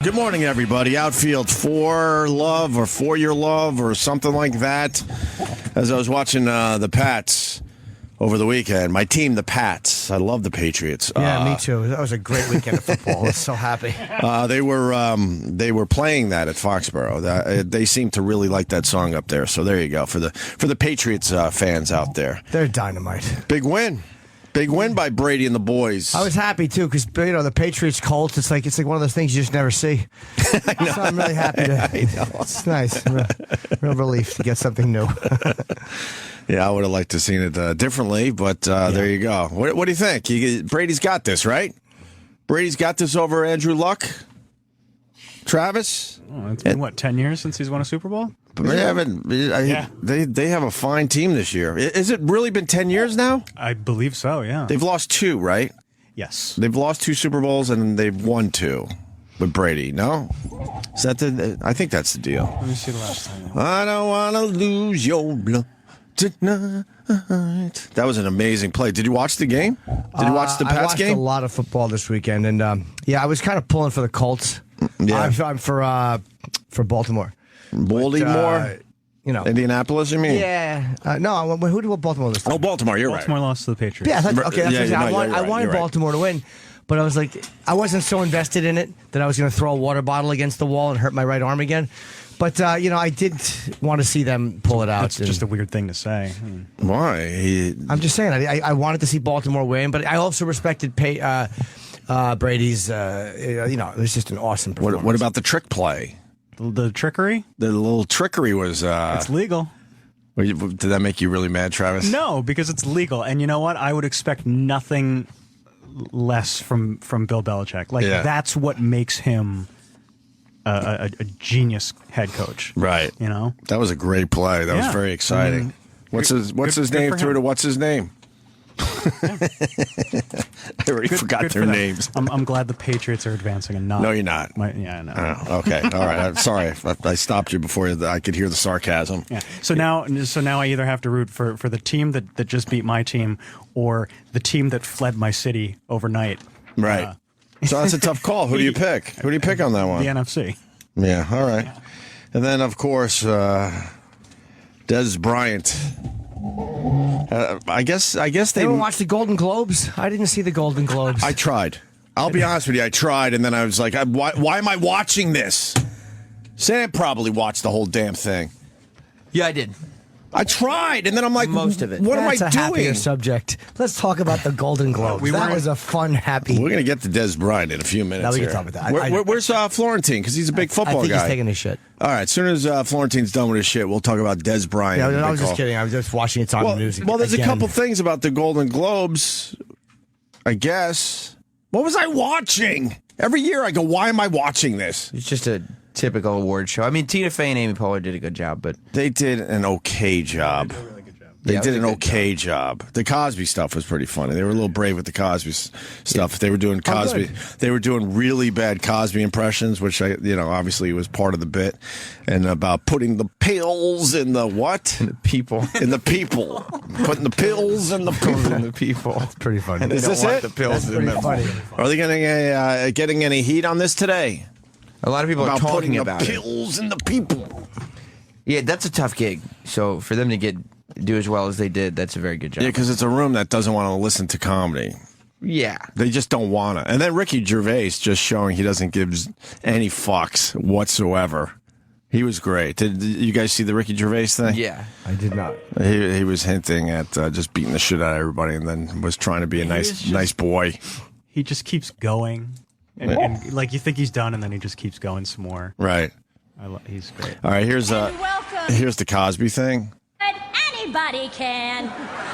Good morning, everybody. Outfield for love or for your love or something like that. As I was watching the Pats over the weekend, my team, the Pats. I love the Patriots. Yeah, me too. That was a great weekend of football. I was so happy. They were playing that at Foxborough. They seem to really like that song up there. So there you go for the Patriots fans out there. They're dynamite. Big win. Big win by Brady and the boys. I was happy too because the Patriots Colts. It's like one of those things you just never see. I know. So I'm really happy. I know. It's nice. Real relief to get something new. Yeah, I would have liked to have seen it differently, but there you go. What do you think? Brady's got this, right? Brady's got this over Andrew Luck. Travis? Oh, it's been, 10 years since he's won a Super Bowl? But they have a fine team this year. Has it really been 10 years now? I believe so, yeah. They've lost 2, right? Yes. They've lost 2 Super Bowls and they've won 2 with Brady. No? Is that I think that's the deal. Let me see the last time. I don't want to lose your blood tonight. That was an amazing play. Did you watch the game? Did you watch the Pats game? I watched a lot of football this weekend, and I was kind of pulling for the Colts. Yeah. I'm for Baltimore. Baltimore? Indianapolis, you mean? Yeah. No, who did Baltimore lose to? Oh, Baltimore, you're Baltimore lost to the Patriots. Yeah, okay. That's Yeah, I wanted Baltimore to win, but I was like, I wasn't so invested in it that I was going to throw a water bottle against the wall and hurt my right arm again. But, I did want to see them pull it out. That's just a weird thing to say. Why? I'm just saying, I wanted to see Baltimore win, but I also respected Brady's, it was just an awesome performance. What about the trick play? The trickery? The little trickery was... it's legal. Did that make you really mad, Travis? No, because it's legal. And you know what? I would expect nothing less from Bill Belichick. That's what makes him a genius head coach. Right. That was a great play. That was very exciting. What's his name through to what's his name? I already forgot their names. I'm glad the Patriots are advancing and not. No, you're not. Yeah, I know. Oh, okay, all right. I'm sorry. I stopped you before I could hear the sarcasm. Yeah. So now I either have to root for the team that just beat my team, or the team that fled my city overnight. Right. So that's a tough call. Who do you pick? Who do you pick on that one? The NFC. Yeah. All right. And then of course, Des Bryant. I guess they didn't watch the Golden Globes. I didn't see the Golden Globes. I tried. I'll be honest with you. I tried, and then I was like, "Why am I watching this?" Sam probably watched the whole damn thing. Yeah, I did. I tried, and then I'm like, most of it. What That's am I a doing? happier subject. Let's talk about the Golden Globes. That was a fun, happy. We're gonna get to Des Bryant in a few minutes. No, we can here. talk about that. Where's Florentine? Because he's a big football I think guy. he's taking his shit. All right, as soon as Florentine's done with his shit, we'll talk about Des Bryant. Yeah, I was just kidding. I was just watching it on the news. Well, there's a couple things about the Golden Globes, I guess. What was I watching? Every year I go, why am I watching this? It's just a typical award show. I mean, Tina Fey and Amy Poehler did a good job, but They did an okay job. They did an okay job. The Cosby stuff was pretty funny. They were a little brave with the Cosby stuff. They were doing Cosby. They were doing really bad Cosby impressions, which obviously was part of the bit. And about putting the pills in the what? the people. In the people. Putting the pills in the people. in the people. It's pretty funny. Is this it? The pills That's in pretty them. funny. Are they getting any heat on this today? A lot of people are Putting talking about the it. pills in the people. Yeah, that's a tough gig. So for them to do as well as they did, that's a very good job. Yeah, because it's a room that doesn't want to listen to comedy. Yeah. They just don't want to. And then Ricky Gervais just showing he doesn't give any fucks whatsoever. He was great. Did you guys see the Ricky Gervais thing? Yeah. I did not. He was hinting at just beating the shit out of everybody, and then was trying to be a nice boy. He just keeps going, and like you think he's done, and then he just keeps going some more. Right. He's great. All right. Here's the Cosby thing. Anybody can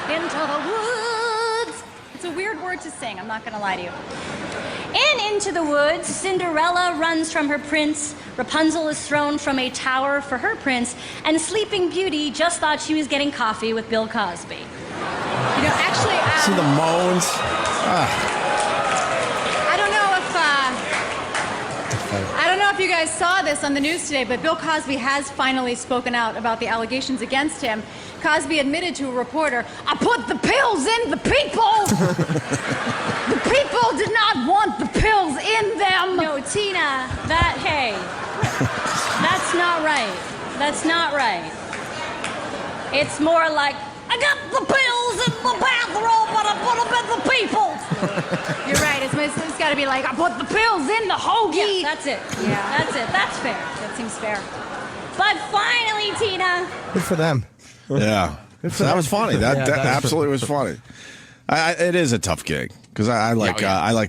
into the woods. It's a weird word to sing, I'm not going to lie to you. Into the woods, Cinderella runs from her prince. Rapunzel is thrown from a tower for her prince. And Sleeping Beauty just thought she was getting coffee with Bill Cosby. Actually, see the moans. I don't know if you guys saw this on the news today, but Bill Cosby has finally spoken out about the allegations against him. Cosby admitted to a reporter, "I put the pills in the people." The people did not want the pills in them. No, Tina, that not right. That's not right. It's more like, I got the pills in the bathroom, but I put them in the people. You're right. It's got to be like, I put the pills in the hoagie. Yeah, that's it. Yeah, that's it. That's fair. That seems fair. But finally, Tina. Good for them. Yeah. So that was funny. That absolutely was funny. It is a tough gig because I like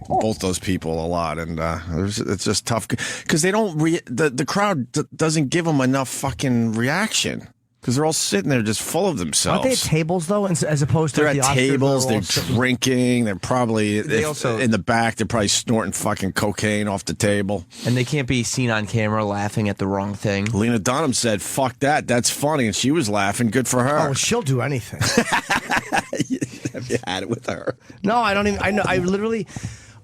both those people a lot, and it's just tough because they don't the crowd doesn't give them enough fucking reaction because they're all sitting there just full of themselves. Aren't they at tables though, as opposed to they're the at Oscars, tables, they're sitting- drinking, they're probably They also- in the back. They're probably snorting fucking cocaine off the table. And they can't be seen on camera laughing at the wrong thing. Lena Dunham said, "Fuck that, that's funny," and she was laughing. Good for her. Oh, she'll do anything. Have you had it with her? No, I don't even. I know. I literally.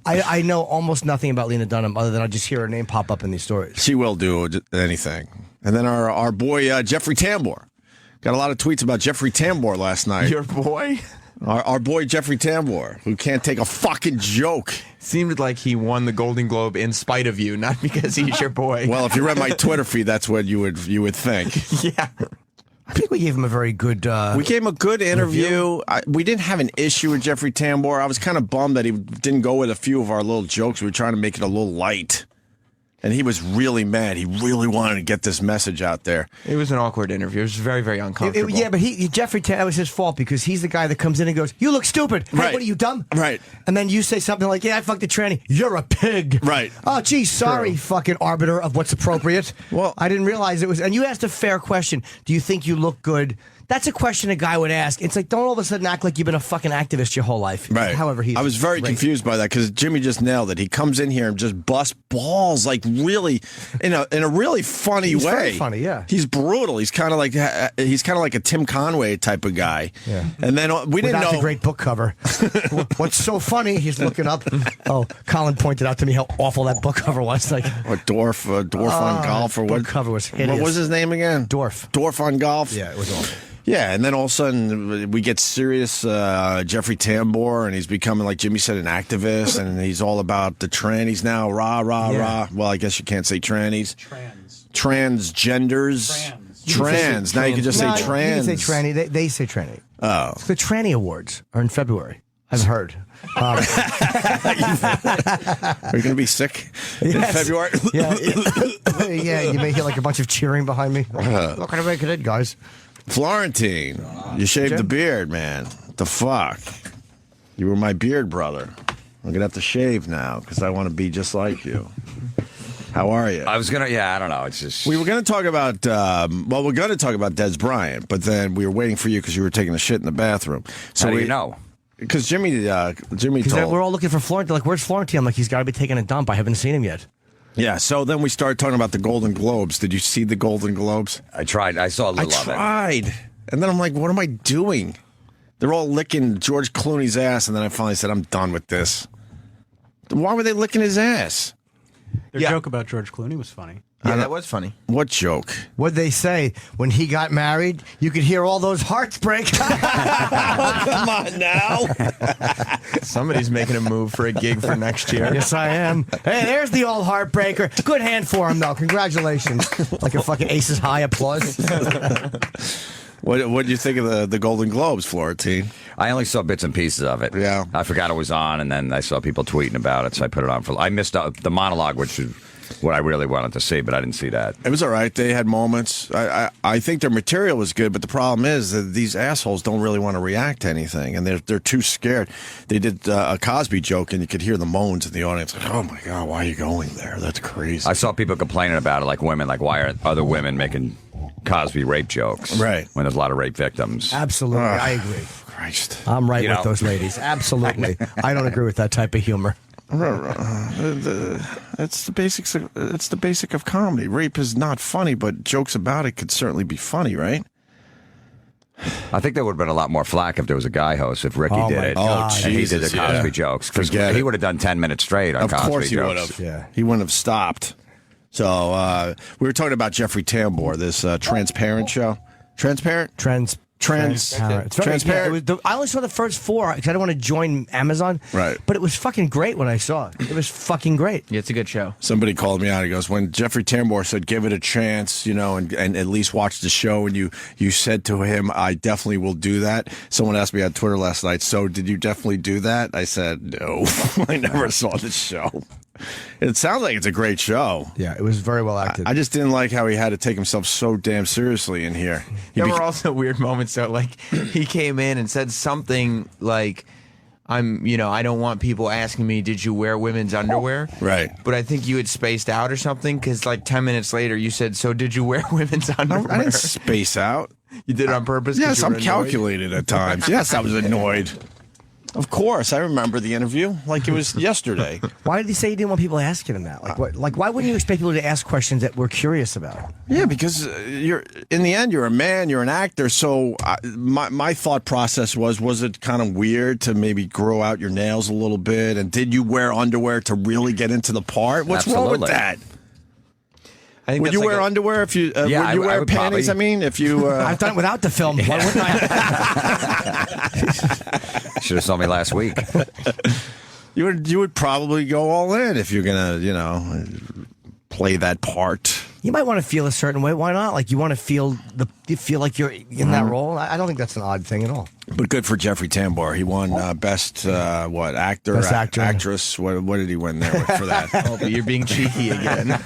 I know almost nothing about Lena Dunham other than I just hear her name pop up in these stories. She will do anything. And then our boy Jeffrey Tambor got a lot of tweets about Jeffrey Tambor last night. Your boy? Our boy Jeffrey Tambor, who can't take a fucking joke. Seemed like he won the Golden Globe in spite of you, not because he's your boy. Well, if you read my Twitter feed, that's what you would think. Yeah. I think we gave him a very good. We gave him a good interview. We didn't have an issue with Jeffrey Tambor. I was kind of bummed that he didn't go with a few of our little jokes. We were trying to make it a little light. And he was really mad. He really wanted to get this message out there. It was an awkward interview. It was very, very uncomfortable. Yeah, but Jeffrey, that was his fault because he's the guy that comes in and goes, "You look stupid. Hey, Right. what are you, dumb?" Right. And then you say something like, "Yeah, I fucked a tranny. You're a pig." Right. Oh, geez, sorry, fucking arbiter of what's appropriate. Well- I didn't realize it was. And you asked a fair question. Do you think you look good? That's a question a guy would ask. It's like, don't all of a sudden act like you've been a fucking activist your whole life. Right. However, I was very confused by that because Jimmy just nailed it. He comes in here and just busts balls, like really, in a really funny He's way. very funny, yeah. He's brutal. He's kind of like a Tim Conway type of guy. Yeah. And then we didn't Without know the great book cover. What's so funny? He's looking up. Oh, Colin pointed out to me how awful that book cover was. Like, what Dorf on golf or book what cover was hideous. What was his name again? Dorf. Dorf on golf. Yeah, it was awful. Yeah, and then all of a sudden we get serious Jeffrey Tambor, and he's becoming, like Jimmy said, an activist, and he's all about the trannies now. Rah, rah, rah. Well, I guess you can't say trannies. Transgenders. Trans. Now you can just say trans. You can say tranny. They say tranny. Oh. The tranny awards are in February. I've heard. Are you going to be sick in February? Yeah, you may hear like a bunch of cheering behind me. Look how to make it in, guys. Florentine, you shaved Jim? the beard, man. What the fuck? You were my beard brother. I'm going to have to shave now because I want to be just like you. How are you? I was going to, I don't know. It's just. We were going to talk about, we're going to talk about Des Bryant, but then we were waiting for you because you were taking a shit in the bathroom. So How do you know? Because Jimmy Because told. we're all looking for Florentine. Like, where's Florentine? I'm like, he's got to be taking a dump. I haven't seen him yet. Yeah, so then we started talking about the Golden Globes. Did you see the Golden Globes? I tried. I saw a little of it. I tried. And then I'm like, what am I doing? They're all licking George Clooney's ass, and then I finally said, I'm done with this. Why were they licking his ass? Their joke about George Clooney was funny. Yeah, that was funny. What joke? What'd they say? When he got married, you could hear all those hearts break. Come on now. Somebody's making a move for a gig for next year. Yes, I am. Hey, there's the old heartbreaker. Good hand for him, though. Congratulations. Like a fucking Aces High applause. What did you think of the Golden Globes, Florentine? I only saw bits and pieces of it. Yeah. I forgot it was on, and then I saw people tweeting about it, so I put it on for. I missed the monologue, which is what I really wanted to see, but I didn't see that. It was all right. They had moments. I think their material was good, but the problem is that these assholes don't really want to react to anything, and they're too scared. They did a Cosby joke, and you could hear the moans in the audience. Like, oh my God, why are you going there? That's crazy. I saw people complaining about it, like women, like why are other women making Cosby rape jokes? Right. When there's a lot of rape victims. Absolutely. I agree. Christ. I'm right You with know. those ladies. Absolutely. I don't agree with that type of humor. It's the basics. It's the basic of comedy. Rape is not funny, but jokes about it could certainly be funny, right? I think there would have been a lot more flack if there was a guy host, if Ricky Oh, did my it. God. And he did the Jesus, Cosby yeah. jokes. Because Forget he it. would have done 10 minutes straight on Of Cosby course he would jokes. have. Yeah. He wouldn't have stopped. So we were talking about Jeffrey Tambor, this transparent show. Transparent? Transparent. It's very, Transparent. yeah, it was I only saw the first 4 because I didn't want to join Amazon. Right. But it was fucking great when I saw it. It was fucking great. Yeah, it's a good show. Somebody called me out. He goes, when Jeffrey Tambor said, give it a chance, and at least watch the show, and you said to him, I definitely will do that. Someone asked me on Twitter last night, so did you definitely do that? I said, no, I never saw the show. It sounds like it's a great show. Yeah, it was very well acted. I just didn't like how he had to take himself so damn seriously in here. There were also weird moments though, like he came in and said something like, I don't want people asking me, did you wear women's underwear? Right. But I think you had spaced out or something, because like 10 minutes later you said, so did you wear women's underwear? I didn't space out. You did it on purpose? Yes, you I'm were annoyed? calculated at times. Yes, I was annoyed. Of course, I remember the interview like it was yesterday. Why did he say he didn't want people asking him that? Why wouldn't you expect people to ask questions that we're curious about? Yeah, because you're in the end, you're a man, you're an actor. So my thought process was it kind of weird to maybe grow out your nails a little bit? And did you wear underwear to really get into the part? What's wrong with that? I think Would you wear underwear if you? Yeah, would you I wear would panties? probably. I mean, if you. I've done it without the film. Why wouldn't I? Should have saw me last week. You would probably go all in if you're gonna play that part. You might want to feel a certain way. Why not? Like you want to feel like you're in that role. I don't think that's an odd thing at all. But good for Jeffrey Tambor. He won best actor, Best actor. actress. What did he win there for that? Oh, but you're being cheeky again.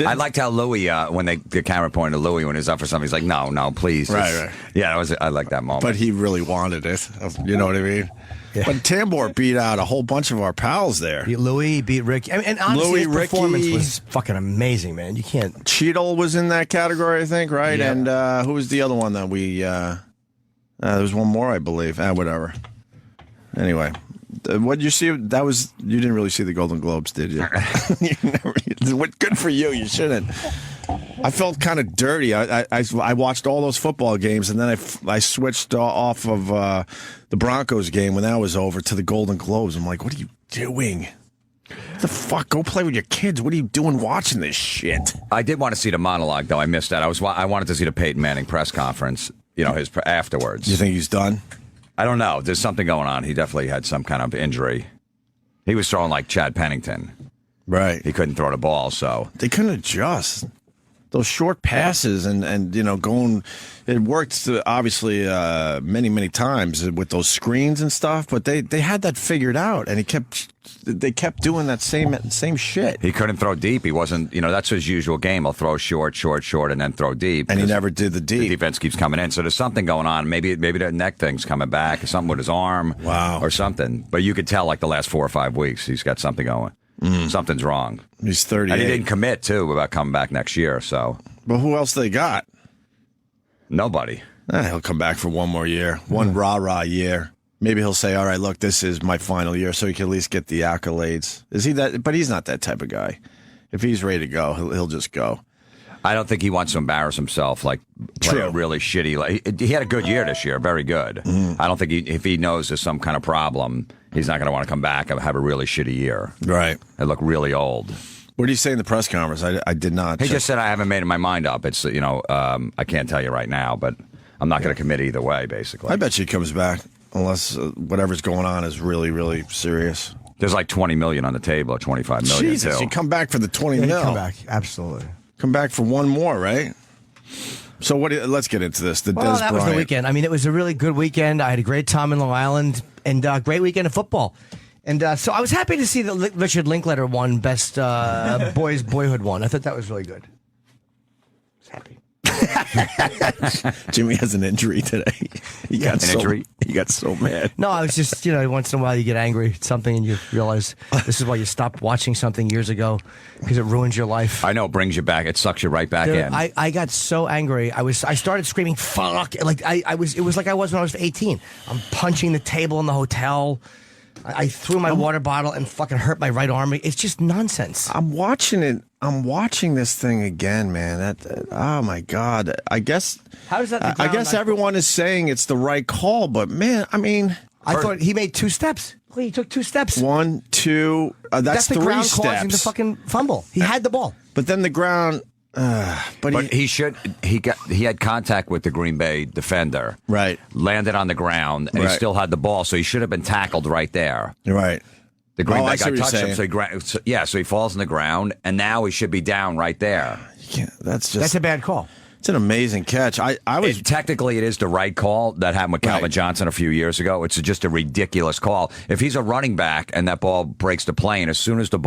I liked how Louis, when the camera pointed to Louis when he was up for something, he's like, no, please. Right. Yeah, I like that moment. But he really wanted it. You know what I mean? Yeah. But Tambor beat out a whole bunch of our pals there. Louis beat Ricky. I mean, and honestly, Louis, his performance Ricky. was fucking amazing, man. You can't. Cheadle was in that category, I think, right? Yeah. And who was the other one that we... there was one more, I believe. Whatever. Anyway, what did you see? You didn't really see the Golden Globes, did you? Good for you. You shouldn't. I felt kind of dirty. I watched all those football games, and then I switched off of the Broncos game when that was over to the Golden Globes. I'm like, what are you doing? What the fuck? Go play with your kids. What are you doing watching this shit? I did want to see the monologue, though. I missed that. I wanted to see the Peyton Manning press conference. His afterwards. You think he's done? I don't know. There's something going on. He definitely had some kind of injury. He was throwing like Chad Pennington. Right. He couldn't throw the ball, so They couldn't adjust. Those short passes and going, it worked obviously many times with those screens and stuff. But they had that figured out, and they kept doing that same shit. he couldn't throw deep. He wasn't. That's his usual game. He'll throw short, and then throw deep. And he never did the The deep. defense keeps coming in, so there's something going on. Maybe the neck thing's coming back, or something with his arm, Wow. or something. But you could tell like the last 4 or 5 weeks, he's got something going. Something's wrong. He's 38. And he didn't commit too about coming back next year. So But who else they got? nobody. He'll come back for one more year, one rah year. Maybe he'll say, "All right, look, this is my final year," so he can at least get the accolades. Is he that? But he's not that type of guy. If he's ready to go, he'll just go. I don't think he wants to embarrass himself, like play a really shitty. He had a good year this year, very good. I don't think if he knows there's some kind of problem, he's not going to want to come back and have a really shitty year. Right. And look really old. What did he say in the press conference? I did not. He just said, "I haven't made my mind up. It's I can't tell you right now, but I'm not going to commit either way." Basically, I bet you he comes back unless whatever's going on is really, really serious. there's like 20 million on the table, or 25 million. Jesus, too. you come back for the 20 Yeah, mil. come back. Absolutely. Come back for one more, right? So let's get into this. Well, Des that was the Bryant. weekend. I mean, it was a really good weekend. I had a great time in Long Island and great weekend of football. And so I was happy to see that Richard Linklater won Best Boyhood one. I thought that was really good. I was happy. Jimmy has an injury today. He got so mad. No, I was just, once in a while you get angry at something and you realize this is why you stopped watching something years ago because it ruins your life. I know, it brings you back. It sucks you right back Dude, in. I got so angry. I started screaming "fuck!" Like it was like I was when I was 18. I'm punching the table in the hotel. I threw my water bottle and fucking hurt my right arm. It's just nonsense. I'm watching it. I'm watching this thing again, man. Oh my god. I guess. How does that? I guess everyone is saying it's the right call, but man, I mean, I thought he made 2 steps. He took 2 steps. 1, 2. That's the 3 ground steps. causing the fucking fumble. He had the ball. But then the ground. But he had contact with the Green Bay defender. Right. Landed on the ground, and he Right. still had the ball, so he should have been tackled right there. Right. The Green I Bay see guy what you're touched him, saying. so he falls on the ground, and now he should be down right there. That's a bad call. It's an amazing catch. I was Technically, it is the right call that happened with Calvin Right. Johnson a few years ago. It's just a ridiculous call. If he's a running back and that ball breaks the plane, as soon as the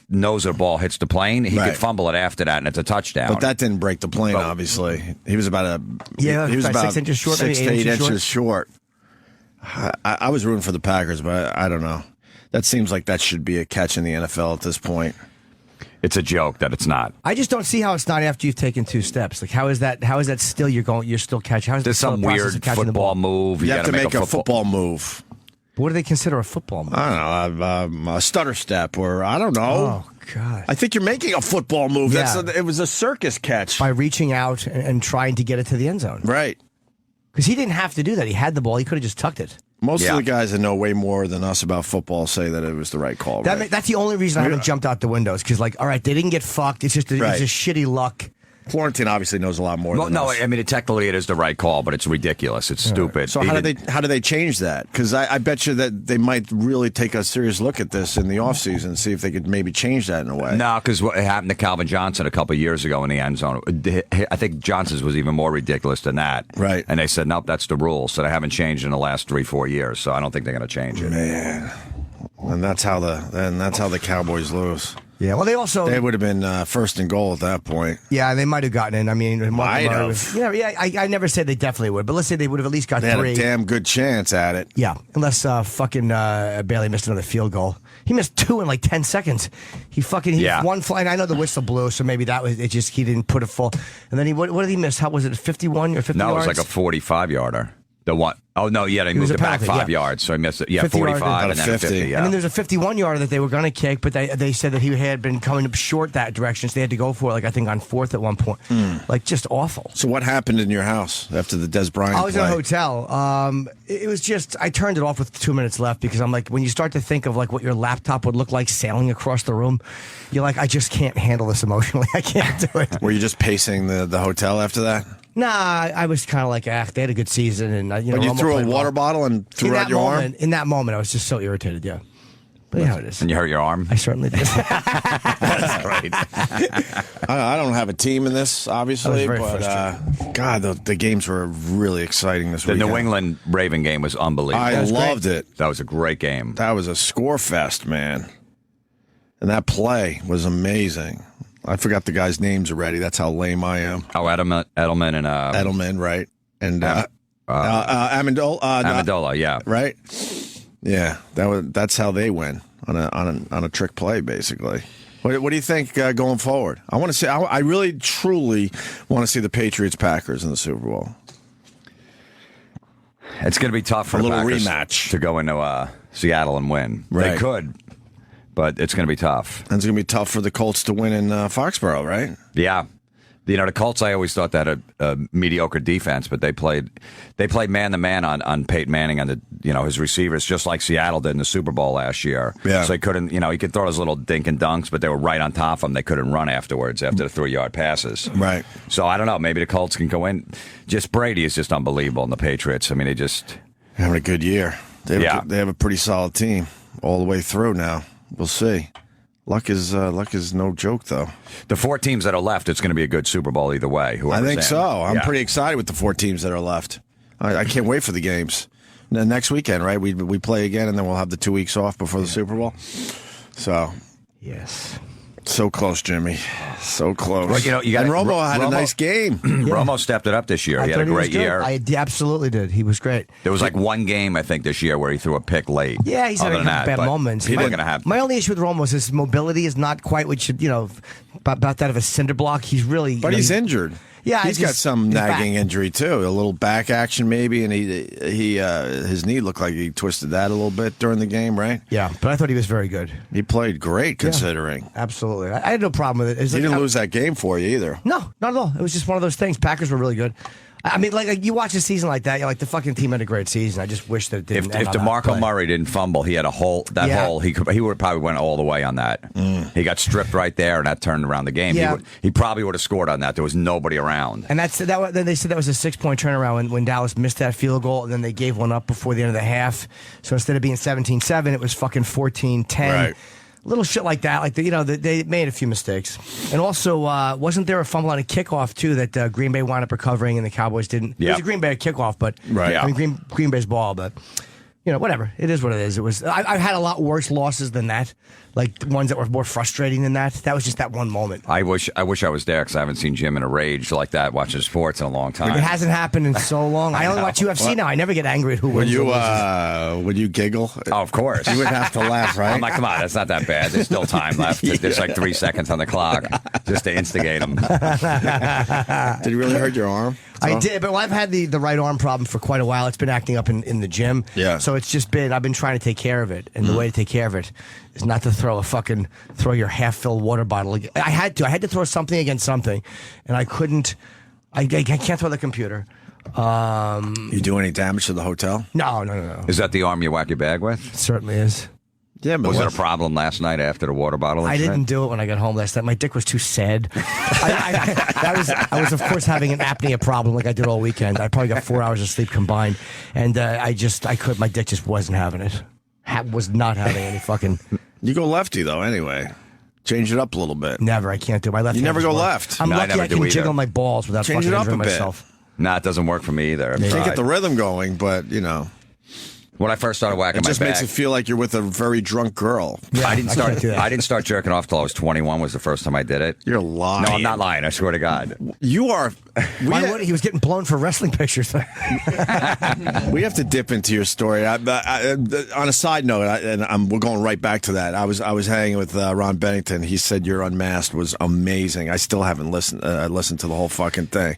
nose of the ball hits the plane, he Right. could fumble it after that, and it's a touchdown. But that didn't break the plane, obviously. He was about he was about about 6 inches short, 6 maybe to 8 8 inches inches short. I was rooting for the Packers, but I don't know. That seems like that should be a catch in the NFL at this point. It's a joke that it's not. I just don't see how it's not after you've taken 2 steps. Like, how is that still you're still catching? How is There's it still some the process weird of catching the football ball? move. You have gotta to make a football move. What do they consider a football move? I don't know, a stutter step, or I don't know. Oh, God. I think you're making a football move. Yeah. It was a circus catch. By reaching out and trying to get it to the end zone. Right. Because he didn't have to do that. He had the ball. He could have just tucked it. Most of the guys that know way more than us about football say that it was the right call. Right? That's the only reason I haven't jumped out the windows. Because, like, all right, they didn't get fucked. It's just it's just shitty luck. Florentine obviously knows a lot more than us. I mean, technically it is the right call, but it's ridiculous. It's stupid. So how do they change that? Because I bet you that they might really take a serious look at this in the offseason and see if they could maybe change that in a way. No, because what happened to Calvin Johnson a couple of years ago in the end zone, I think Johnson's was even more ridiculous than that. Right. And they said, nope, that's the rule. So they haven't changed in the last 3-4 years. So I don't think they're going to change it. Man, and that's how the Cowboys lose. Yeah, well, They would have been first and goal at that point. Yeah, they might have gotten in. I mean, Might have. I never said they definitely would, but let's say they would have at least got They had 3. a damn good chance at it. Yeah, unless fucking Bailey missed another field goal. He missed 2 in like 10 seconds. He one fly. And I know the whistle blew, so maybe that was it. Just he didn't put it full. And then what did he miss? How was it? 51 or 50 No, yards? it was like a 45-yarder. The one oh no, yeah, they was moved a it back penalty, 5 yards, so he missed it. Yeah, 50 yards, 45 and then a 50. Yeah. And then there's a 51-yarder that they were going to kick, but they said that he had been coming up short that direction, so they had to go for it, like I think on 4th at one point. Like, just awful. So what happened in your house after the Des Bryant I was play? in a hotel. It was just, I turned it off with 2 minutes left because I'm like, when you start to think of like what your laptop would look like sailing across the room, you're like, I just can't handle this emotionally. I can't do it. Were you just pacing the hotel after that? Nah, I was kind of like, they had a good season. And, But you Romo threw a played water well. bottle and threw out your arm? In that moment, I was just so irritated, yeah. But yeah, it is. And you hurt your arm? I certainly did. That's great. I don't have a team in this, obviously, very but God, the games were really exciting this The weekend. New England Raven game was unbelievable. I loved it. That was a great game. That was a score fest, man. And that play was amazing. I forgot the guys' names already. That's how lame I am. Oh, Edelman and Edelman, right? And Amendola. Amendola, yeah. Right? Yeah, that's how they win on a trick play, basically. What do you think going forward? I want to see. I really, truly want to see the Patriots Packers in the Super Bowl. It's going to be tough for A the little Packers rematch. to go into Seattle and win. Right. They could, but it's going to be tough. And it's going to be tough for the Colts to win in Foxborough, right? Yeah. The Colts, I always thought that a mediocre defense, but they played man to man on Peyton Manning and his receivers, just like Seattle did in the Super Bowl last year. Yeah. So he couldn't, he could throw his little dink and dunks, but they were right on top of him. They couldn't run afterwards after the 3-yard passes. Right. So I don't know. Maybe the Colts can go in. Just Brady is just unbelievable in the Patriots. I mean, they just Having a good year. They have a pretty solid team all the way through now. We'll see. Luck is no joke, though. the 4 teams that are left. It's going to be a good Super Bowl either way. I think in. so. I'm Yeah. pretty excited with the 4 teams that are left. I can't wait for the games. Next weekend, right? We play again, and then we'll have the 2 weeks off before the Super Bowl. So, Yes. so close, Jimmy. So close. Well, you got and Romo had a nice game. Romo stepped it up this year. He had a great year. I absolutely did. He was great. There was like one game, I think, this year where he threw a pick late. Yeah, he's Other having than that, bad but moments. He's not going to have. My only issue with Romo is his mobility is not quite what should, about that of a cinder block. He's really. But he's injured. Yeah, he's got some his nagging back. injury too. A little back action maybe, and he his knee looked like he twisted that a little bit during the game, right? Yeah, but I thought he was very good. He played great considering. Absolutely, I had no problem with it. He didn't lose that game for you either. No, not at all. It was just one of those things. Packers were really good. I mean, like you watch a season like that, you're like the fucking team had a great season. I just wish that it didn't. If DeMarco Murray didn't fumble, he had a hole. That hole, he would probably went all the way on that. He got stripped right there, and that turned around the game. Yeah. He probably would have scored on that. There was nobody around. And then they said that was a 6-point turnaround when Dallas missed that field goal, and then they gave one up before the end of the half. So instead of being 17-7, it was fucking 14-10. Right. Little shit like that. Like they made a few mistakes. And also, wasn't there a fumble on a kickoff too that Green Bay wound up recovering and the Cowboys didn't? Yeah. It was a Green Bay kickoff, but Right. I mean Green Bay's ball, but. Whatever. It is what it is. It was. I've had a lot worse losses than that, like ones that were more frustrating than that. That was just that one moment. I wish I was there because I haven't seen Jim in a rage like that watching sports in a long time. It hasn't happened in so long. I only watch UFC now. I never get angry at who wins. Would you giggle? Oh, of course. You would have to laugh, right? I'm like, come on, that's not that bad. There's still time left. There's like 3 seconds on the clock just to instigate him. Did it really hurt your arm? I did, but I've had the right arm problem for quite a while. It's been acting up in the gym. Yeah. So it's just been, I've been trying to take care of it. And the way to take care of it is not to throw your half-filled water bottle. I had to throw something against something. And I couldn't, I can't throw the computer. You do any damage to the hotel? No. Is that the arm you whack your bag with? It certainly is. Yeah, but Was it a problem last night after the water bottle I incident? didn't do it when I got home last night. My dick was too sad. I was, of course, having an apnea problem like I did all weekend. I probably got 4 hours of sleep combined, and my dick just wasn't having it. Was not having any fucking. You go lefty though, anyway. Change it up a little bit. Never. I can't do my left. You hand never is go wrong. left. I'm No, I lucky never I can do either. jiggle my balls without Change fucking it up a injuring bit. myself. Nah, it doesn't work for me either. I've Can't tried. get the rhythm going, but When I first started whacking it my just back, makes it feel like you're with a very drunk girl. Yeah, I didn't I start. can't do that. I didn't start jerking off till I was 21. Was the first time I did it. You're lying. No, I'm not lying. I swear to God. You are. He was getting blown for wrestling pictures. We have to dip into your story. On a side note, we're going right back to that. I was hanging with Ron Bennington. He said your Unmasked was amazing. I still haven't listened to the whole fucking thing.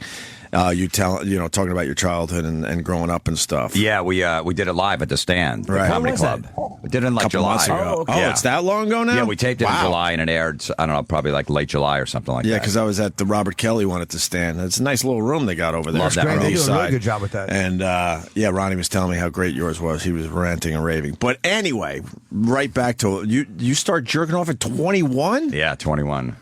Talking about your childhood and growing up and stuff. Yeah, we did it live at the Stand, the Right. comedy When was club. that? We did it in like Couple July. months ago. Yeah. It's that long ago now? Yeah, we taped it in Wow. July and it aired. I don't know, probably like late July or something like Yeah, that. because I was at the Robert Kelly one at the Stand. It's a nice little room they got over there. Love that on room. the They do east a really side. good job with that. And Ronnie was telling me how great yours was. He was ranting and raving. But anyway, right back to you start jerking off at 21? Yeah, 21.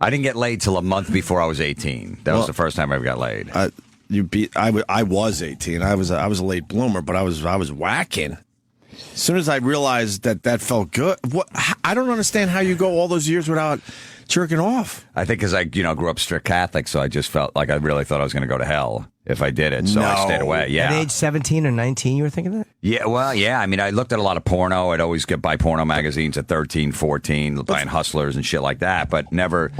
I didn't get laid till a month before I was 18. That was the first time I ever got laid. I was 18. I was a late bloomer, but I was whacking. As soon as I realized that felt good, I don't understand how you go all those years without jerking off. I think because I grew up strict Catholic, so I just felt like I really thought I was going to go to hell if I did it. So I No. stayed away. Yeah. At age 17 or 19, you were thinking that? Yeah, well, yeah. I mean, I looked at a lot of porno. I'd always buy porno magazines at 13, 14, buying Hustlers and shit like that, but never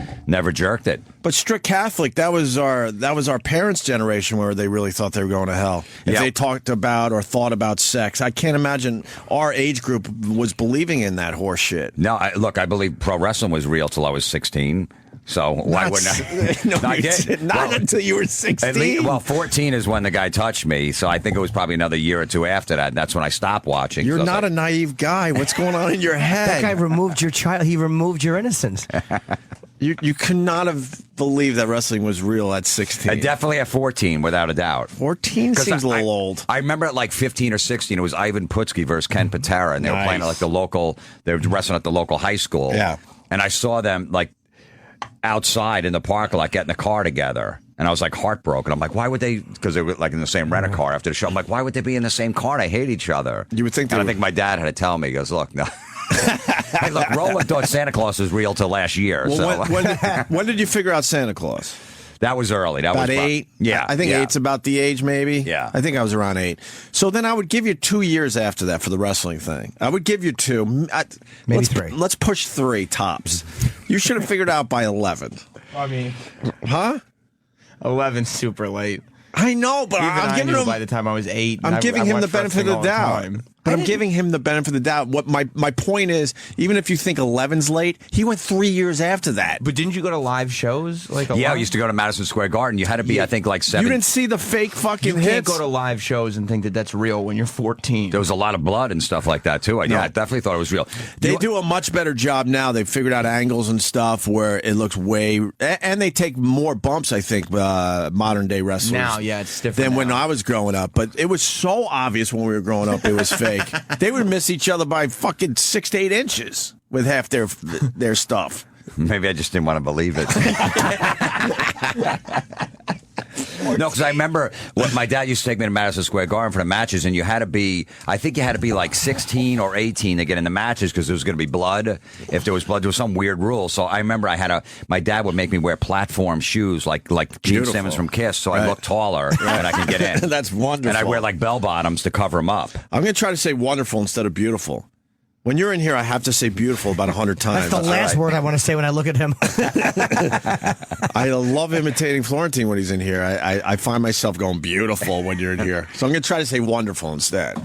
jerked it. But strict Catholic, that was our parents' generation where they really thought they were going to hell. If Yeah. they talked about or thought about sex, I can't imagine our age group was believing in that horse shit. No, I believe pro wrestling was real till I was 16. So why wouldn't I? No, I you did. didn't. Not until you were 16. At least, 14 is when the guy touched me. So I think it was probably another year or two after that. And that's when I stopped watching. You're So not a naive guy. What's going on in your head? That guy removed your child. He removed your innocence. You could not have believed that wrestling was real at 16. Definitely at 14, without a doubt. 14 seems a little old. I remember at like 15 or 16, it was Ivan Putski versus Ken Patera, and they were playing at like they were wrestling at the local high school. Yeah. And I saw them like outside in the parking lot getting the car together. And I was like heartbroken. I'm like, why would they? Because they were like in the same rent a car after the show. I'm like, why would they be in the same car? They hate each other. You would think. And I think my dad had to tell me. He goes, look, no. Hey, look, Roland thought Santa Claus was real till last year. Well, So when did you figure out Santa Claus? that was early. That About was 8? Yeah, I think yeah. 8's about the age, maybe. Yeah. I think I was around 8. So then I would give you 2 years after that for the wrestling thing. I would give you 2. Maybe let's, 3. Let's push 3 tops. You should have figured out by 11. I mean, Huh? 11's super late. I know, but Even I'm I giving knew him. by the time I was 8. I'm giving him the benefit of the doubt. But I'm giving him the benefit of the doubt. What my point is, even if you think 11's late, he went 3 years after that. But didn't you go to live shows? Like I used to go to Madison Square Garden. You had to be, I think, like 7. You didn't see the fake fucking You hits? can't go to live shows and think that that's real when you're 14. There was a lot of blood and stuff like that, too. Yeah, I definitely thought it was real. They do a much better job now. They've figured out angles and stuff where it looks way... And they take more bumps, I think, modern-day wrestlers. Now, yeah, it's different than now. when I was growing up. But it was so obvious when we were growing up it was fake. They would miss each other by fucking 6 to 8 inches with half their stuff. Maybe I just didn't want to believe it. No, because I remember when my dad used to take me to Madison Square Garden for the matches, and I think you had to be like 16 or 18 to get in the matches because there was going to be blood. If there was blood, there was some weird rule. So I remember my dad would make me wear platform shoes like Gene Simmons from Kiss, so I look taller and I can get in. That's wonderful. And I wear like bell bottoms to cover them up. I'm going to try to say wonderful instead of beautiful. When you're in here, I have to say beautiful about 100 times. That's the last word I want to say when I look at him. I love imitating Florentine when he's in here. I find myself going beautiful when you're in here. So I'm going to try to say wonderful instead.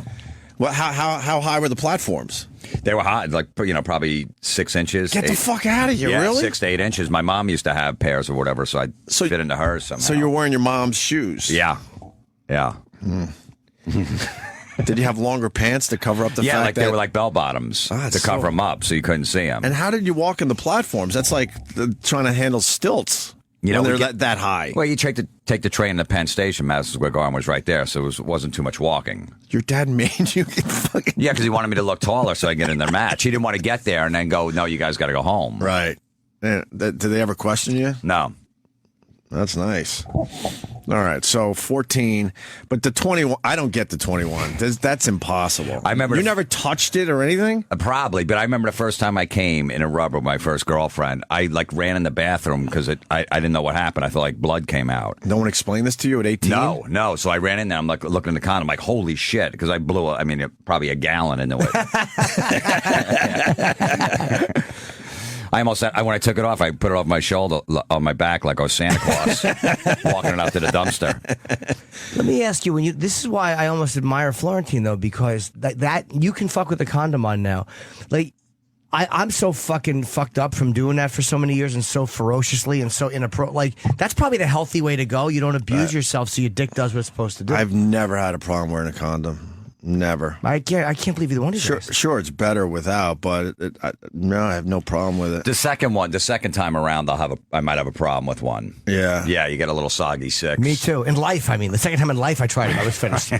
Well, how high were the platforms? They were high, like probably 6 inches. Get the fuck out of here! Yeah, really? 6 to 8 inches. My mom used to have pairs or whatever, so I'd fit into hers somehow. So you're wearing your mom's shoes? Yeah. Did you have longer pants to cover up the fact Yeah, like that they were like bell bottoms to cover them up so you couldn't see them. And how did you walk in the platforms? That's like trying to handle stilts when they're that high. Well, you take the train to Penn Station. Madison Square Garden was right there, so it wasn't too much walking. Your dad made you get fucking... Yeah, because he wanted me to look taller so I could get in their match. He didn't want to get there and then go, no, you guys got to go home. Right. Did they ever question you? No. That's nice. All right, so 14, but the 21, I don't get the 21. That's impossible. I remember you never touched it or anything? Probably, but I remember the first time I came in a rubber with my first girlfriend, I like ran in the bathroom because I didn't know what happened. I felt like blood came out. No one explained this to you at 18? No. So I ran in there. I'm like looking in the condom, like, holy shit, because I blew, probably a gallon into it. I almost said, when I took it off, I put it off my shoulder, on my back, like I was Santa Claus, walking it out to the dumpster. Let me ask you, this is why I almost admire Florentine, though, because that you can fuck with the condom on now. Like, I'm so fucking fucked up from doing that for so many years and so ferociously and so like, that's probably the healthy way to go. You don't abuse yourself so your dick does what it's supposed to do. I've never had a problem wearing a condom. Never. I can't believe either one of you guys. Sure, it's better without, but I have no problem with it. The second time around, I might have a problem with one. Yeah. Yeah, you get a little soggy 6. Me too. In life, the second time in life I tried it, I was finished.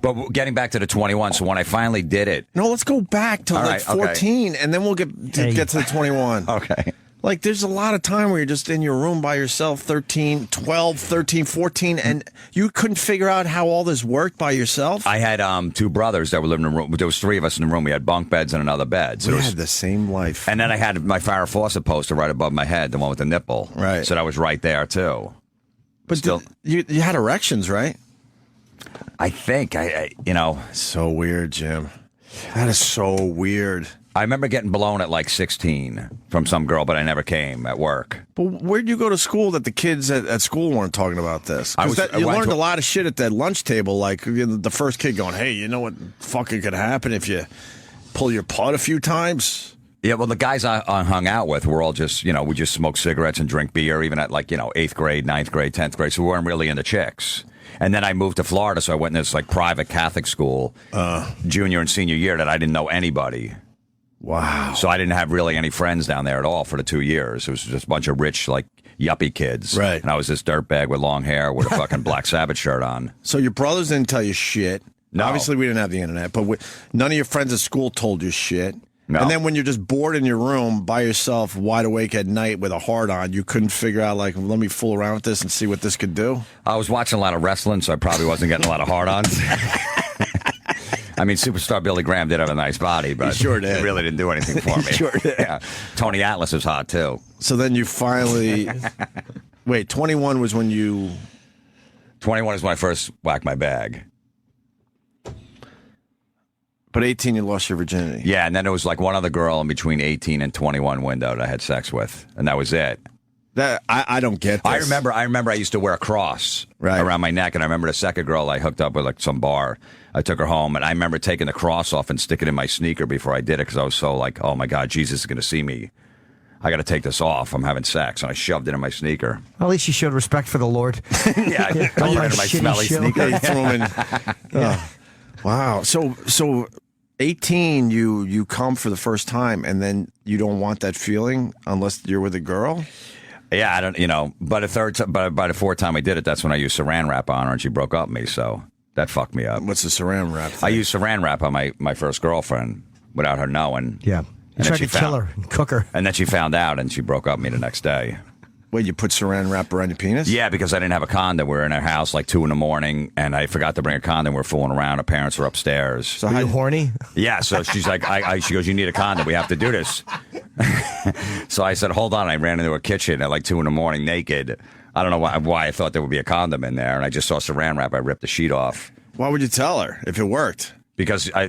But getting back to the 21, so when I finally did it. No, let's go back to 14, and then we'll get to the 21. Okay. Like, there's a lot of time where you're just in your room by yourself, 13, 12, 13, 14, and you couldn't figure out how all this worked by yourself? I had 2 brothers that were living in a room. There was 3 of us in the room. We had bunk beds and another bed. So we had the same life. And then I had my Farrah Fawcett poster right above my head, the one with the nipple. Right. So that was right there, too. But still, you had erections, right? I think, So weird, Jim. That is so weird. I remember getting blown at like 16 from some girl, but I never came at work. But where'd you go to school that the kids at school weren't talking about this? You learned a lot of shit at that lunch table, like the first kid going, hey, you know what fucking could happen if you pull your putt a few times? Yeah, well, the guys I hung out with were all just, we just smoke cigarettes and drink beer, even at 8th grade, 9th grade, 10th grade, so we weren't really into chicks. And then I moved to Florida, so I went in this private Catholic school junior and senior year that I didn't know anybody. Wow. So I didn't have really any friends down there at all for the 2 years. It was just a bunch of rich, yuppie kids. Right. And I was this dirtbag with long hair with a fucking Black Sabbath shirt on. So your brothers didn't tell you shit. No. Obviously, we didn't have the internet, but none of your friends at school told you shit. No. And then when you're just bored in your room by yourself, wide awake at night with a heart on, you couldn't figure out, let me fool around with this and see what this could do? I was watching a lot of wrestling, so I probably wasn't getting a lot of hard-ons. Superstar Billy Graham did have a nice body, but he sure did. It really didn't do anything for me. Sure did. Yeah. Tony Atlas is hot, too. So then you finally... Wait, 21 was when you... 21 is when I first whacked my bag. But 18, you lost your virginity. Yeah, and then there was one other girl in between 18 and 21 window that I had sex with, and that was it. That I don't get this. I remember I used to wear a cross Right. around my neck, and I remember the second girl I hooked up with, like some bar. I took her home, and I remember taking the cross off and sticking it in my sneaker before I did it because I was so like, oh my God, Jesus is going to see me. I got to take this off. I'm having sex, and I shoved it in my sneaker. Well, at least you showed respect for the Lord. Yeah, I put it in my shitty smelly shoe. sneaker. Yeah, you threw 'em in. Oh. Wow. So 18, you come for the first time, and then you don't want that feeling unless you're with a girl. Yeah, I don't, but by the fourth time I did it, that's when I used saran wrap on her, and she broke up with me, so that fucked me up. What's the saran wrap thing? I used saran wrap on my first girlfriend without her knowing. Yeah. And You then tried she to kill her and cook her. And then she found out, and she broke up with me the next day. Wait, you put saran wrap around your penis? Yeah, because I didn't have a condom. We were in our house like 2 a.m, and I forgot to bring a condom. We were fooling around. Our parents were upstairs. So Are you horny? Yeah, so she's like, she goes, you need a condom. We have to do this. So I said, hold on. I ran into a kitchen at like 2 a.m. naked. I don't know why I thought there would be a condom in there, and I just saw saran wrap. I ripped the sheet off. Why would you tell her if it worked? Because I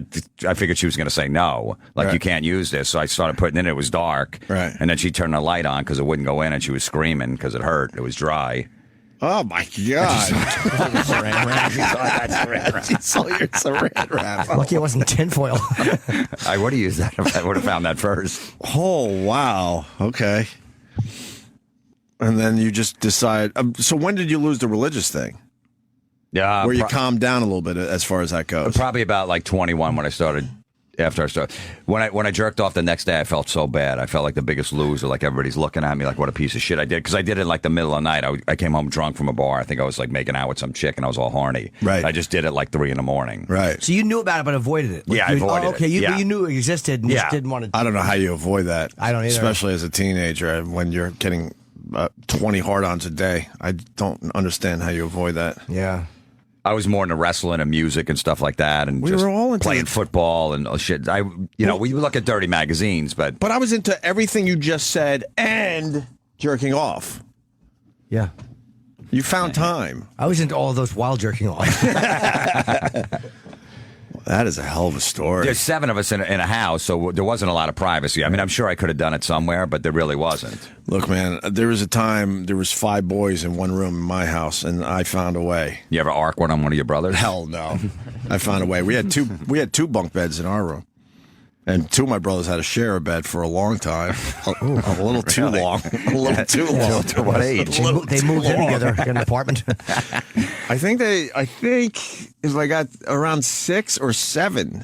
figured she was going to say no, like Right. you can't use this. So I started putting it in. It was dark, Right. And then she turned the light on because it wouldn't go in, and she was screaming because it hurt. It was dry. Oh my God! She saw your saran wrap. Lucky it wasn't tinfoil. I would have used that if I would have found that first. Oh wow! Okay. And then you just decide. So when did you lose the religious thing? Yeah, Where you calmed down a little bit as far as that goes. probably about like 21 when I started. After I started, when I jerked off the next day, I felt so bad. I felt like the biggest loser. Like everybody's looking at me like what a piece of shit I did because I did it in like the middle of the night. I came home drunk from a bar. I think I was like making out with some chick and I was all horny. Right. I just did it like 3 a.m. Right. So you knew about it but avoided it. Yeah, I avoided okay. it. You, Yeah. you knew it existed and Yeah. just didn't want to. I don't know how you avoid that. I don't either. Especially as a teenager when you're getting 20 hard-ons a day. I don't understand how you avoid that. Yeah. I was more into wrestling and music and stuff like that, and We just were all into playing it. football and shit. We look at dirty magazines, but But I was into everything you just said and jerking off. Yeah. You found time. I was into all of those while jerking off. That is a hell of a story. there's 7 of us in a house, so there wasn't a lot of privacy. I mean, I'm sure I could have done it somewhere, but there really wasn't. Look, man, there was a time there was 5 boys in one room in my house, and I found a way. You ever arc one on one of your brothers? Hell no. I found a way. We had two bunk beds in our room. And 2 of my brothers had to share a bed for a long time. A little too long. A little too long. To what age? They moved in together in an apartment. I think if I got around 6 or 7.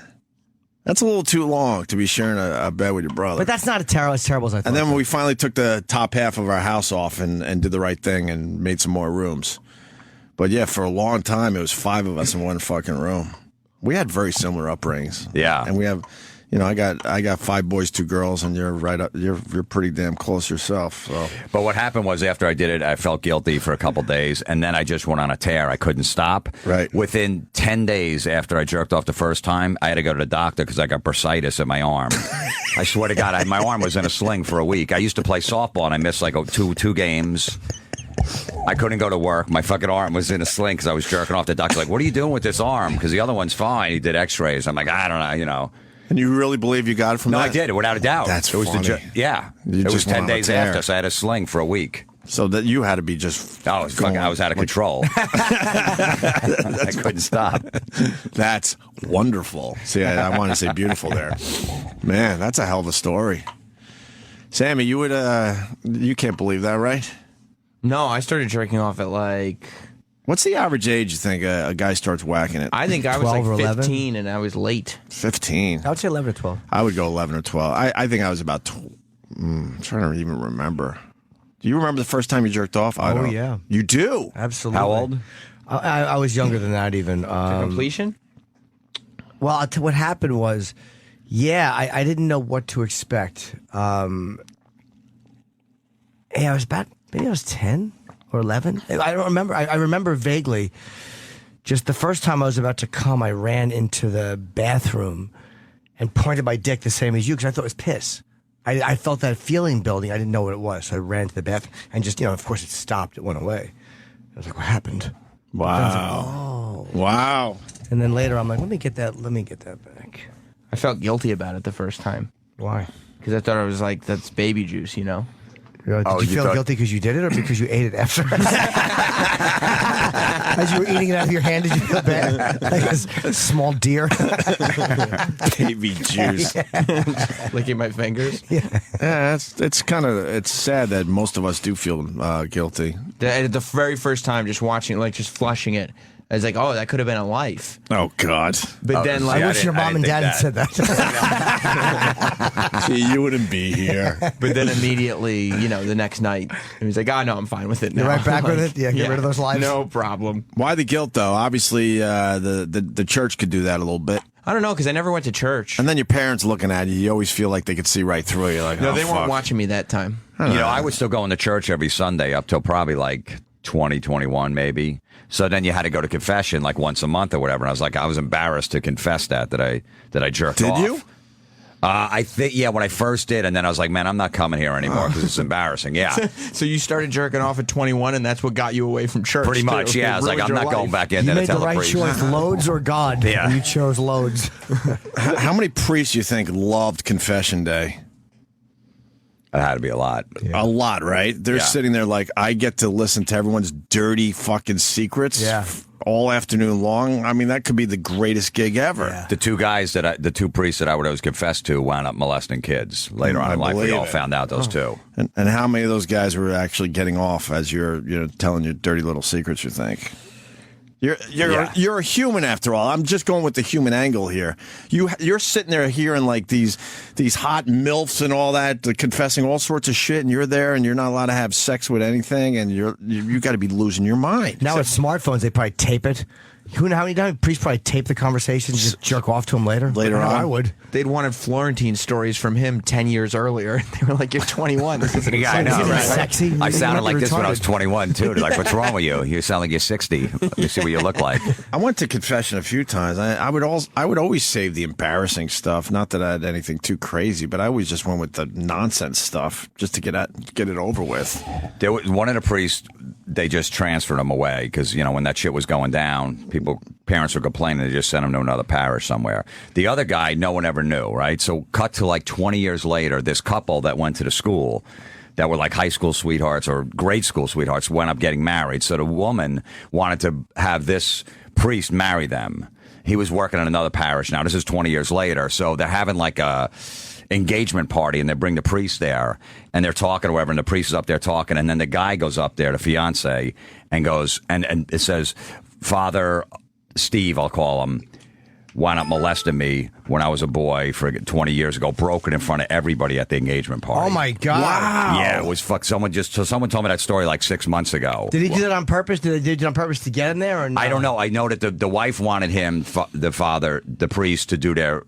That's a little too long to be sharing a bed with your brother. But that's not as terrible as I thought. And then when we finally took the top half of our house off and did the right thing and made some more rooms. But yeah, for a long time, it was 5 of us in one fucking room. We had very similar upbringings. Yeah. And we have, I got 5 boys, 2 girls, and you're right up. You're pretty damn close yourself. So. But what happened was after I did it, I felt guilty for a couple days, and then I just went on a tear. I couldn't stop. Right. Within 10 days after I jerked off the first time, I had to go to the doctor because I got bursitis in my arm. I swear to God, my arm was in a sling for a week. I used to play softball, and I missed like two games. I couldn't go to work. My fucking arm was in a sling because I was jerking off. The doctor's like, what are you doing with this arm? Because the other one's fine. He did x-rays. I'm like, I don't know, And you really believe you got it from No, that? I did, without a doubt. That's it was funny. Yeah. You It was just went 10 on a days tear. after, so I had a sling for a week. So that you had to be just. I was out of control. I couldn't stop. That's wonderful. See, I want to say beautiful there. Man, that's a hell of a story. Sammy, you can't believe that, right? No, I started jerking off at like. What's the average age you think a guy starts whacking it? I think I was 12 or like 11? 15 and I was late. 15. I would say 11 or 12. I would go 11 or 12. I think I was about. I'm trying to even remember. Do you remember the first time you jerked off? I Oh, don't. yeah. You do? Absolutely. How old? I was younger than that even. Completion? Well, I'll tell you what happened was, I didn't know what to expect. I was maybe I was 10 or 11. I don't remember. I remember vaguely. Just the first time I was about to come, I ran into the bathroom and pointed my dick the same as you because I thought it was piss. I felt that feeling building. I didn't know what it was. So I ran to the bathroom and just, of course it stopped. It went away. I was like, what happened? Wow. Wow. And then later I'm like, let me get that back. I felt guilty about it the first time Why? because I thought it was like, that's baby juice, Yeah, Did Oh, you you feel thought- guilty because you did it or because you ate it after? As you were eating it out of your hand, did you feel bad? Like a small deer? Baby juice. Licking my fingers. Yeah, it's sad that most of us do feel guilty. The very first time, just watching, like, just flushing it, I was like, oh, that could have been a life. Oh God! But then, see, like, I wish your mom and dad had said that. See, you wouldn't be here. but then immediately, the next night, he was like, oh, no, I'm fine with it now. You're right back with Like, it? Yeah, get rid of those lives? No problem. Why the guilt though? Obviously, the church could do that a little bit. I don't know, because I never went to church. And then your parents looking at you, you always feel like they could see right through you. Like, No, oh, they weren't fuck. watching me that time. I was still going to church every Sunday up till probably like 2021 maybe. So then you had to go to confession like once a month or whatever. And I was embarrassed to confess that I jerked off. Did you? I think, when I first did. And then I was like, man, I'm not coming here anymore because it's embarrassing. Yeah. So you started jerking off at 21, and that's what got you away from church. Pretty too. much, yeah. It I was like, ruined I'm your not going life. back in You there to made the tell the right priest. choice, loads or God. Yeah. And you chose loads. How many priests you think loved Confession Day? It had to be a lot. A lot, right? They're Yeah. sitting there like, I get to listen to everyone's dirty fucking secrets Yeah. all afternoon long. I mean, that could be the greatest gig ever. Yeah. The two priests that I would always confess to wound up molesting kids later on I in life. We believe all it. found out those two. And how many of those guys were actually getting off as you're telling your dirty little secrets, you think? You're a human after all. I'm just going with the human angle here. You're sitting there hearing like these hot MILFs and all that, confessing all sorts of shit, and you're there and you're not allowed to have sex with anything, and you got to be losing your mind. Now with smartphones, they probably tape it. How many times priests probably tape the conversation and just jerk off to him later? Later I know on. I would. They'd wanted Florentine stories from him 10 years earlier. They were like, you're 21. This isn't Yeah, I know, Is it right? sexy? I You sounded might be like this when I was retarded. 21 too. They're like, what's wrong with you? You sound like you're 60. You see what you look like. I went to confession a few times. I would always save the embarrassing stuff. Not that I had anything too crazy, but I always just went with the nonsense stuff just to get it over with. There was one of the priests. They just transferred him away because when that shit was going down, parents were complaining. They just sent him to another parish somewhere. The other guy, no one ever knew, right? So cut to like 20 years later, this couple that went to the school that were like high school sweethearts or grade school sweethearts wound up getting married. So the woman wanted to have this priest marry them. He was working in another parish. Now this is 20 years later, so they're having like a engagement party, and they bring the priest there, and they're talking or whatever, and the priest is up there talking, and then the guy goes up there, the fiance, and goes, and it says, Father Steve, I'll call him, wound up molesting me when I was a boy for 20 years ago, broke it in front of everybody at the engagement party. Oh my God! Wow. Yeah, it was fuck. Someone told me that story like 6 months ago. Did he do that on purpose? Did they do it on purpose to get him there? Or no? I don't know. I know that the wife wanted him, the priest, to do their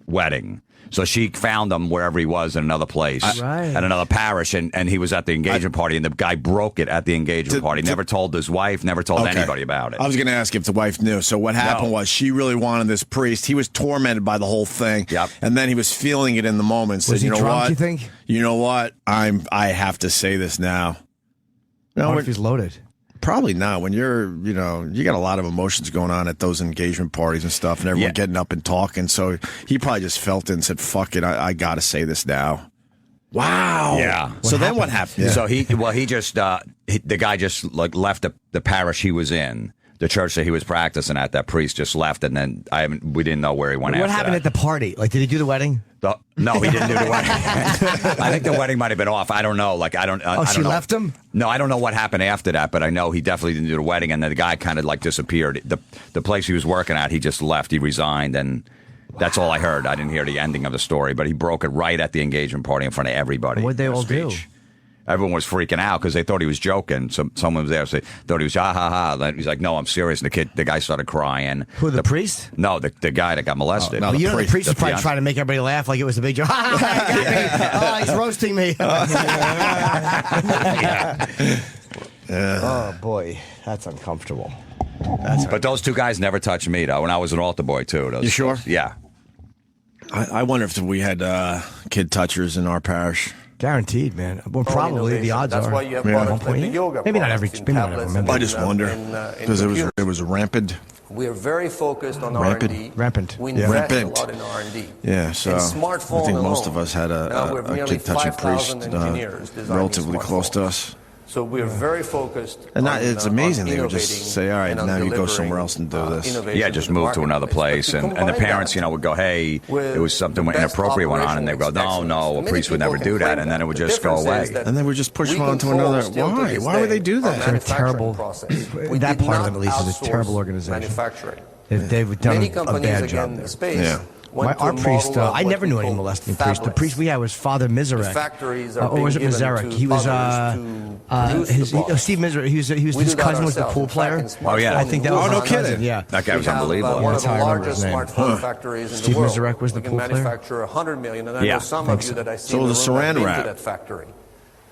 wedding. So she found him wherever he was in another place, Right. at another parish, and he was at the engagement party, and the guy broke it at the engagement party. Never told his wife, never told Okay. anybody about it. I was going to ask if the wife knew. So what happened No. was she really wanted this priest. He was tormented by the whole thing. Yep. And then he was feeling it in the moment. Said, Was he you know drunk, what? you think? You know what? I have to say this now. No, What if he's loaded? probably not. When you got a lot of emotions going on at those engagement parties and stuff, and everyone Yeah. getting up and talking. So he probably just felt it and said, fuck it. I got to say this now. Wow. Yeah. So then what happened? So the guy just like left the parish he was in, the church that he was practicing at. That priest just left, and then we didn't know where he went. What after happened that. at the party? Like, did he do the wedding? No, he didn't do the wedding. I think the wedding might have been off. I don't know. Like, I don't. I She don't know. left him? No, I don't know what happened after that, but I know he definitely didn't do the wedding, and then the guy kind of like disappeared. The place he was working at, he just left. He resigned, and that's all I heard. I didn't hear the ending of the story, but he broke it right at the engagement party in front of everybody. What'd they in a all do? speech. Everyone was freaking out because they thought he was joking. Someone was there, so they thought he was ha ha ha. Then he's like, "No, I'm serious." And the guy started crying. Who, the priest? No, the guy that got molested. no, Well, the the priest- priest was probably fiance. trying to make everybody laugh like it was a big joke. Oh, he's roasting me. Oh, boy. That's uncomfortable. But those two guys never touched me, though, when I was an altar boy, too. You sure? Yeah. I wonder if we had kid touchers in our parish. Guaranteed, man. Well, probably the odds That's are. why you have Yeah. products like the yoga Maybe not every. products in Maybe not tablets every member. I just wonder in because computers. it was rampant. We are very focused on Rampant. R&D. Rampant. We Yeah. invest Rampant. a lot in R&D. Yeah, so in I smartphone think most alone, of us had now we have a nearly kid touching priest 5,000 engineers designing relatively close to smartphones. us. So we are very focused. And on, it's on amazing. They would innovating just say, all right, and on now you go delivering, somewhere else and do this. innovation Yeah, just to the move to another marketplace. place, But and to the combine parents, that would go, hey, with it was something the best inappropriate went on, and they go, operational no, a excellence. priest would Many never people do that, claim and then it would The just go difference away. is that And then we just push we them on to control another. still to Why? this Why would day they do our that? They're manufacturing terrible. process. We That did part of not them, at least, is a outsource terrible organization. Manufacturing. They've done Many a companies bad again job in there. the space. Yeah. went Our to a priest, model of I what never we knew any call molesting priest. The fabless. priest we had was Father Mizarek. The factories are or was it being given Mizarek? to He was others to produce the product. Steve Mizarek. He was We his do that cousin was the ourselves. pool In fact, player. in Oh, yeah. smartphone I think that in was Oh, no his kidding. cousin, Yeah, That guy was we have, unbelievable. one That's of how the I remember his largest name. smartphone factories in Steve the world. Mizarek was the we can pool player? manufacture 100 million, and I Yeah. know some of you that I see So in the the room have saran been wrap. to that factory.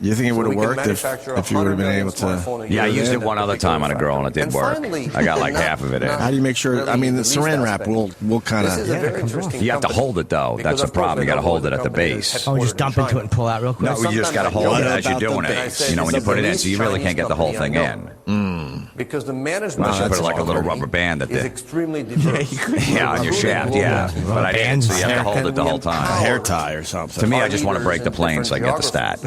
You think it would So have we can worked manufacture if you would have 100 been million able to? smartphone a Yeah, I year used in it that one other time on a girl, and it did And work. finally, I got like not- half of it in. not How do you make sure? really I mean, the least saran wrap aspect. will kind This is a of. very interesting You have to company. hold it, though. Because That's the of course problem. You they got to know hold the it at the company base. is Oh, you just headquartered dump in into it and pull out real quick. No, you just got to Sometimes hold it they as you're don't. doing About the it. base. You know, when you It's put it the in, so you really least can't get the whole Chinese thing in. company Because the management Well, you of put that like a little company rubber band at is the- extremely diverse. Yeah, on your shaft, yeah. But I didn't, so you have to hold it the whole A time. hair tie or something. To me, Our I just want to break the leaders in plane so I get the stat.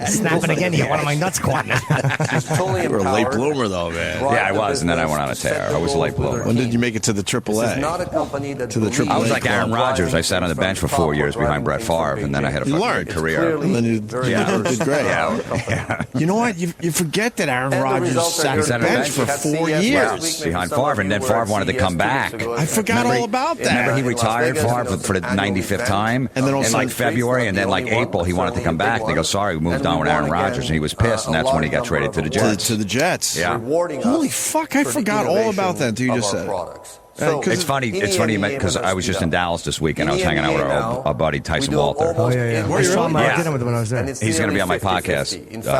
Snap it again. You got one of my nuts caught in it. She's totally You were a late empowered. bloomer, though, man. Drive Yeah, I the was, and then I went on a business, tear. set I was a the late goals with bloomer. her When did team. you make it to the This is AAA? not a company that To the believes AAA I was like Aaron in Rodgers. I driving sat on the from bench for top 4 or years behind driving Brett things from Favre, and then I had a You fucking learned. good career. Clearly And then you very Yeah. diverse did great. Yeah. You know what? You forget that Aaron And the Rodgers results are sat here on the today. bench for At 4 CES years. last week, maybe Behind some of Favre, and you then were Favre at wanted to CES come 2 back. weeks ago. I forgot all about that. Remember, he In Las retired Vegas, Favre for the annual 95th event. time, And then all in of a like sudden- February, and then like April, he wanted to come back. And they go, sorry, we moved on with Aaron Rodgers, and he was pissed, and that's when he got traded to the Jets. To the Jets. Yeah. Rewarding Holy us fuck, I for the forgot all about that innovation until you just of our said it. products. So- It's funny. It's funny because I was just in Dallas this weekend. I was hanging out with our buddy Tyson Walter. Oh, yeah. I saw him at dinner with him when I was there. He's going to be on my podcast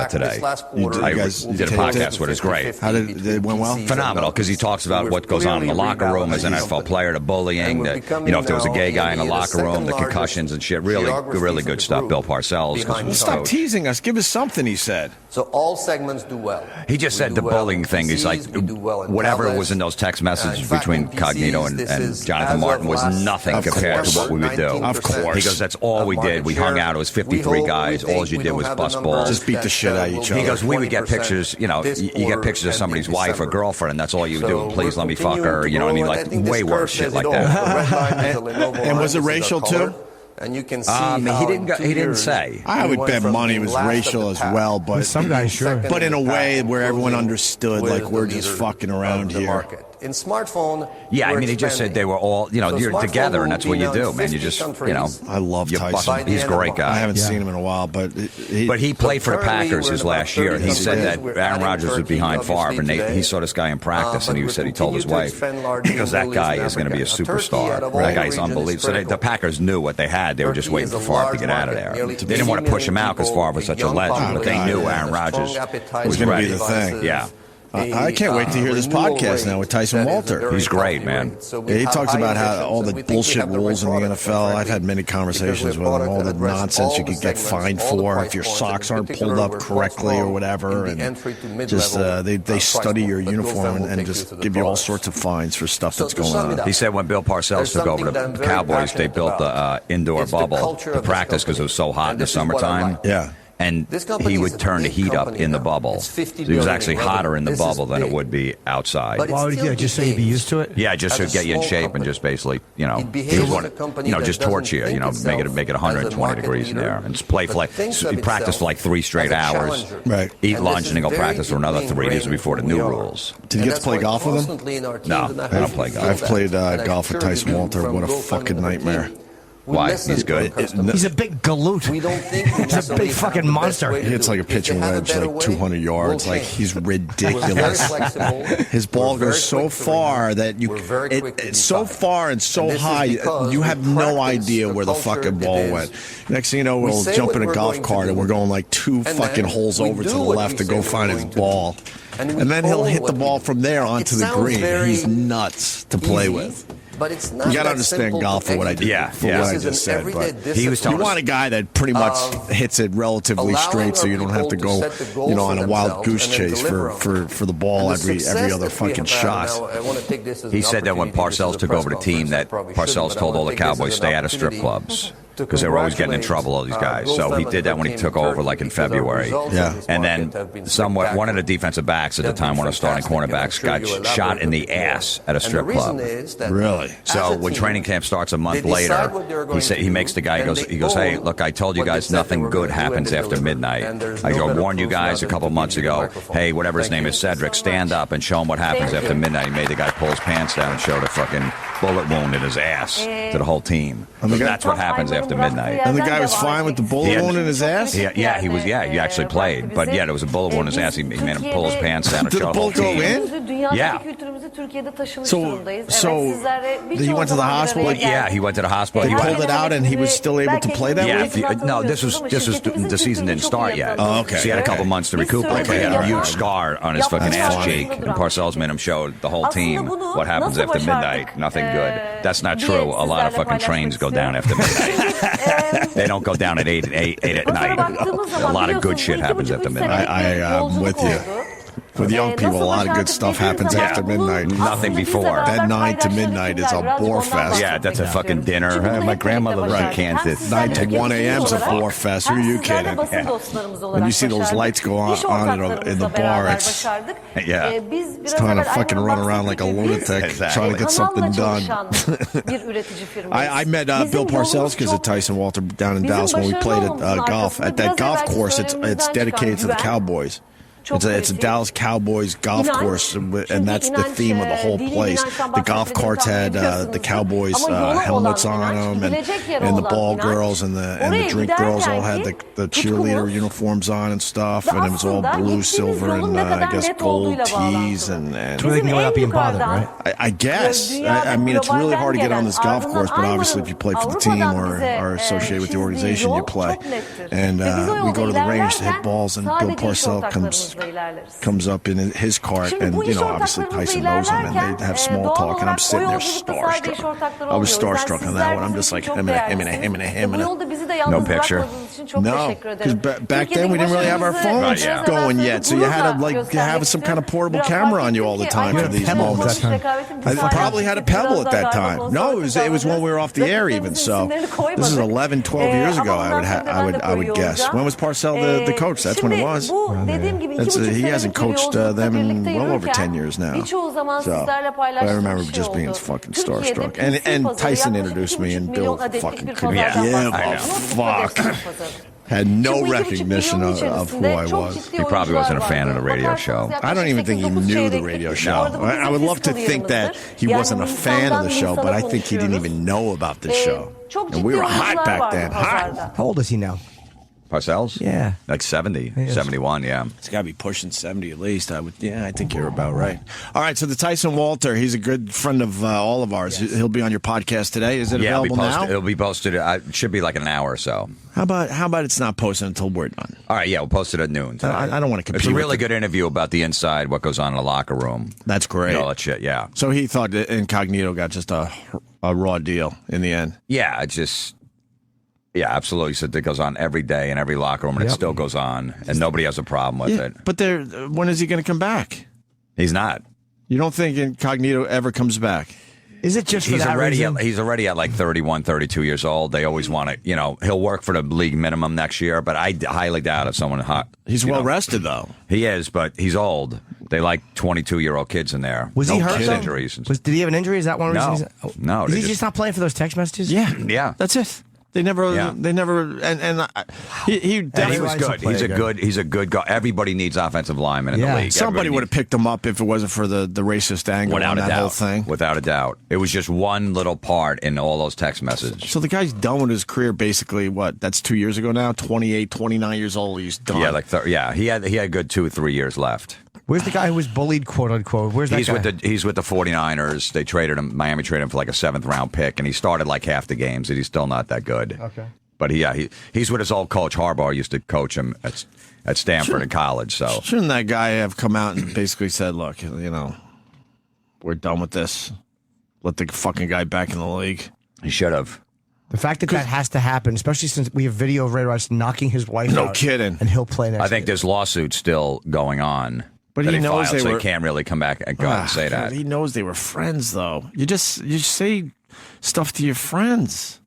today. I did a podcast with him. It's great. How did it went well? Phenomenal, because he talks about what goes on in the locker room as an NFL player, the bullying, if there was a gay guy in the locker room, the concussions and shit. Really good stuff. Bill Parcells. Well, stop teasing us. Give us something, he said. So all segments do well. He just said the bullying thing. He's like, whatever was in those text messages between Cognito and Jonathan Martin was nothing compared to what we would do. Of course. He goes, that's all we did. We hung out. It was 53 guys. All you did was bust balls. Just beat the shit out of each other. He goes, we would get pictures, you get pictures of somebody's wife or girlfirend, and that's all you would do. Please let me fuck her. You know what I mean? Like, way worse shit like that. And was it racial, too? And you can see He didn't say. I would bet money it was racial as well, but Some guys, sure. But in a way where everyone understood, like, we're just fucking around here. In smartphone, Yeah, I mean, he just said they were all, you're together, and that's what you do, man. You just, I love you Tyson. bust. He's a great guy. I haven't seen him in a while, but he played for the Packers his last year, and he said that Aaron Rodgers was behind Favre, and he saw this guy in practice, and he told his wife, because that guy is going to be a superstar. That guy's unbelievable. So the Packers knew what they had. They were just waiting for Favre to get out of there. They didn't want to push him out because Favre was such a legend, but they knew Aaron Rodgers was going to ready. be the thing. Yeah. I can't wait to hear this podcast now with Tyson Walter. He's great, man. Yeah, he talks about how all the bullshit rules in the NFL. I've had many conversations with him. All the nonsense you could get fined for if your socks aren't pulled up correctly or whatever. And just they study your uniform and just give you all sorts of fines for stuff that's going on. He said when Bill Parcells took over the Cowboys, they built the indoor bubble to practice because it was so hot in the summertime. Yeah. And he would turn the heat up in the bubble. So he was actually hotter in the bubble than it would be outside. Why would he do it? Just so you'd be used to it? Yeah, just to get you in shape and just basically, he was just torture you, make it 120 degrees in there and play for he practiced for like 3 straight hours. Right. Eat lunch and then go practice for another 3 days before the new rules. Did you get to play golf with him? No, I don't play golf. I've played golf with Tyson Walter. What a fucking nightmare. Why? He's good. He's a big galoot. He's a big fucking monster. He hits like a pitching wedge, like 200 yards. Like, he's ridiculous. His ball goes so far that it's so far and so high, you have no idea where the fucking ball went. Next thing you know, we'll jump in a golf cart and we're going like 2 fucking holes over to the left to go find his ball. And then he'll hit the ball from there onto the green. He's nuts to play with. But it's not You got to that understand simple golf to for what I did. execute. For what I This is just an said. everyday But he was discipline. you want a guy that pretty much hits it relatively allowing straight, so our you don't have to people go, to set the goals on for a wild themselves goose and then chase deliver on for the ball And the every success other that we fucking have had, shot. now, I want to take this as He an said that when opportunity. This is Parcells a took press over the conference. team, I that probably shouldn't, Parcells but I told all want the to take this Cowboys as stay an out of strip opportunity clubs to because they were always getting in congratulate, trouble, all these guys. Bill So he Simmons did that and when he team took over, Turkey like in because our February. results in Yeah. this And market then have been one of the spectacular. defensive backs at the They've been time, one of the starting fantastic, and I'm cornerbacks, sure got you'll elaborate shot in a the bit more. ass at a And strip the reason club. is that Really? So as a when team, training camp starts a month they decide later, what they're going he to makes do, the guy, and he they goes, hey, own look, I told you what they guys said they nothing were good gonna do, and happens they after delivered. midnight. And there's I no go, better warned you proof guys a than couple to months give you the ago, microphone. hey, whatever his Thank name you. is, Cedric, stand up and show him what happens after midnight. He made the guy pull his pants down and showed a fucking bullet wound in his ass to the whole team. That's what happens after midnight. And the guy was fine with the bullet wound in his ass? He actually played. But yeah, there was a bullet wound in his ass. He made him pull his pants down and Did show the the whole bullet go team. in? Yeah. So did he went to the hospital? Yeah, he went to the hospital. He pulled it out and he was still able to play that Yeah, week? no, this was the season didn't start yet. Oh, okay. So he had a couple months to recuperate. But he had a huge scar on his fucking ass cheek. And Parcells made him show the whole team what happens after midnight. Nothing good. That's not true. A lot of fucking trains go down after midnight. They don't go down at 8 at night. A lot of good shit happens after midnight. I'm with you. With young people, a lot of good stuff happens after midnight. Nothing before. That 9 to midnight is a bore fest. Yeah, that's a fucking dinner. My grandmother lives in Kansas. 9 to 1 a.m. is a bore fest. Who are you kidding? When you see those lights go on in the bar, it's time to fucking run around like a lunatic trying to get something done. I met Bill Parcells because of Tyson Walter down in Dallas when we played at golf. At that golf course, it's dedicated to the Cowboys. It's a Dallas Cowboys golf course, and that's the theme of the whole place. The golf carts had the Cowboys helmets on them, and the ball girls and the drink girls all had the cheerleader uniforms on and stuff, and it was all blue, silver, and I guess gold tees. And So they can go without being bothered, right? I guess. I mean, it's really hard to get on this golf course, but obviously if you play for the team or are associated with the organization, you play. And we go to the range to hit balls, and Bill Parcells comes up in his cart, and obviously Tyson knows him, and they have small talk, and I'm sitting there starstruck. I was starstruck on that one. I'm just like him. No picture. No, because back then we didn't really have our phones going yet, so you had to have some kind of portable camera on you all the time for these moments. I probably had a Pebble at that time. No, it was when we were off the air even. So this is 11, 12 years ago. I would guess. When was Parcells the coach? That's when it was. He hasn't coached them in well over 10 years now. So I remember just being fucking starstruck. And Tyson introduced me, and Bill fucking couldn't give a fuck. Had no recognition of who I was. He probably wasn't a fan of the radio show. I don't even think he knew the radio show. I would love to think that he wasn't a fan of the show, but I think he didn't even know about this show. And we were hot back then. Hot. How old is he now? Parcells? Yeah. Like 70, 71, yeah. It's got to be pushing 70 at least. I think you're about right. All right, so the Tyson Walter, he's a good friend of all of ours. Yes. He'll be on your podcast today. Is it available now? It'll be posted. It should be like an hour or so. How about it's not posted until we're done? All right, yeah, we'll post it at noon. I don't want to compete. It's a really good interview about the inside, what goes on in the locker room. That's great. All that shit, yeah. So he thought that Incognito got just a raw deal in the end. Yeah, it's just... Yeah, absolutely. So it goes on every day in every locker room, and it still goes on, and nobody has a problem with it. But when is he going to come back? He's not. You don't think Incognito ever comes back? Is it just for that reason? He's already at like 31, 32 years old. They always want to, he'll work for the league minimum next year, but I highly doubt if someone hot. He's well rested, though. He is, but he's old. They like 22-year-old kids in there. Was he hurt? Injuries. Did he have an injury? Is that one reason? No. Is he just not playing for those text messages? Yeah. That's it. He definitely was good. He's a good guy. Everybody needs offensive linemen in the league. Somebody would have picked him up if it wasn't for the racist angle on that whole thing. Without a doubt. It was just one little part in all those text messages. So the guy's done with his career basically, that's 2 years ago now? 28, 29 years old, he's done. Yeah, he had a good 2 or 3 years left. Where's the guy who was bullied, quote unquote? Where's that guy? He's with the 49ers. They traded him. Miami traded him for like a 7th round pick, and he started like half the games, and he's still not that good. Okay. But he's with his old coach. Harbaugh used to coach him at Stanford in college. So shouldn't that guy have come out and basically said, "Look, we're done with this. let the fucking guy back in the league. He should have. The fact that has to happen, especially since we have video of Ray Rice knocking his wife No out. kidding. And he'll play next I think year. there's lawsuits still going on. But that he knows filed, they so were. he can't really come back and go out and say that. He knows they were friends, though. You say stuff to your friends,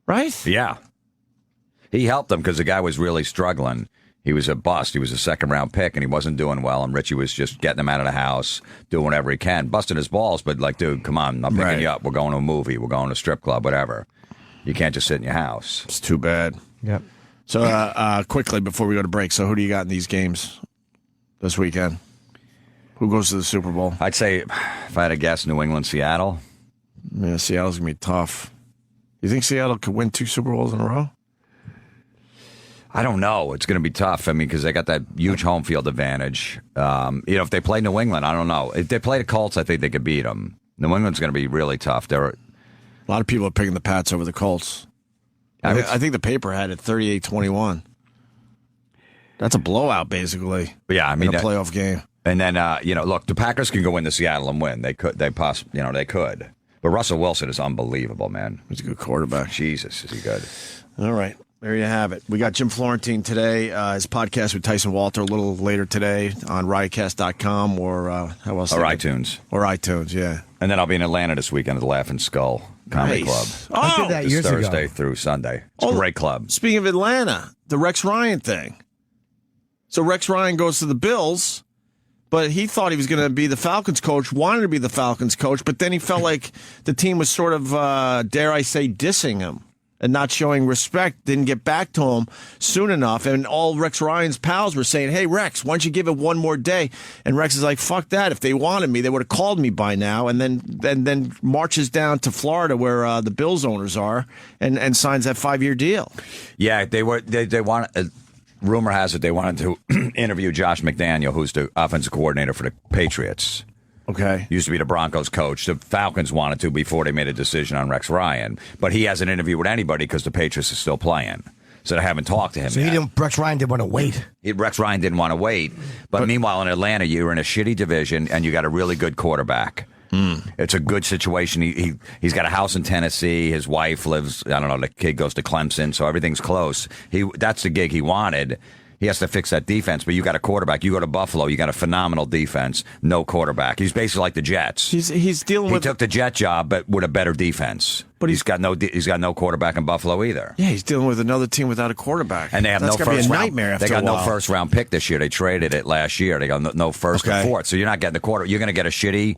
right? Yeah. He helped them because the guy was really struggling. He was a bust. He was a second-round pick, and he wasn't doing well. And Richie was just getting him out of the house, doing whatever he can, busting his balls. But like, dude, come on, I'm picking you up. We're going to a movie. We're going to a strip club, whatever. You can't just sit in your house. It's too bad. Yep. So quickly before we go to break, so who do you got in these games this weekend? Who goes to the Super Bowl? I'd say, if I had to guess, New England, Seattle. Yeah, Seattle's gonna be tough. You think Seattle could win 2 Super Bowls in a row? I don't know. It's going to be tough. I mean, because they got that huge home field advantage. If they play New England, I don't know. If they play the Colts, I think they could beat them. New England's going to be really tough. A lot of people are picking the Pats over the Colts. I think the paper had it 38-21. That's a blowout, basically. Yeah, I mean, in a playoff game. And then, look, the Packers can go into Seattle and win. They could. They could. But Russell Wilson is unbelievable, man. He's a good quarterback. Jesus, is he good? All right. There you have it. We got Jim Florentine today. His podcast with Tyson Walter a little later today on riotcast.com or how else? Or iTunes. Or iTunes, yeah. And then I'll be in Atlanta this weekend at the Laughing Skull Comedy Club. I did that It's years Thursday ago. through Sunday. It's a great club. Speaking of Atlanta, the Rex Ryan thing. So Rex Ryan goes to the Bills, but he thought he was going to be the Falcons coach, wanted to be the Falcons coach, but then he felt like the team was sort of, dare I say, dissing him and not showing respect, didn't get back to him soon enough. And all Rex Ryan's pals were saying, hey, Rex, why don't you give it one more day? And Rex is like, fuck that. If they wanted me, they would have called me by now. And then marches down to Florida where the Bills owners are and signs that 5-year deal. Yeah, they want. Rumor has it they wanted to interview Josh McDaniel, who's the offensive coordinator for the Patriots. Okay. Used to be the Broncos coach. The Falcons wanted to before they made a decision on Rex Ryan. But he hasn't interviewed with anybody because the Patriots are still playing. So they haven't talked to him yet. Rex Ryan didn't want to wait. Rex Ryan didn't want to wait. But meanwhile, in Atlanta, you're in a shitty division and you got a really good quarterback. It's a good situation. He's got a house in Tennessee. His wife lives, I don't know, the kid goes to Clemson, so everything's close. That's the gig he wanted. He has to fix that defense, but you got a quarterback. You go to Buffalo, you got a phenomenal defense, no quarterback. He's basically like the Jets. He's dealing with. He took the Jet job, but with a better defense. But he's got no quarterback in Buffalo either. Yeah, he's dealing with another team without a quarterback, and they have That's no gonna first be a round. nightmare after They got a while. no first round pick this year. They traded it last year. They got no first or fourth. So you're not getting the quarter. You're going to get a shitty.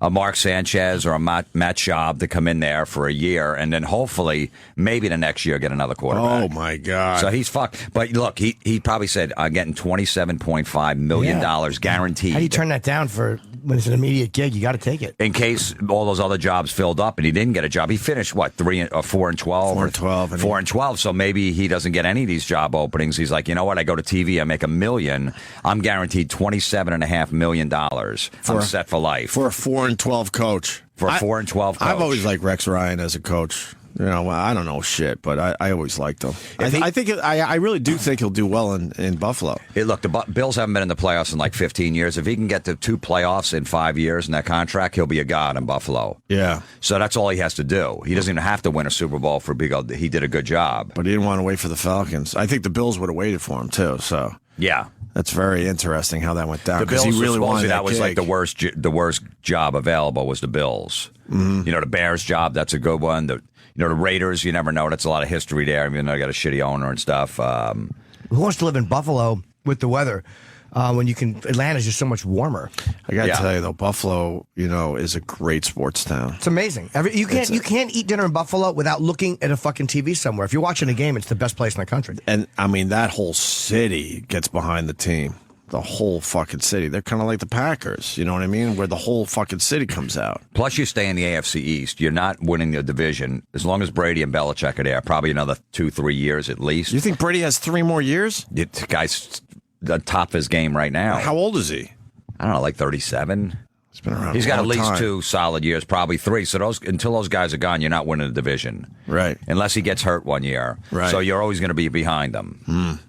A Mark Sanchez or a Matt Schaub to come in there for a year, and then hopefully, maybe the next year, get another quarterback. Oh, my God. So he's fucked. But look, he probably said, I'm getting $27.5 million guaranteed. How do you turn that down for when it's an immediate gig? You got to take it. In case all those other jobs filled up and he didn't get a job. He finished, 4 and 12? 4 and 12. 4 and 12. So maybe he doesn't get any of these job openings. He's like, you know what? I go to TV, I make $1 million. I'm guaranteed $27.5 million. I'm set for life. For a 4 and 12 coach. For a 4 and 12 coach. I've always liked Rex Ryan as a coach. You know, I don't know shit, but I always liked him. I really do think he'll do well in Buffalo. Hey, look, the Bills haven't been in the playoffs in like 15 years. If he can get to 2 playoffs in 5 years in that contract, he'll be a god in Buffalo. Yeah. So that's all he has to do. He doesn't even have to win a Super Bowl for because he did a good job. But he didn't want to wait for the Falcons. I think the Bills would have waited for him too. So yeah. That's very interesting how that went down. The Bills, he really wanted that was gig. like the worst job available was the Bills. Mm-hmm. You know, the Bears job, that's a good one. The Raiders, you never know. That's a lot of history there. Even though they got a shitty owner and stuff. Who wants to live in Buffalo with the weather when you can? Atlanta's just so much warmer. I got to tell you though, Buffalo, is a great sports town. It's amazing. You can't eat dinner in Buffalo without looking at a fucking TV somewhere. If you're watching a game, it's the best place in the country. And I mean, that whole city gets behind the team. The whole fucking city. They're kind of like the Packers, you know what I mean? Where the whole fucking city comes out. Plus, you stay in the AFC East. You're not winning the division. As long as Brady and Belichick are there, probably another 2-3 years at least. You think Brady has 3 more years? The guy's the top of his game right now. How old is he? I don't know, like 37. He's been around. He's got at least time. 2 solid years, probably 3. So until those guys are gone, you're not winning the division. Right. Unless he gets hurt one year. Right. So you're always going to be behind them.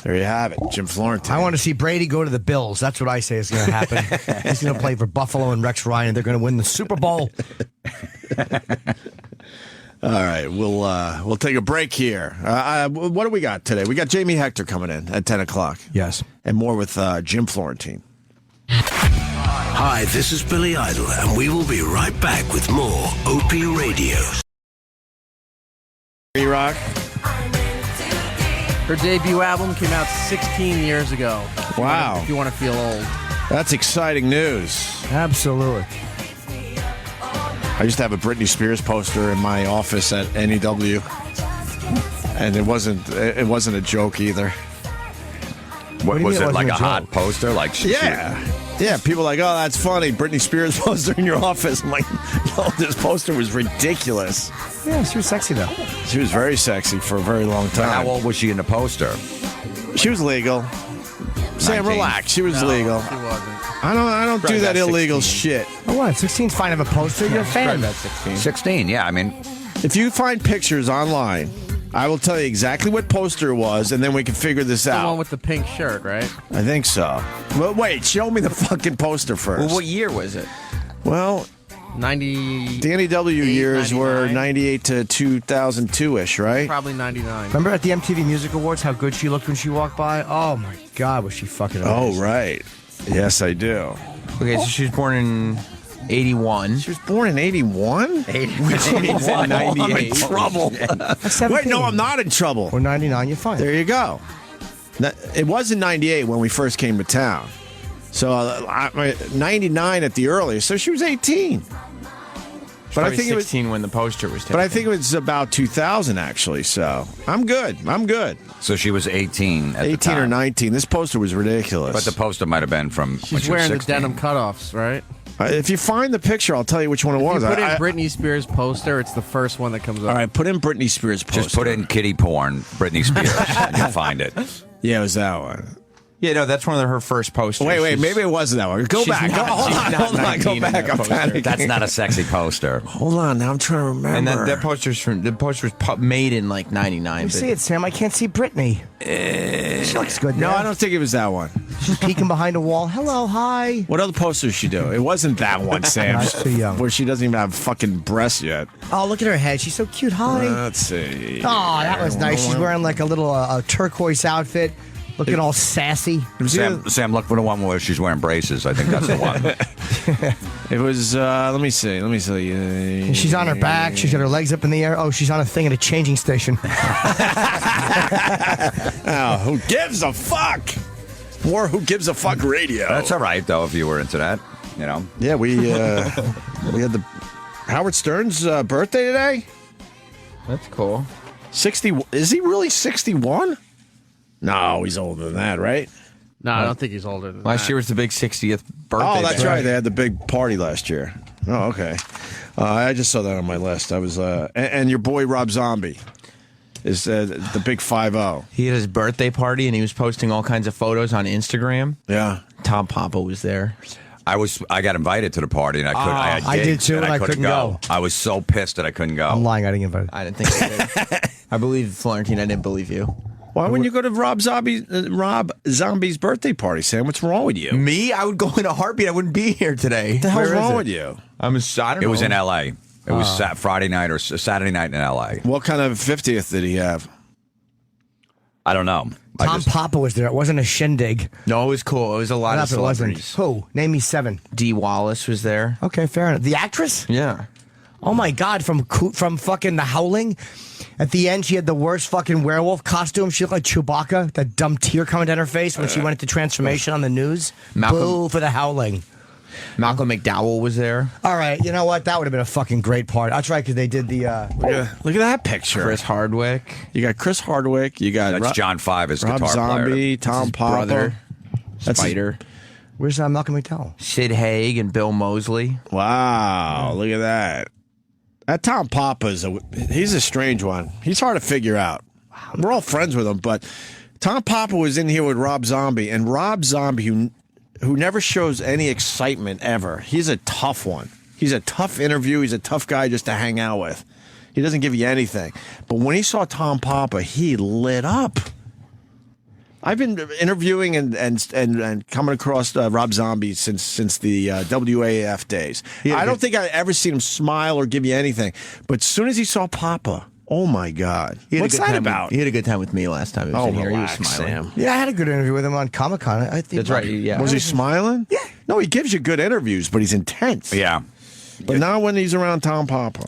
There you have it, Jim Florentine. I want to see Brady go to the Bills. That's what I say is going to happen. He's going to play for Buffalo and Rex Ryan. They're going to win the Super Bowl. All right, we'll take a break here. What do we got today? We got Jamie Hector coming in at 10 o'clock. Yes. And more with Jim Florentine. Hi, this is Billy Idol, and we will be right back with more Opie Radio. Rock. Her debut album came out 16 years ago. Wow. If you want to feel old. That's exciting news. Absolutely. I used to have a Britney Spears poster in my office at NEW, and it wasn't a joke either. What do you was mean it it like a wasn't a hot joke? poster? Like Yeah, people are like, oh, that's funny. Britney Spears poster in your office. I'm like, no, this poster was ridiculous. Yeah, she was sexy, though. She was very sexy for a very long time. How old was she in the poster? She was legal. Sam, 19. relax. She was legal. She wasn't. I don't do that about illegal 16. shit. Oh, what? 16's fine of a poster? You're a fan. That's 16. 16. Yeah, I mean, If you find pictures online, I will tell you exactly what poster it was, and then we can figure this The one out. with the pink shirt, right? I think so. But wait, show me the fucking poster first. Well, what year was it? Well, 90. the NEW years were 99. 98 to 2002-ish, right? Probably 99. Remember at the MTV Music Awards how good she looked when she walked by? Oh, my God, was she fucking amazing. Oh, right. Yes, I do. Okay, so she was born in 81. She was born in 81? 98. I'm in trouble. That's Wait, 17. no, I'm not in trouble. Or 99, you're fine. There you go. It was in 98 when we first came to town. So 99 at the earliest. So she was 18. But I think it was 16 when the poster was taken. But I think it was about 2000 actually. So I'm good. so she was 18 at the 18 time. or 19. This poster was ridiculous. But the poster might have been from when She's she was wearing the 16. denim cutoffs, right? If you find the picture, I'll tell you which one it was. You put in I- Britney Spears poster, it's the first one that comes up. all right, put in Britney Spears poster. Just put in kitty porn, Britney Spears, and you'll find it. Yeah, it was that one. Yeah, no, that's one of her first posters. Wait, She's- maybe it wasn't that one. Go she's back. not- Hold she's on. not Go 19 in back. that I'm poster. panicking. That's not a sexy poster. Hold on. Now I'm trying to remember. And that poster was made in like 99. You see it, Sam? I can't see Britney. She looks good No, there. I don't think it was that one. She's peeking behind a wall. Hello, hi. What other posters did she do? It wasn't that one, Sam. That's too young. Where she doesn't even have fucking breasts yet. Oh, look at her head. She's so cute. Hi. Let's see. Oh, that was nice. She's wearing like a little turquoise outfit, looking all sassy. Sam, look for the one where she's wearing braces. I think that's the one. It was, let me see. And she's on her back. She's got her legs up in the air. Oh, she's on a thing at a changing station. Oh, who gives a fuck? More Who Gives a Fuck radio. That's all right, though, if you were into that. You know. Yeah, we had the Howard Stern's birthday today. That's cool. 60. Is he really 61? No, he's older than that, right? No, I don't think he's older than Last that. year was the big 60th birthday. Oh, that's bash. right. They had the big party last year. Oh, okay. I just saw that on my list. I was, and your boy Rob Zombie is the big 5-0. He had his birthday party and he was posting all kinds of photos on Instagram. Yeah. Tom Papa was there. I got invited to the party and I couldn't. I had I did gigs too, and I couldn't couldn't go. I was so pissed that I couldn't go. I'm lying. I didn't invite her. I didn't think I did. I believe Florentine. I didn't believe you. Why wouldn't you go to Rob Zombie's birthday party, Sam? What's wrong with you? Me? I would go in a heartbeat. I wouldn't be here today. What the hell's Where is wrong it? with you? I don't know. It was in L.A. It was Friday night or Saturday night in L.A. What kind of 50th did he have? I don't know. Tom Papa was there. It wasn't a shindig. No, it was cool. It was a lot of It wasn't. celebrities. Who? Name me 7. Dee Wallace was there. Okay, fair enough. The actress? Yeah. Oh my God, from fucking The Howling. At the end, she had the worst fucking werewolf costume. She looked like Chewbacca. That dumb tear coming down her face when she went into transformation on the news. Malcolm- Boo for The Howling. Malcolm McDowell was there. All right, you know what? That would have been a fucking great part. That's right, because they did the. Look at that picture. Chris Hardwick. You got Chris Hardwick. You got That's John Five, his Rob guitar Zombie, player. Tom His Papa. brother. That's Spider. Where's Malcolm McDowell? Sid Haig and Bill Moseley. Wow, look at that. That Tom Papa's he's a strange one. He's hard to figure out. We're all friends with him, but Tom Papa was in here with Rob Zombie, and Rob Zombie, who never shows any excitement ever. He's a tough one. He's a tough interview. He's a tough guy just to hang out with. He doesn't give you anything. But when he saw Tom Papa, he lit up. I've been interviewing and coming across Rob Zombie since the WAF days. I don't think I ever seen him smile or give you anything. But as soon as he saw Papa, oh my God, what's that about? He had a good time with me last time he was in here. Relax, He was smiling. Sam. Yeah, I had a good interview with him on Comic-Con. I think That's right. Yeah. Was he smiling? Yeah. No, he gives you good interviews, but he's intense. Yeah. But not when he's around Tom Papa.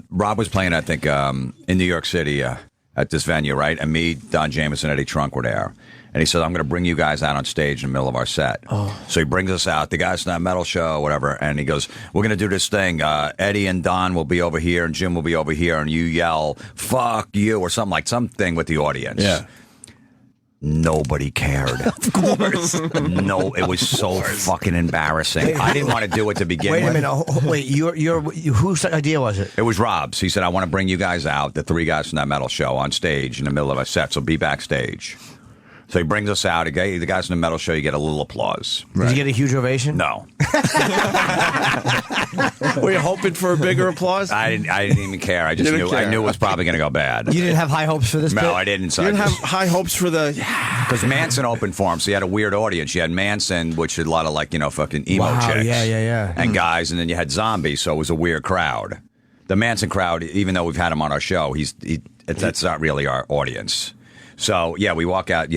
Rob was playing, I think, in New York City at this venue, right? And me, Don Jameson, Eddie Trunk were there. And he said, I'm going to bring you guys out on stage in the middle of our set. Oh. So he brings us out, the guys from that metal show, whatever. And he goes, we're going to do this thing. Eddie and Don will be over here and Jim will be over here. And you yell, fuck you, or something with the audience. Yeah. Nobody cared. Of course. No, it was so fucking embarrassing. I didn't want to do it to begin with. Wait a minute. Wait, whose idea was it? It was Rob's. He said, I want to bring you guys out, the three guys from that metal show, on stage in the middle of a set, so be backstage. So he brings us out. The guys in the metal show, you get a little applause. Did you get a huge ovation? No. Were you hoping for a bigger applause? I didn't even care. I just knew it was probably going to go bad. You didn't have high hopes for this No, bit? I didn't. So You didn't have high hopes for the... Because Manson opened for him, so you had a weird audience. You had Manson, which had a lot of, fucking emo Wow, chicks. yeah. And guys, and then you had Zombie, so it was a weird crowd. The Manson crowd, even though we've had him on our show, that's not really our audience. So, yeah, we walk out,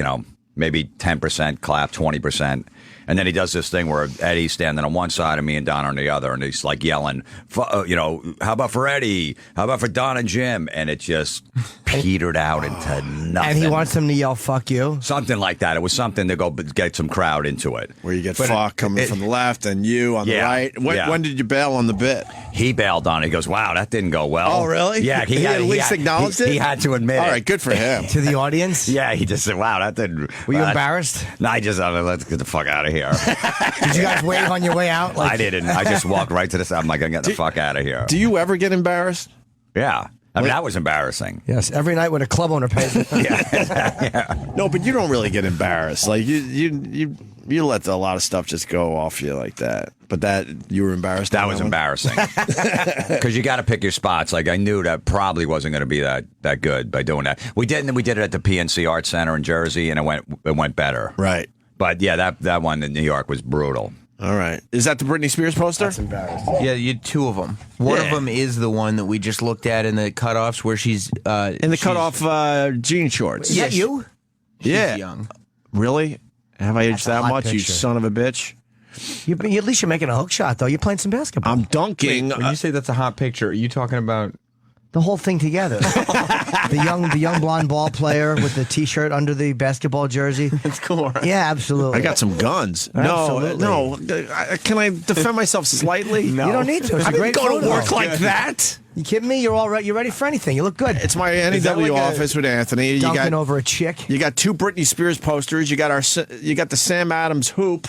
maybe 10% clap, 20%. And then he does this thing where Eddie's standing on one side and me and Don on the other. And he's like yelling, how about for Eddie? How about for Don and Jim? And it just petered out into nothing. And he wants them to yell, fuck you? Something like that. It was something to go get some crowd into it. Where you get fuck coming from the left and you on the right. When did you bail on the bit? He bailed on it. He goes, wow, that didn't go well. Oh, really? Yeah. He at least acknowledged it? He had to admit it. All right, good for him. To the audience? Yeah, he just said, wow, that didn't... Were you embarrassed? No, let's get the fuck out of here. Did you guys wave on your way out? I didn't. I just walked right to the side. I'm like, I'm getting the fuck out of here. Do you ever get embarrassed? Yeah. I mean, that was embarrassing. Yes, every night when a club owner pays. Yeah. No, but you don't really get embarrassed. Like you let a lot of stuff just go off you like that. But that you were embarrassed. That was embarrassing. Because you got to pick your spots. Like I knew that probably wasn't going to be that good by doing that. We did it at the PNC Arts Center in Jersey, and it went better. Right. But yeah, that one in New York was brutal. All right. Is that the Britney Spears poster? That's embarrassing. Yeah, you had two of them. One of them is the one that we just looked at in the cutoffs where she's in the cutoff jean shorts. Is that you? Yeah. Young. Really? Have I aged a that hot much, you picture. son of a bitch? At least you're making a hook shot, though. You're playing some basketball. I'm dunking. When you say that's a hot picture, are you talking about the whole thing together. the young blonde ball player with the T-shirt under the basketball jersey. That's cool, right? Yeah, absolutely. I got some guns. Absolutely. No. Can I defend myself slightly? No. You don't need to. It's I a didn't great go photo. to work like that. You kidding me? You're all right. You're ready for anything. You look good. It's my NEW office with Anthony. You Dunking got over a chick. You got two Britney Spears posters. You got the Sam Adams hoop,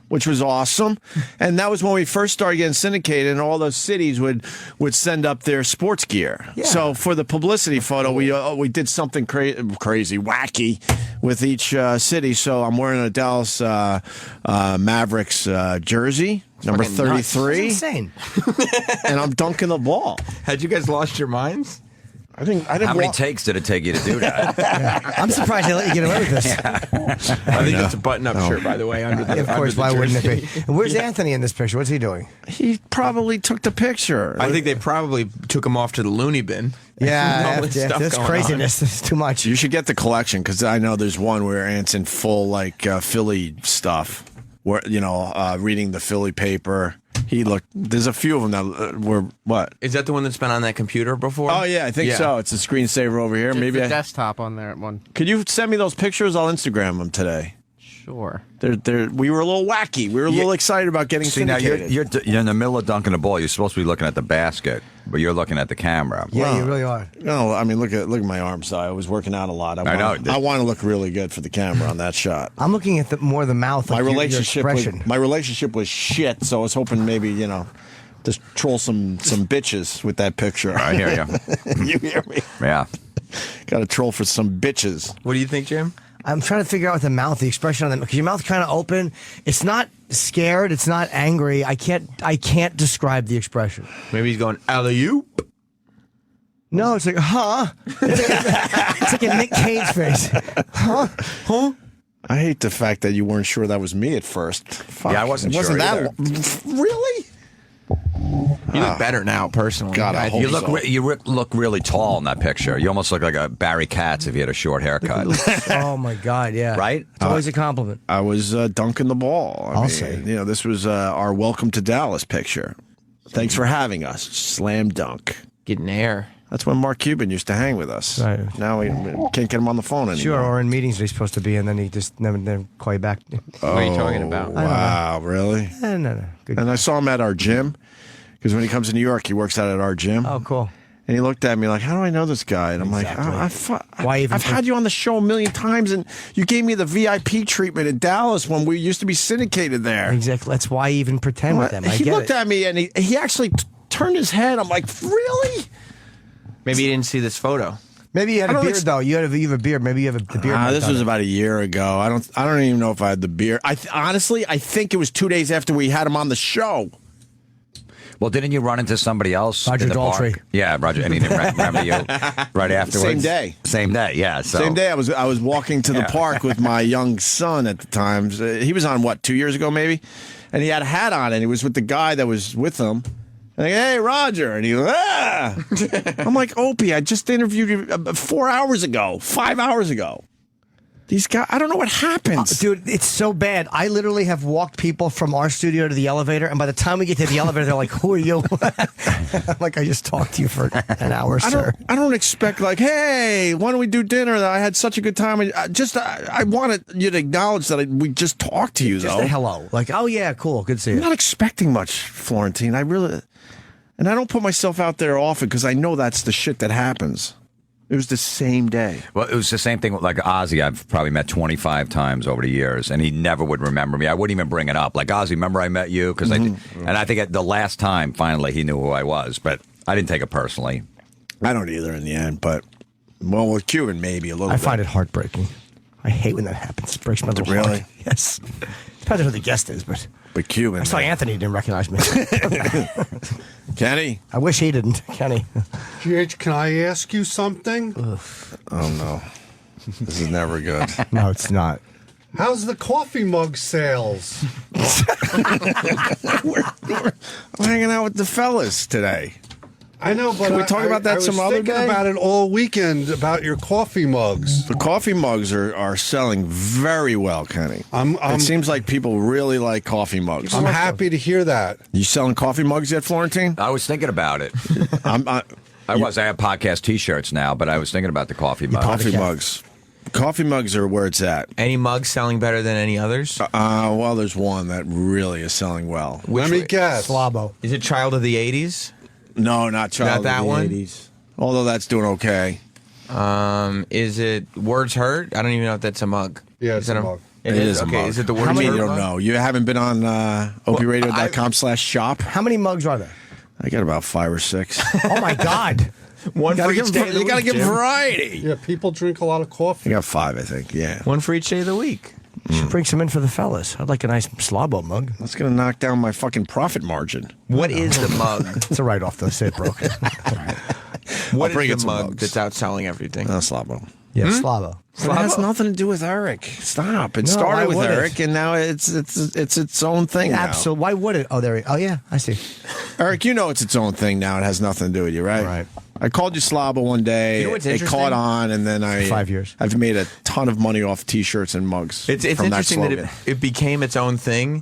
which was awesome. And that was when we first started getting syndicated, and all those cities would send up their sports gear. Yeah. So for the publicity photo, we did something crazy, wacky with each city. So I'm wearing a Dallas Mavericks jersey, number 33. That's insane. And I'm dunking the ball. Had you guys lost your minds? I didn't. How many takes did it take you to do that? I'm surprised they let you get away with this. I think it's a button-up shirt, by the way. Under the Of course, why wouldn't it be? And where's Yeah. Anthony in this picture? What's he doing? He probably took the picture. I think they probably took him off to the loony bin. Yeah, All this stuff this going craziness is too much. You should get the collection, because I know there's one where Ant's in full Philly stuff, where reading the Philly paper. There's a few of them that were what? Is that the one that's been on that computer before? Oh yeah, I think so. It's a screensaver over here. It's Maybe the desktop on there. One. Could you send me those pictures? I'll Instagram them today. Sure. We were a little wacky. We were a little excited about getting See, now syndicated. you're in the middle of dunking the ball. You're supposed to be looking at the basket, but you're looking at the camera. Yeah, you really are. No, I mean look at my arms. I was working out a lot. I want to look really good for the camera on that shot. I'm looking at more of the mouth. My like relationship your expression. my relationship was shit, so I was hoping maybe just troll some bitches with that picture. I hear you. You hear me? Yeah. Got to troll for some bitches. What do you think, Jim? I'm trying to figure out the mouth, the expression on them, because your mouth's kind of open. It's not scared. It's not angry. I can't describe the expression. Maybe he's going alley-oop. No, it's like, huh? It's like a Nick Cage face. Huh? I hate the fact that you weren't sure that was me at first. Fuck. Yeah, I wasn't It sure that either. Really? You look better now, personally. God, I hope You look so. look really tall in that picture. You almost look like a Barry Katz if you had a short haircut. Oh my God, yeah. Right? It's always a compliment. I was dunking the ball. I'll say. You know, this was our welcome to Dallas picture. Thanks for having us. Slam dunk. Getting air. That's when Mark Cuban used to hang with us. Right. Now we can't get him on the phone anymore. Sure, or in meetings that he's supposed to be, and then he just never call you back. What are you talking about? Wow, really? No. Good. And I saw him at our gym because when he comes to New York, he works out at our gym. Oh, cool. And he looked at me like, "How do I know this guy?" And I'm Exactly. like, Why even I've had you on the show a million times, and you gave me the VIP treatment in Dallas when we used to be syndicated there." Exactly. That's why I even pretend with them. I he get looked it. at me and he actually turned his head. I'm like, "Really?" Maybe you didn't see this photo. Maybe you had I a don't beard ex- though. You have a beard. Maybe you have the beard. This was about a year ago. I don't even know if I had the beard. Honestly, I think it was 2 days after we had him on the show. Well, didn't you run into somebody else Roger in the Daltrey. park? Yeah, Roger, and he didn't remember you right afterwards. Same day. Same day, yeah. So. Same day, I was walking to the Yeah. park with my young son at the time. He was on 2 years ago maybe, and he had a hat on, and he was with the guy that was with him. And I go, "Hey, Roger," and he goes, "Ah." I'm like, "Opie, I just interviewed you 4 hours ago, 5 hours ago." These guys, I don't know what happens. Dude, it's so bad. I literally have walked people from our studio to the elevator, and by the time we get to the elevator, they're like, "Who are you?" I'm like, "I just talked to you for an hour, sir." I don't expect like, "Hey, why don't we do dinner? I had such a good time." I wanted you to acknowledge that we just talked to you, Just though. a hello. Like, "Oh yeah, cool, good to see I'm you." not expecting much, Florentine. I don't put myself out there often because I know that's the shit that happens. It was the same day. Well, it was the same thing with like Ozzy. I've probably met 25 times over the years, and he never would remember me. I wouldn't even bring it up. Like, Ozzy, remember I met you? Because and I think at the last time, finally, he knew who I was, but I didn't take it personally. I don't either in the end, but well, with Cuban maybe a little. I bit. find it heartbreaking. I hate when that happens. It breaks my little Really? heart. Yes. Depends on who the guest is, but Cuban. I saw Anthony didn't recognize me. Kenny. I wish he didn't. Kenny. GH, can I ask you something? Oh no, this is never good. No, it's not. How's the coffee mug sales? I'm hanging out with the fellas today. I know, but Can we talk about that I was some other thinking day? about it all weekend about your coffee mugs. The coffee mugs are selling very well, Kenny. I'm- it seems like people really like coffee mugs. I'm happy to hear that. You selling coffee mugs yet, Florentine? I was thinking about it. I I have podcast T-shirts now, but I was thinking about the coffee mug. coffee mugs. Coffee mugs are where it's at. Any mugs selling better than any others? Well, there's one that really is selling well. Let me guess. Slabo. Is it Child of the 80s? No, not Child Not that of the one? 80s. Although that's doing okay. Is it Words Hurt? I don't even know if that's a mug. Yeah, Is it's that a mug. It is a okay. mug. Is it the How Words many Hurt you don't mug? know? You haven't been on opieradio.com/shop? How many mugs are there? I got about 5 or 6. Oh my God. One for each day of the You got to week, give Jim. variety. Yeah, people drink a lot of I coffee. got 5, I think. Yeah. One for each day of the week. Should bring some in for the fellas. I'd like a nice Slabo mug. That's going to knock down my fucking profit margin. What is the mug? It's a write-off though. Say it broke. What bring is in the some mug mugs. that's outselling everything? Slabo. Yeah, Slabo. It has nothing to do with Eric. Stop. It No, started why with would it? Eric, and now it's its own thing. now. Absolutely. Why would it? Oh, there. Oh, yeah. I see. Eric, you know it's its own thing now. It has nothing to do with you, right? Right. I called you Slobber one day. You know what's it interesting? caught on, and then 5 years. I've made a ton of money off T-shirts and mugs. It's from interesting that slogan. it became its own thing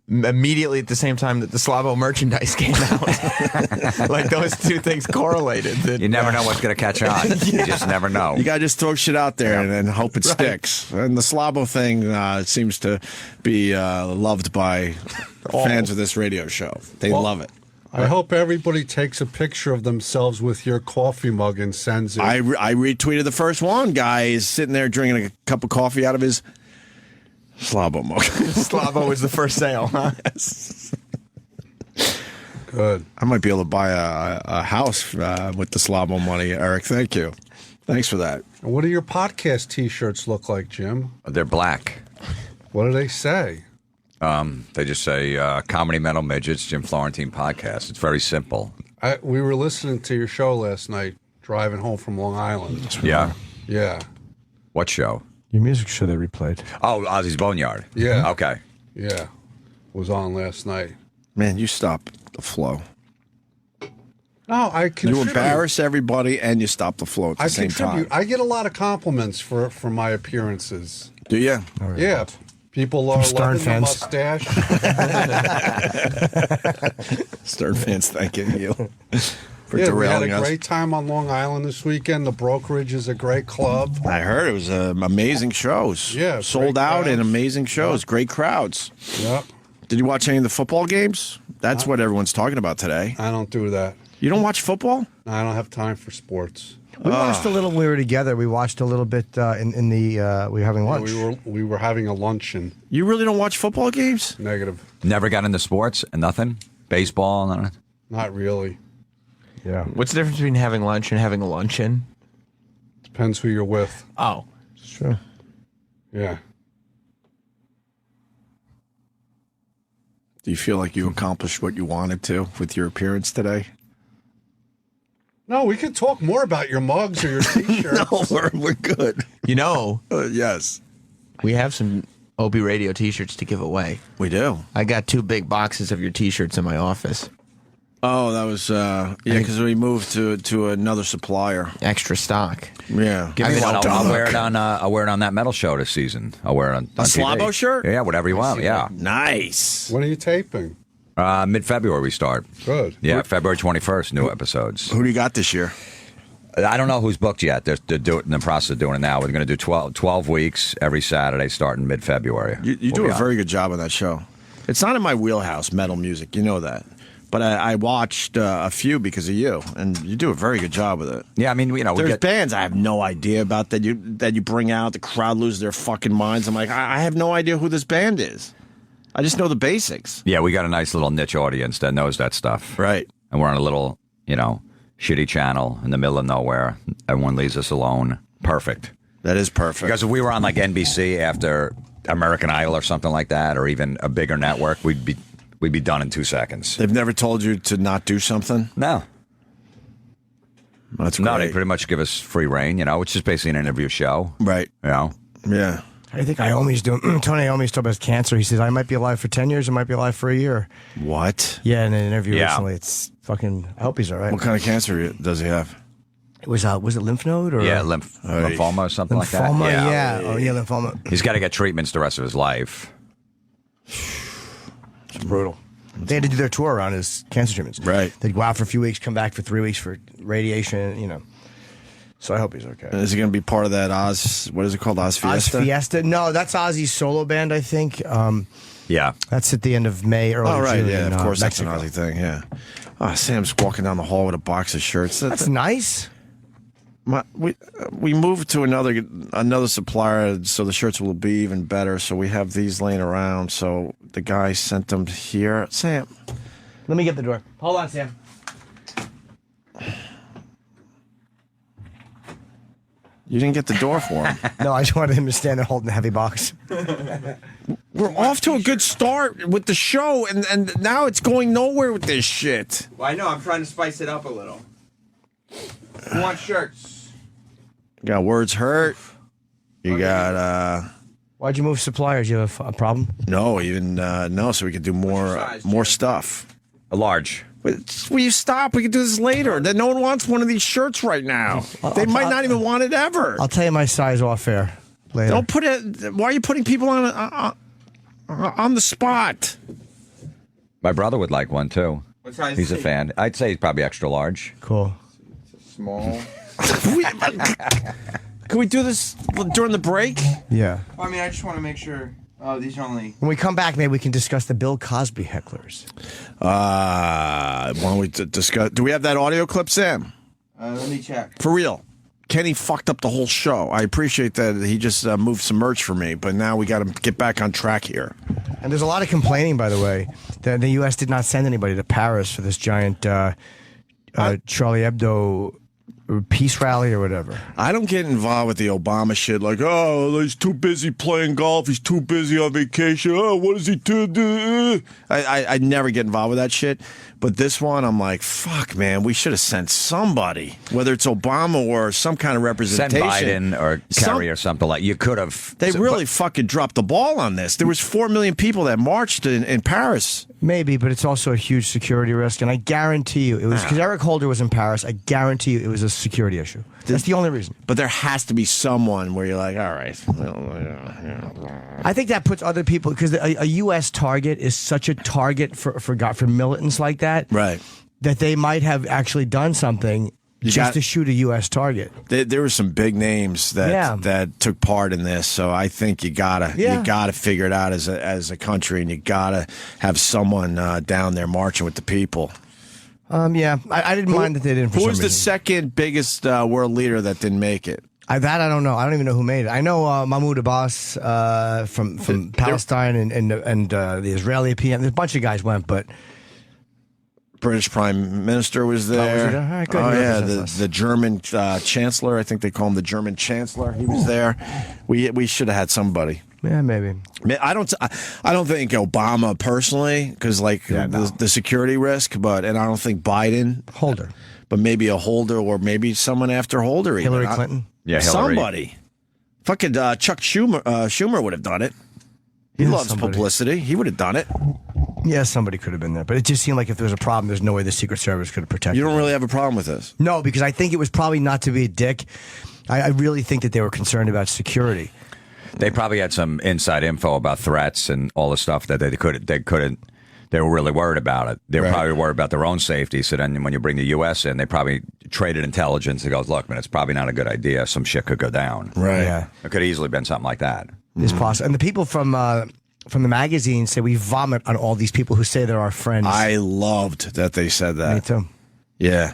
immediately at the same time that the Slavo merchandise came out. Like those two things correlated. That, You never know what's going to catch on. You just never know. You got to just throw shit out there and then hope it sticks. And the Slabo thing seems to be loved by fans of this radio show. They love it. I hope everybody takes a picture of themselves with your coffee mug and sends it. I retweeted the first one. Guy is sitting there drinking a cup of coffee out of his Slabo mug. Slavo was the first sale, huh? Good. I might be able to buy a house with the Slabo money, Eric. Thank you. Thanks for that. And what do your podcast T-shirts look like, Jim? They're black. What do they say? They just say Comedy Metal Midgets, Jim Florentine podcast. It's very simple. We were listening to your show last night, driving home from Long Island. Yeah. Yeah. What show? Your music show they replayed. Oh, Ozzy's Boneyard. Yeah. Okay. Yeah. Was on last night. Man, you stop the flow. No, I You contribute. embarrass everybody and you stop the flow at the I same contribute. time. I get a lot of compliments for my appearances. Do you? Yeah. People are Stern loving the fans. mustache. Stern fans thanking you for Yeah, we had derailing a us. great time on Long Island this weekend. The Brokerage is a great club. I heard it was amazing shows. Yeah, sold great out and crowds. amazing shows. Great crowds. Yep. Did you watch any of the football games? That's what everyone's talking about today. I don't do that. You don't watch football? I don't have time for sports. We watched a little when we were together. We watched a little bit in the. We were having lunch. We were having a luncheon. You really don't watch football games? Negative. Never got into sports and nothing? Baseball? None. Not really. Yeah. What's the difference between having lunch and having a luncheon? Depends who you're with. Oh. Sure. Yeah. Do you feel like you accomplished what you wanted to with your appearance today? No, we could talk more about your mugs or your T-shirts. No, we're good. You know, Yes. we have some Opie Radio T-shirts to give away. We do. I got 2 big boxes of your T-shirts in my office. Oh, that was, because we moved to another supplier. Extra stock. Yeah. Give me I mean, one. I'll I'll wear it on. I'll wear it on that metal show this season. I'll wear it on A TV. Slavo shirt? Yeah, whatever you want. Yeah. Nice. When are you taping? Mid-February we start. Good. Yeah, February 21st, new episodes. Who do you got this year? I don't know who's booked yet. They're in the process of doing it now. We're going to do 12 weeks every Saturday starting mid-February. You do a very good job on that show. It's not in my wheelhouse, metal music. You know that. But I watched a few because of you, and you do a very good job with it. Yeah, I mean, we There's get bands I have no idea about that you bring out. The crowd loses their fucking minds. I'm like, I have no idea who this band is. I just know the basics. Yeah, we got a nice little niche audience that knows that stuff. Right. And we're on a little, shitty channel in the middle of nowhere. Everyone leaves us alone. Perfect. That is perfect. Because if we were on like NBC after American Idol or something like that, or even a bigger network, we'd be done in 2 seconds. They've never told you to not do something? No. That's No, great. they pretty much give us free reign, It's just basically an interview show. Right. Yeah. I think Iommi's doing. Tony Iommi's talking about his cancer. He says, I might be alive for 10 years. I might be alive for a year. What? Yeah, in an interview Yeah. recently. It's fucking. I hope he's all right. What kind of cancer does he have? It was it lymph node or Yeah, lymphoma or something like that. lymphoma? Yeah. Oh yeah, lymphoma. He's got to get treatments the rest of his life. It's brutal. They had to do their tour around his cancer treatments. Right. They'd go out for a few weeks, come back for 3 weeks for radiation. So I hope he's okay. Is he going to be part of that Oz? What is it called? Oz Fiesta? Oz Fiesta? No, that's Ozzy's solo band, I think. Yeah. That's at the end of May, early Oh, right. June. Yeah, in, of course. That's Mexico. an Ozzy thing. Yeah. Oh, Sam's walking down the hall with a box of shirts. That's nice. We moved to another supplier, so the shirts will be even better. So we have these laying around. So the guy sent them here. Sam, Let me get the door. Hold on, Sam. you didn't get the door for him. No, I just wanted him to stand there holding the heavy box. We're off to a good start with the show, and now it's going nowhere with this shit. Well, I know. I'm trying to spice it up a little. Who wants shirts? You got Words Hurt. You got Why'd you move suppliers? You have a problem? no, so we could do more stuff. A large. Will you stop? We can do this later. That no one wants one of these shirts right now. They might not even want it ever. I'll tell you my size off air later. Don't put it. Why are you putting people on the spot? My brother would like one, too. What size He's is a he? fan. I'd say he's probably extra large. Cool. Small. Can we do this during the break? Yeah. Well, I mean, I just want to make sure. Oh, these are only. When we come back, maybe we can discuss the Bill Cosby hecklers. Why don't we discuss? Do we have that audio clip, Sam? Let me check. For real. Kenny fucked up the whole show. I appreciate that he just moved some merch for me, but now we got to get back on track here. And there's a lot of complaining, by the way, that the U.S. did not send anybody to Paris for this giant Charlie Hebdo peace rally or whatever. I don't get involved with the Obama shit. Like, oh, he's too busy playing golf. He's too busy on vacation. Oh, what does he do? I never get involved with that shit. But this one, I'm like, fuck, man. We should have sent somebody, whether it's Obama or some kind of representation. Send Biden or Kerry or something like. You could have. They really fucking dropped the ball on this. There was 4 million people that marched in Paris. Maybe, but it's also a huge security risk, and I guarantee you it was because Eric Holder was in Paris. I guarantee you it was a security issue. That's the only reason. But there has to be someone where you're like, all right. I think that puts other people because a U.S. target is such a target for militants like that, right? That they might have actually done something to shoot a U.S. target. There were some big names that took part in this, so I think you gotta figure it out as a country, and you gotta have someone down there marching with the people. I didn't mind that they didn't. Who was the second biggest world leader that didn't make it? I don't know. I don't even know who made it. I know Mahmoud Abbas from Palestine and the Israeli PM. There's a bunch of guys went, but. British Prime Minister was there. All right, good. Oh yeah, the German Chancellor. I think they call him the German Chancellor. He was there. We should have had somebody. Yeah, maybe. I don't think Obama personally, because the security risk, and I don't think Biden Holder, but maybe a Holder or maybe someone after Holder. Hillary Clinton. Yeah, somebody. Fucking Chuck Schumer would have done it. He loves publicity. He would have done it. Yeah, somebody could have been there, but it just seemed like if there was a problem, there's no way the Secret Service could have protected. You don't really have a problem with this? No, because I think it was probably not to be a dick. I really think that they were concerned about security. They probably had some inside info about threats and all the stuff that they couldn't. They were really worried about it. They were probably worried about their own safety. So then when you bring the U.S. in, they probably traded intelligence. It goes, look, man, it's probably not a good idea. Some shit could go down. Right. Yeah. It could have easily been something like that. It's possible. And the people from the magazine say we vomit on all these people who say they're our friends. I loved that they said that. Me too. Yeah.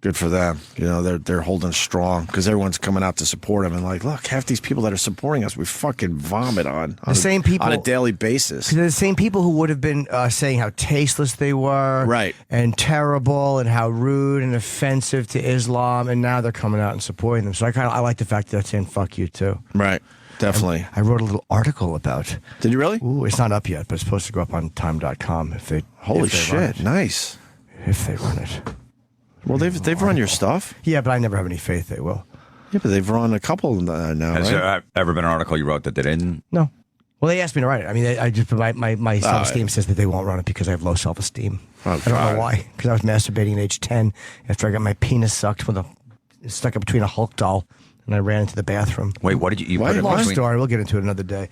Good for them. You know, they're holding strong because everyone's coming out to support them. And like, look, half these people that are supporting us, we fucking vomit on same people on a daily basis. They're the same people who would have been saying how tasteless they were, right, and terrible, and how rude and offensive to Islam, and now they're coming out and supporting them. So I like the fact that they're saying "fuck you" too. Right. Definitely. I wrote a little article about. Did you really? Ooh, it's not up yet, but it's supposed to go up on time.com if they. Holy if they shit! Nice. If they run it. Well, they've run your stuff. Yeah, but I never have any faith they will. Yeah, but they've run a couple now. Has there ever been an article you wrote that they didn't? No. Well, they asked me to write it. I mean, I just my self-esteem says that they won't run it because I have low self-esteem. Oh, I don't know why. Because I was masturbating at age 10 after I got my penis stuck up between a Hulk doll. And I ran into the bathroom. Wait, what did you put it long between? story. We'll get into it another day.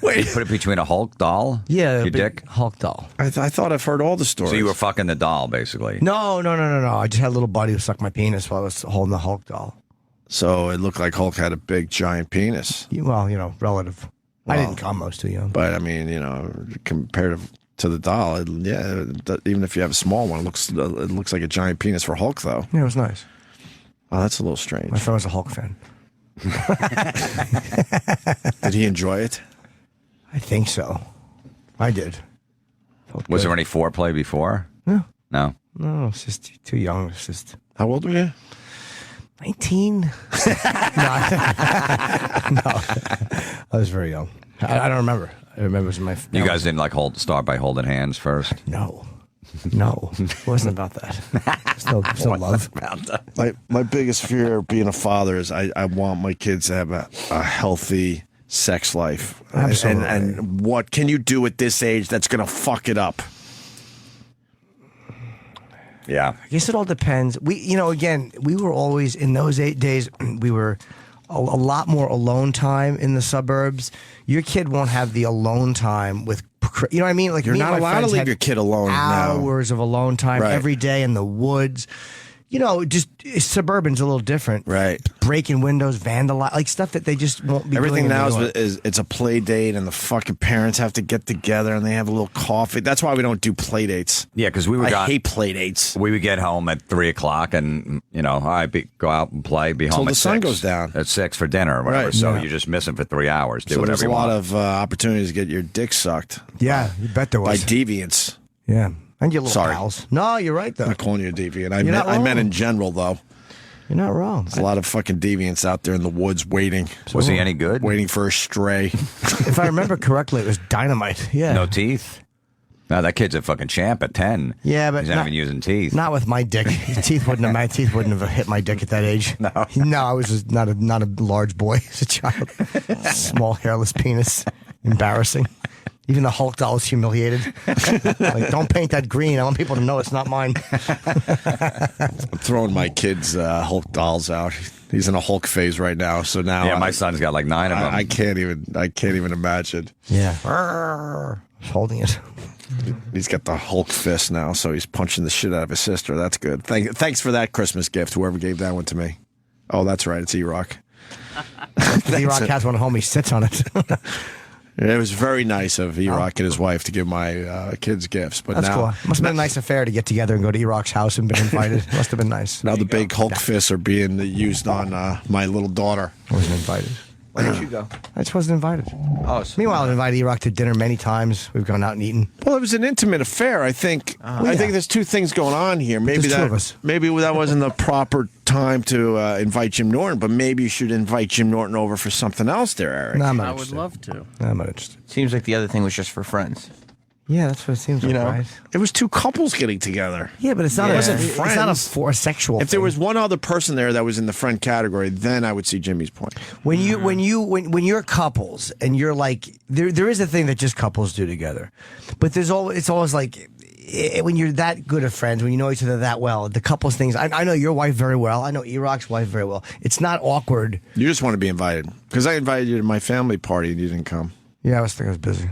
Wait, you put it between a Hulk doll? Yeah, your dick? Hulk doll. I thought I've heard all the stories. So you were fucking the doll, basically? No. I just had a little buddy who sucked my penis while I was holding the Hulk doll. So it looked like Hulk had a big, giant penis. Well, relative. Well, I didn't come. I was too young. But I mean, compared to the doll, even if you have a small one, it looks like a giant penis for Hulk, though. Yeah, it was nice. Oh, that's a little strange. My friend was a Hulk fan. Did he enjoy it? I think so. I did. Was there any foreplay before? No. No? No, it's just too young. It's just. How old were you? 19. No, I was very young. I don't remember. I remember it was my. You guys didn't start by holding hands first? No, it wasn't about that. There's no love. About that. My biggest fear of being a father is I want my kids to have a healthy sex life. Absolutely. And what can you do at this age that's going to fuck it up? Yeah. I guess it all depends. We were always in those 8 days. We were a lot more alone time in the suburbs. Your kid won't have the alone time with, you know what I mean? Like you're not allowed to leave your kid alone. Hours of alone time right. every day in the woods. Just suburban's a little different. Right. Breaking windows, vandalize, like stuff that they just won't be Everything doing. now is it's a play date, and the fucking parents have to get together, and they have a little coffee. That's why we don't do play dates. Yeah, because I hate play dates. We would get home at 3 o'clock, and go out and play, be home the at sun 6, goes down at 6 for dinner or whatever. Right. So Yeah. you're just missing for 3 hours. Do So whatever there's you a lot want. of opportunities to get your dick sucked. Yeah, you bet there by was. deviants. Yeah. And your little Sorry. pals. No, you're right, though. I'm not calling you a deviant. I You're not meant wrong. in general, though. You're not wrong. There's a lot of fucking deviants out there in the woods waiting. Was he any good? Waiting for a stray. If I remember correctly, it was dynamite. Yeah. No teeth? No, that kid's a fucking champ at 10. Yeah, but he's not even using teeth. Not with my dick. My teeth wouldn't have hit my dick at that age. No. No, I was just not a large boy as a child. Small hairless penis. Embarrassing. Even the Hulk doll was humiliated. Like, don't paint that green. I want people to know it's not mine. I'm throwing my kids' Hulk dolls out. He's in a Hulk phase right now. So now, Yeah, my son's got like 9 of them. I can't even imagine. Yeah. I was holding it. He's got the Hulk fist now, so he's punching the shit out of his sister. That's good. Thanks for that Christmas gift, whoever gave that one to me. Oh, that's right. It's E-Rock. E-Rock has one at home. He sits on it. It was very nice of E-Rock and his wife to give my kids gifts. But That's now, cool. Must have been a nice affair to get together and go to E-Rock's house and been invited. Must have been nice. Now the big Hulk fists are being used on my little daughter. I wasn't invited. Why didn't you go? I just wasn't invited. Oh, so Meanwhile, I've invited E-Rock to dinner many times. We've gone out and eaten. Well, it was an intimate affair. I think. I think there's two things going on here. Maybe There's two of us. Maybe that wasn't the proper time to invite Jim Norton, but maybe you should invite Jim Norton over for something else, there, Eric. No, I'm not I would interested. love to. No, I'm not interested. seems like the other thing was just for friends. Yeah, that's what it seems like, right? It was two couples getting together. Yeah, but it's not. It A, wasn't it's not friends. a sexual. If there thing. was one other person there that was in the friend category, then I would see Jimmy's point. When you're couples and you're like there is a thing that just couples do together, but it's always like when you're that good of friends, when you know each other that well, the couples things. I know your wife very well. I know E-Rock's wife very well. It's not awkward. You just want to be invited because I invited you to my family party and you didn't come. Yeah, I was busy.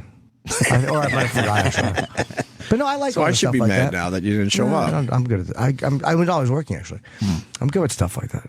Or I might forgot actually. But no, I like. So all I the should stuff be like mad that. now that you didn't show No, up. I'm good at that. I was always working actually. I'm good with stuff like that.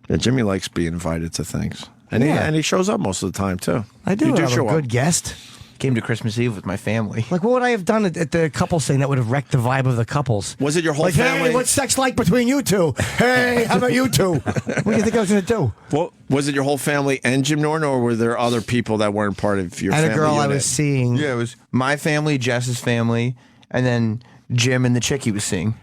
Yeah, Jimmy likes being invited to things, and Yeah. he shows up most of the time too. I do. You do I'm show a good up. guest. Came to Christmas Eve with my family. Like, what would I have done at the couples thing that would have wrecked the vibe of the couples? Was it your whole like, family? hey, what's sex like between you two? Hey, how about you two? What do you think I was going to do? Well, was it your whole family and Jim Norton, or were there other people that weren't part of your And family? a girl I unit? was seeing. Yeah, it was my family, Jess's family, and then Jim and the chick he was seeing.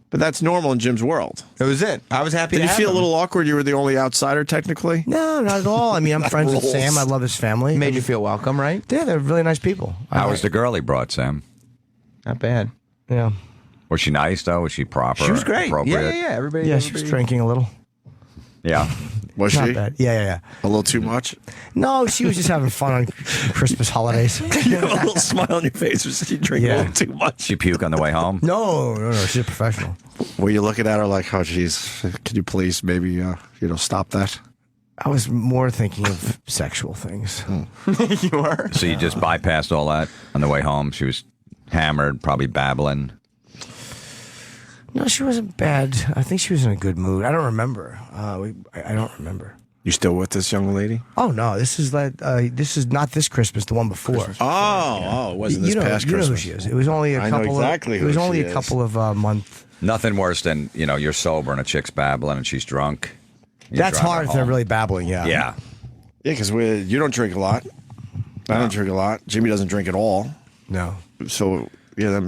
But that's normal in Jim's world. That was it. I was happy Did to you have feel a him. little awkward? You were the only outsider, technically. No, not at all. I mean, I'm friends with Rules. Sam. I love his family. Made you feel welcome, right? Yeah, they're really nice people. How was the girl he brought, Sam? Not bad. Yeah. Was she nice, though? Was she proper? She was great. Appropriate? Yeah. Everybody. Yeah, she was drinking a little. Yeah. Was Not she? bad. Yeah. A little too much? No, she was just having fun on Christmas holidays. You have a little smile on your face. Was she drinking a little too much? She puke on the way home? No. She's a professional. Were you looking at her like, oh, geez, could you please maybe, stop that? I was more thinking of sexual things. You were. So you just bypassed all that on the way home? She was hammered, probably babbling. No, she wasn't bad. I think she was in a good mood. I don't remember. I don't remember. You still with this young lady? Oh no, this is not this Christmas. The one before. Oh, it wasn't this past you know Christmas. who she is. It was only a I know couple. exactly It was who only she a is. couple of months. Nothing worse than, you're sober and a chick's babbling and she's drunk. You That's drive her hard if they're home. really babbling. Yeah. Yeah. Yeah, because you don't drink a lot. I don't drink a lot. Jimmy doesn't drink at all. No. So, yeah,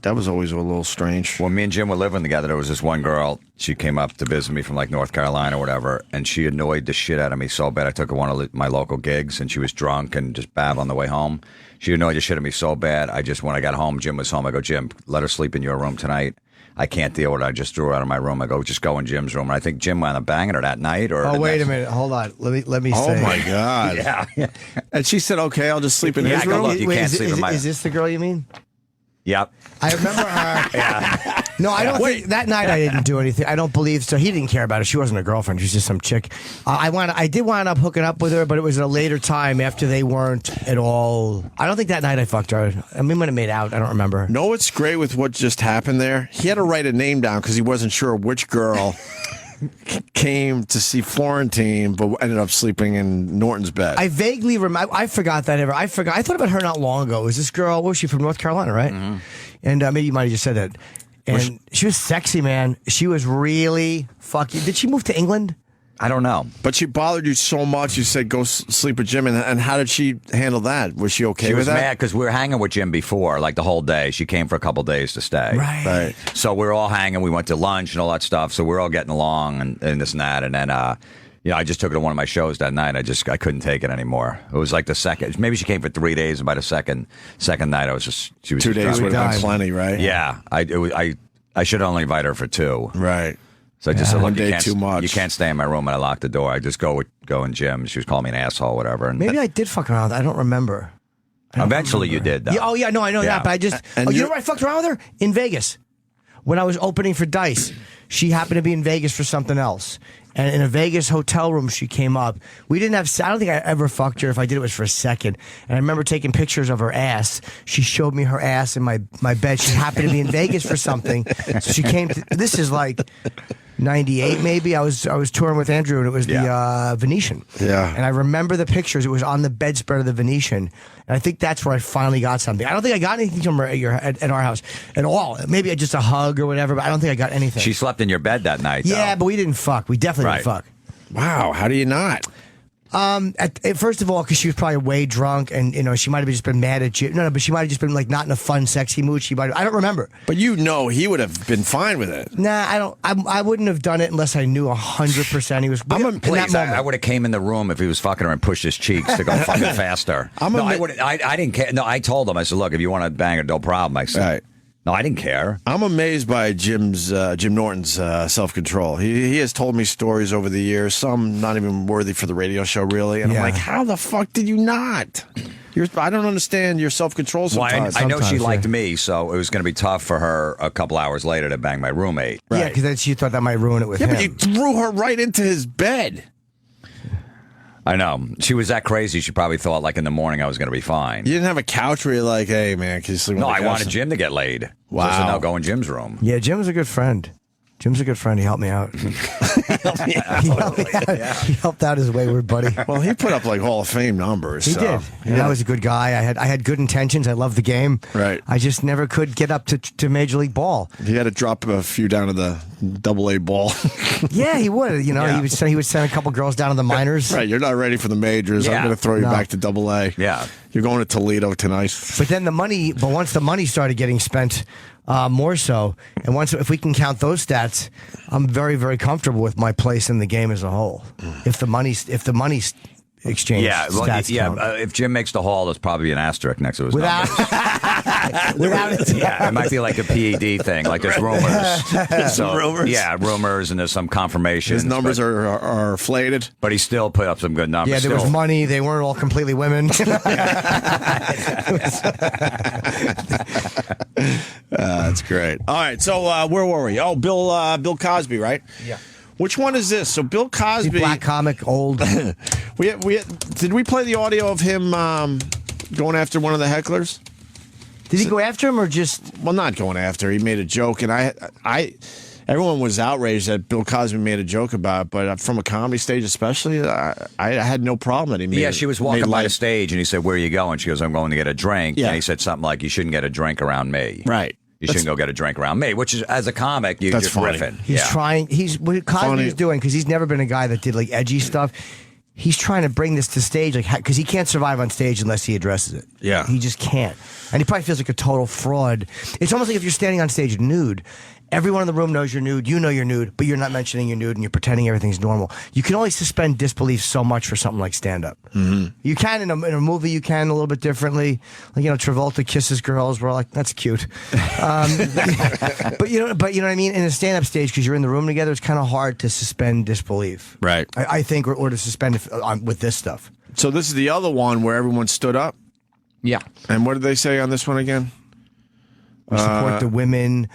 that was always a little strange. When me and Jim were living together, there was this one girl. She came up to visit me from like North Carolina or whatever, and she annoyed the shit out of me so bad. I took her to one of my local gigs, and she was drunk and just babbled on the way home. She annoyed the shit out of me so bad. When I got home, Jim was home. I go, Jim, let her sleep in your room tonight. I can't deal with it. I just threw her out of my room. I go, just go in Jim's room. And I think Jim wound up banging her that night. Or Oh the wait next- a minute. Hold on. Let me Oh say. my God! Yeah. And she said, "Okay, I'll just sleep in Yeah, his I go, room." look, you Wait, can't is, sleep is, in my- is this the girl you mean? Yep. I remember her. No, I don't think that night I didn't do anything. I don't believe so. He didn't care about her. She wasn't a girlfriend. She was just some chick. I did wind up hooking up with her, but it was at a later time after they weren't at all. I don't think that night I fucked her. I mean, we might have made out. I don't remember. No, what's great with what just happened there? He had to write a name down because he wasn't sure which girl came to see Florentine, but ended up sleeping in Norton's bed. I vaguely remember. I forgot that ever. I thought about her not long ago. It was this girl? What was she from North Carolina, right? Mm-hmm. And maybe you might have just said that. And she was sexy, man. She was really fucking. Did she move to England? I don't know. But she bothered you so much. You said go sleep with Jim, and how did she handle that? Was she okay She with was that? mad because we were hanging with Jim before, like the whole day. She came for a couple days to stay. Right. So we were all hanging. We went to lunch and all that stuff. So we were all getting along and this and that. And then, I just took her to one of my shows that night. I couldn't take it anymore. It was like the second. Maybe she came for 3 days, and by the second night, she was 2 days would have been done. plenty, right? Yeah, I should only invite her for 2. Right. So I just said, One look, you day can't, too much. You can't stay in my room, and I locked the door. I just go in Jim. She was calling me an asshole, whatever. And Maybe I did fuck around with her. I don't remember. eventually you did, though. Yeah, I know Yeah. that, but I just. And you you- know where I fucked around with her? In Vegas. When I was opening for Dice. She happened to be in Vegas for something else. And in a Vegas hotel room, she came up. We didn't have, I don't think I ever fucked her. If I did, it was for a second. And I remember taking pictures of her ass. She showed me her ass in my bed. She happened to be in Vegas for something. So she came to, this is like 98 maybe. I was touring with Andrew, and it was the Venetian. Yeah. And I remember the pictures. It was on the bedspread of the Venetian. And I think that's where I finally got something. I don't think I got anything from her at our house at all. Maybe just a hug or whatever, but I don't think I got anything. She slept in your bed that night, though. Yeah, but we didn't fuck. We definitely didn't fuck. Wow, how do you not? First of all, because she was probably way drunk, and she might have just been mad at you. No, but she might have just been like not in a fun, sexy mood. She might. I don't remember. But he would have been fine with it. Nah, I don't. I wouldn't have done it unless I knew 100% he was. Please, I would have came in the room if he was fucking her and pushed his cheeks to go fucking faster. I didn't care. No, I told him. I said, look, if you want to bang her, no problem. I said, Right. No, I didn't care. I'm amazed by Jim Norton's self-control. He has told me stories over the years, some not even worthy for the radio show, really. And I'm like, how the fuck did you not? I don't understand your self-control sometimes. Well, I know she liked me, so it was going to be tough for her a couple hours later to bang my roommate. Right. Yeah, because then she thought that might ruin it with him. But you threw her right into his bed. I know. She was that crazy, she probably thought, like, in the morning I was going to be fine. You didn't have a couch where you're like, hey, man, can you sleep on No, the I couch? wanted Jim to get laid. Wow. So I said, no, go in Jim's room. Yeah, Jim's a good friend. Jim's a good friend. He helped me out. He helped out his wayward buddy. Well, he put up like Hall of Fame numbers. He did. And I was a good guy. I had good intentions. I loved the game. Right. I just never could get up to Major League Ball. He had to drop a few down to the AA ball. Yeah, he would. Yeah. He would send a couple girls down to the minors. Right. You're not ready for the majors. Yeah. I'm going to throw you No. back to AA. Yeah. You're going to Toledo tonight. But then once the money started getting spent, more so, and if we can count those stats, I'm very, very comfortable with my place in the game as a whole. If the money's exchange stats count. If Jim makes the Hall, there's probably an asterisk next to his Without it. Yeah, it might be like a PED thing, like there's rumors. So, rumors? Yeah, rumors, and there's some confirmation. His numbers are inflated. But he still put up some good numbers. Yeah, there was money. They weren't all completely women. That's great. All right, so where were we? Oh, Bill Cosby, right? Yeah. Which one is this? So Bill Cosby, Black comic, old. did we play the audio of him going after one of the hecklers? Did he go after him or just? Well, not going after. He made a joke, and everyone was outraged that Bill Cosby made a joke about it, but from a comedy stage especially, I had no problem that he made. Yeah, she was walking by the stage, and he said, "Where are you going?" She goes, "I'm going to get a drink." Yeah. And he said something like, "You shouldn't get a drink around me." Right. You shouldn't go get a drink around me, which is, as a comic, you're That's just funny. riffing. He's trying. What Cosby is doing, because he's never been a guy that did like edgy stuff. He's trying to bring this to stage, like because he can't survive on stage unless he addresses it. Yeah. He just can't, and he probably feels like a total fraud. It's almost like if you're standing on stage nude. Everyone in the room knows you're nude. You know you're nude, but you're not mentioning you're nude, and you're pretending everything's normal. You can only suspend disbelief so much for something like stand-up. Mm-hmm. You can in a movie. You can a little bit differently. Like Travolta kisses girls. We're like, that's cute. But you know what I mean. In a stand-up stage, because you're in the room together, it's kind of hard to suspend disbelief. Right. I think, or to suspend it with this stuff. So this is the other one where everyone stood up. Yeah. And what did they say on this one again? We support the women.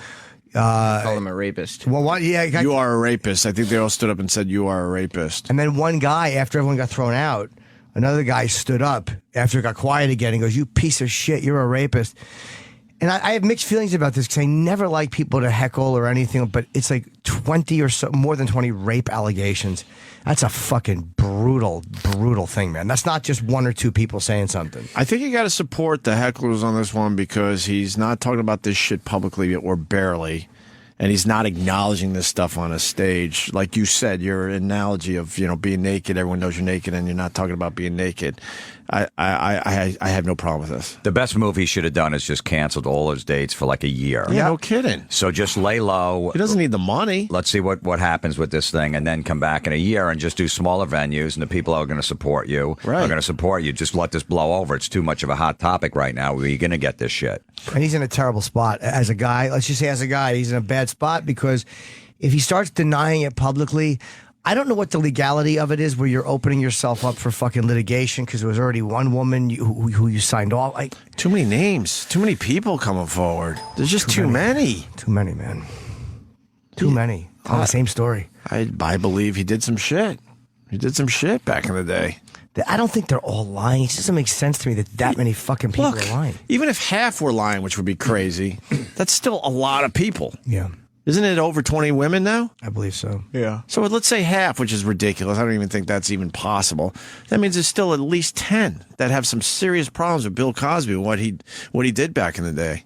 Call him a rapist. Well, what? Yeah, You are a rapist. I think they all stood up and said, you are a rapist. And then one guy, after everyone got thrown out, another guy stood up after it got quiet again and goes, "You piece of shit, you're a rapist." And I have mixed feelings about this because I never like people to heckle or anything, but it's like 20 or so, more than 20 rape allegations. That's a fucking brutal, brutal thing, man. That's not just one or two people saying something. I think you got to support the hecklers on this one because he's not talking about this shit publicly or barely. and he's not acknowledging this stuff on a stage. Like you said, your analogy of being naked, everyone knows you're naked, and you're not talking about being naked. I have no problem with this. The best move he should have done is just canceled all his dates for like a year. Yeah, no kidding. So just lay low. He doesn't need the money. Let's see what happens with this thing, and then come back in a year and just do smaller venues, and the people who are going to support you are going to support you. Just let this blow over. It's too much of a hot topic right now. Where you're going to get this shit. And he's in a terrible spot as a guy. Let's just say as a guy, he's in a bad spot because if he starts denying it publicly, I don't know what the legality of it is where you're opening yourself up for fucking litigation because there was already one woman who you signed off. Too many names, too many people coming forward. There's just too many. Too many, man. Too many. All the same story. I believe he did some shit. He did some shit back in the day. I don't think they're all lying. It just doesn't make sense to me that many fucking people are lying. Even if half were lying, which would be crazy, that's still a lot of people. Yeah. Isn't it over 20 women now? I believe so. Yeah. So let's say half, which is ridiculous. I don't even think that's even possible. That means there's still at least 10 that have some serious problems with Bill Cosby and what he did back in the day.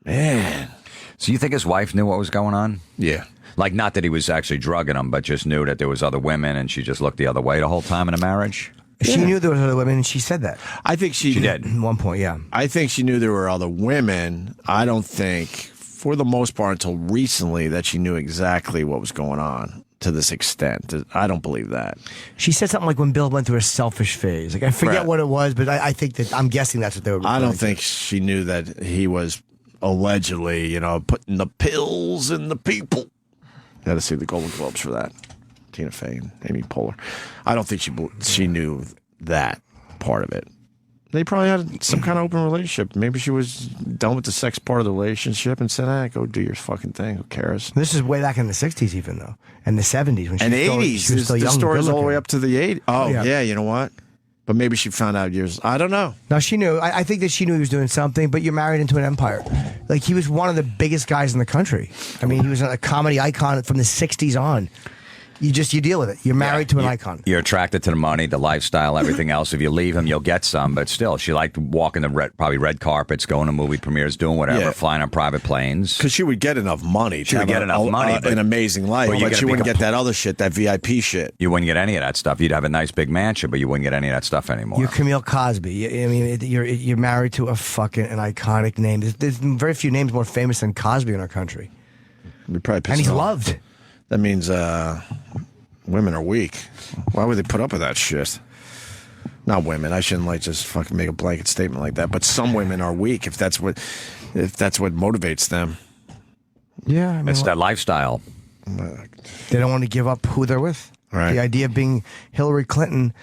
Man. So you think his wife knew what was going on? Yeah. Like, not that he was actually drugging them, but just knew that there was other women, and she just looked the other way the whole time in a marriage? She knew there were other women, and she said that. I think she did. At one point, yeah. I think she knew there were other women. I don't think, for the most part, until recently, that she knew exactly what was going on to this extent. I don't believe that. She said something like when Bill went through a selfish phase. Like I forget what it was, but I think that I'm guessing that's what they were. I don't think she knew that he was allegedly, putting the pills in the people. Got to see the Golden Globes for that. Tina Fey and Amy Poehler. I don't think she knew that part of it. They probably had some kind of open relationship. Maybe she was done with the sex part of the relationship and said, go do your fucking thing. Who cares? This is way back in the 60s even, though. And the 70s. When she and was 80s. Still, she was still young. The story's all the way up to the 80s. Oh, yeah. yeah, you know what? But maybe she found out years. I don't know. No, she knew. I think that she knew he was doing something, but you're married into an empire. Like, he was one of the biggest guys in the country. I mean, he was a comedy icon from the 60s on. You deal with it. You're married to an icon. You're attracted to the money, the lifestyle, everything else. If you leave him, you'll get some. But still, she liked walking the red carpets, going to movie premieres, doing whatever, flying on private planes. Because she would get enough money. She would get enough money, but an amazing life. But she wouldn't get that other shit, that VIP shit. You wouldn't get any of that stuff. You'd have a nice big mansion, but you wouldn't get any of that stuff anymore. You're Camille Cosby. I mean, you're married to an iconic name. There's very few names more famous than Cosby in our country. And he's loved. That means women are weak. Why would they put up with that shit? Not women. I shouldn't just fucking make a blanket statement like that. But some women are weak if that's what motivates them. Yeah, I mean, it's that lifestyle. They don't want to give up who they're with. Right. The idea of being Hillary Clinton.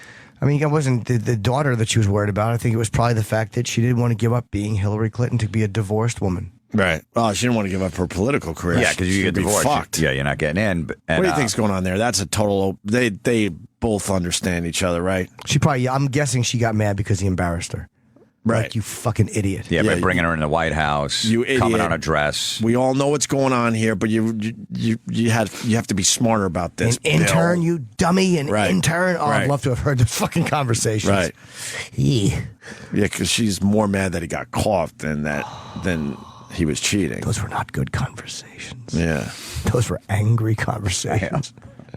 I mean, it wasn't the daughter that she was worried about. I think it was probably the fact that she didn't want to give up being Hillary Clinton to be a divorced woman. Right. Well, she didn't want to give up her political career. Yeah, because you get divorced. Fucked. Yeah, you're not getting in. What do you think's going on there? That's a total. They both understand each other, right? She probably. I'm guessing she got mad because he embarrassed her. Right. Like, you fucking idiot. Yeah, by bringing her in the White House, you idiot. Coming on a dress. We all know what's going on here, but you have to be smarter about this. An intern, you dummy, an Right. intern. Oh, Right. I'd love to have heard the fucking conversations. Right. Yeah. Yeah, because she's more mad that he got caught than he was cheating. Those were not good conversations. Yeah. Those were angry conversations.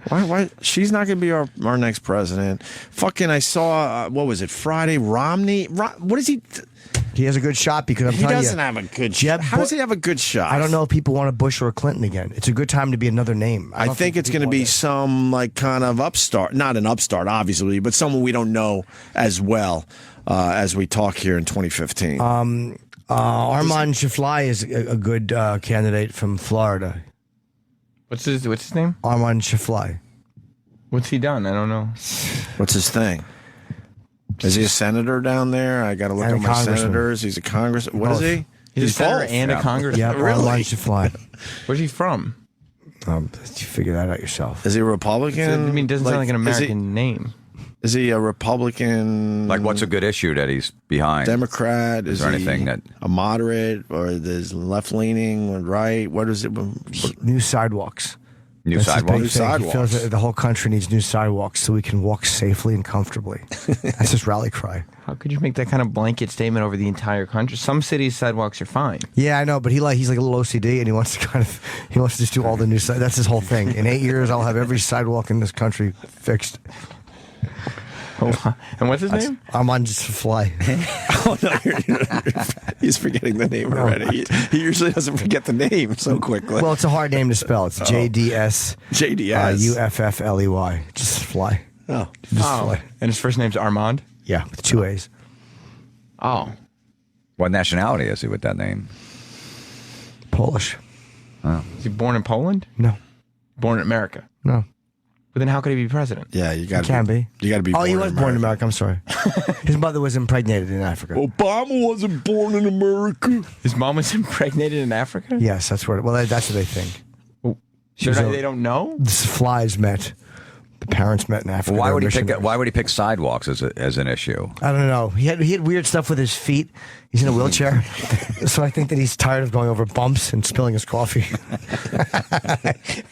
Why? She's not going to be our next president. Fucking, I saw, what was it, Friday? Romney? What is he? He has a good shot because He doesn't have a good shot. How does he have a good shot? I don't know if people want a Bush or a Clinton again. It's a good time to be another name. I think it's going to be some kind of upstart. Not an upstart, obviously, but someone we don't know as well as we talk here in 2015. Armand Shafly is a good candidate from Florida. What's his name? Armand Shafly. What's he done? I don't know. What's his thing? Is he a senator down there? I got to look at my senators. He's a congressman. What is he? He's a senator both. and a congressman. Yeah, Really? Armand Shafly. Where's he from? You figure that out yourself. Is he a Republican? It doesn't sound like an American name. Is he a Republican? Like, what's a good issue that he's behind? Democrat? Is there he anything that a moderate or is left leaning or right? What is it? New sidewalks. New That's his big sidewalks. New thing. He sidewalks. feels that the whole country needs new sidewalks so we can walk safely and comfortably. That's his rally cry. How could you make that kind of blanket statement over the entire country? Some cities' sidewalks are fine. Yeah, I know, but he's like a little OCD, and he wants to just do all the new. That's his whole thing. In 8 years, I'll have every sidewalk in this country fixed. And what's his name? Armand just fly. Oh, no, he's forgetting the name already. He usually doesn't forget the name so quickly. Well, it's a hard name to spell. It's JDS. UFFLEY. Just fly. Oh. Just fly. And his first name's Armand? Yeah, with 2 A's. Oh. What nationality is he with that name? Polish. Is he born in Poland? No. Born in America? No. But then how could he be president? Yeah, you got to Can be. You got to be. Oh, he born was in born in America. I'm sorry. His mother was impregnated in Africa. Obama wasn't born in America. His mom was impregnated in Africa? Yes, that's what. Well, that's what they think. They don't know? The flies met. The parents met in Africa. Why They would were he pick? missionaries. Why would he pick sidewalks as an issue? I don't know. He had weird stuff with his feet. He's in a wheelchair, so I think that he's tired of going over bumps and spilling his coffee.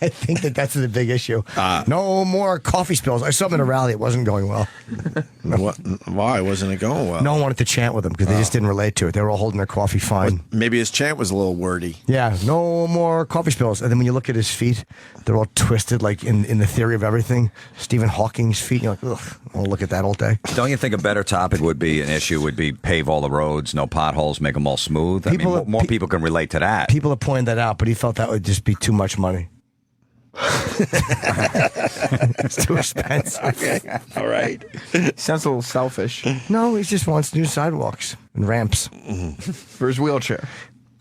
I think that's the big issue. No more coffee spills. I saw him in a rally. It wasn't going well. What? Why wasn't it going well? No one wanted to chant with him because they just didn't relate to it. They were all holding their coffee fine. Maybe his chant was a little wordy. Yeah, no more coffee spills. And then when you look at his feet, they're all twisted, like in the theory of everything. Stephen Hawking's feet. You're like, ugh, I'll look at that all day. Don't you think a better topic would be an issue would be pave all the roads, no potholes, make them all smooth? I mean, more people can relate to that. People have pointed that out, but he felt that would just be too much money. It's too expensive. Okay. All right. Sounds a little selfish. No, he just wants new sidewalks and ramps. For his wheelchair.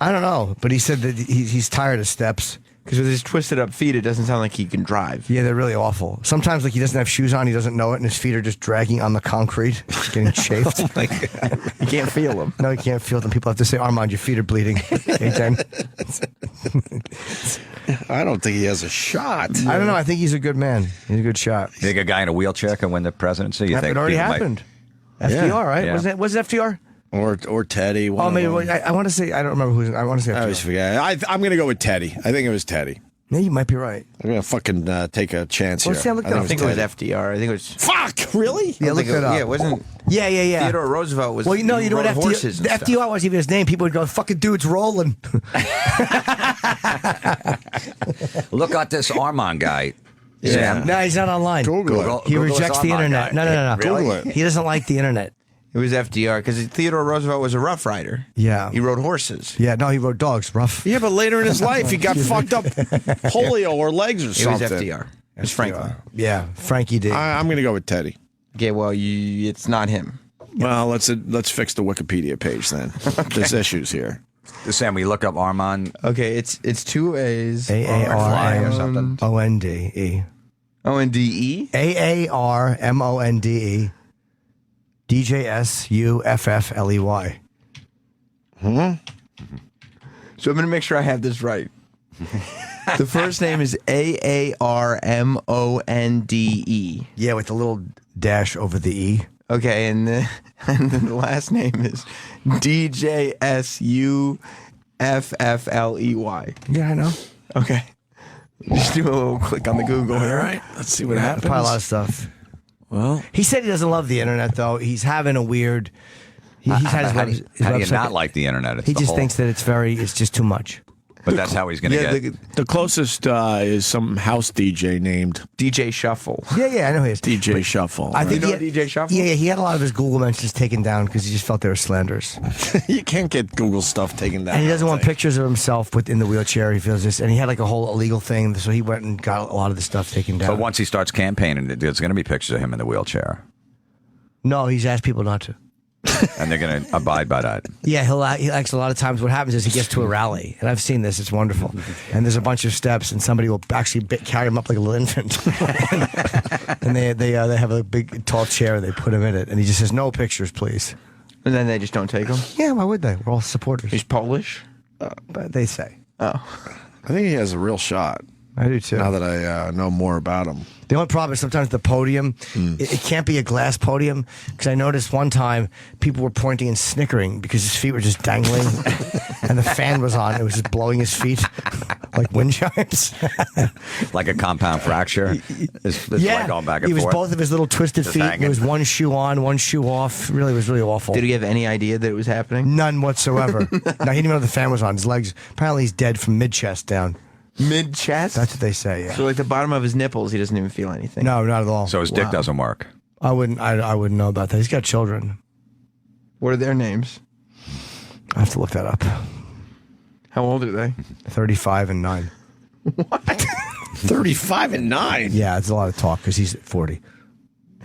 I don't know, but he said that he's tired of steps. Because with his twisted up feet, it doesn't sound like he can drive. Yeah, they're really awful. Sometimes, like, he doesn't have shoes on, he doesn't know it, and his feet are just dragging on the concrete, getting chafed. You can't feel them. No, he can't feel them. People have to say, Armand, your feet are bleeding. Anytime. I don't think he has a shot. I don't know. I think he's a good man. He's a good shot. You think a guy in a wheelchair can win the presidency? You think It already people might- happened. FDR, right? Yeah. Was it FDR? Or Teddy. Oh, maybe. I want to say, I don't remember who. I want to say FDR. I always forget. I'm going to go with Teddy. I think it was Teddy. Yeah, you might be right. I'm going to fucking take a chance Well, here. see, I looked it up. I think it was FDR. I think it was. Fuck! Really? Yeah, look that up. Yeah, it wasn't. Yeah. Theodore Roosevelt was. Well, you know what rode FDR, horses and the stuff. FDR wasn't even his name. People would go, fucking dude's rolling. Look at this Armand guy. Yeah. Sam. No, he's not online. Google it. He Google this rejects the Armand internet. guy. No. Really? Google it. He doesn't like the internet. It was FDR because Theodore Roosevelt was a rough rider. Yeah. He rode horses. Yeah, no, he rode dogs. Rough. Yeah, but later in his life, he got fucked up polio or legs or It was something. FDR. It was Franklin. Yeah, Frankie D. I'm going to go with Teddy. Okay, well, it's not him. Well, let's fix the Wikipedia page then. There's issues here. Sam, we look up Armand. Okay, it's 2 A's. Fly or something. AARMONDE. ONDE? AARMONDE. DJSUFFLEY. So I'm going to make sure I have this right. The first name is AARMONDE. Yeah, with the little dash over the E. Okay, and then the last name is DJSUFFLEY. Yeah, I know. Okay. Just do a little click on the Google here. All right, let's see what happens. Probably a lot of stuff. Well, He said he doesn't love the internet, though. He's having a weird. He's had How his do web- you his not website- like the internet? It's He the just whole- thinks that it's just too much. But that's how he's going to get. the closest is some house DJ named DJ Shuffle. Yeah, I know he is. DJ Shuffle. I think You he know DJ Shuffle? Yeah, he had a lot of his Google mentions taken down because he just felt they were slanders. You can't get Google stuff taken down. And he doesn't want I think. pictures of himself within the wheelchair. He feels this, and he had like a whole illegal thing, so he went and got a lot of the stuff taken down. But once he starts campaigning, there's going to be pictures of him in the wheelchair, No, he's asked people not to. and they're going to abide by that. Yeah, he likes a lot of times. What happens is he gets to a rally, and I've seen this. It's wonderful. And there's a bunch of steps, and somebody will actually carry him up like a little infant. And they have a big tall chair. They put him in it, and he just says, "No pictures, please." And then they just don't take him? Yeah, why would they? We're all supporters. He's Polish? But they say. Oh. I think he has a real shot. I do too. Now that I know more about him. The only problem is sometimes the podium, it can't be a glass podium, because I noticed one time people were pointing and snickering because his feet were just dangling and the fan was on. It was just blowing his feet Like wind chimes. Like a compound fracture. It's like going back and he was forth. both of his little twisted Just feet. hanging. It was one shoe on, one shoe off. Really, it was really awful. Did he have any idea that it was happening? None whatsoever. No, he didn't even know the fan was on. His legs. Apparently, he's dead from mid chest down. Mid chest? That's what they say. Yeah. So like the bottom of his nipples, he doesn't even feel anything. No, not at all. So his dick doesn't work. I wouldn't know about that. He's got children. What are their names? I have to look that up. How old are they? 35 and 9. What? 35 and 9? Yeah, it's a lot of talk because he's 40.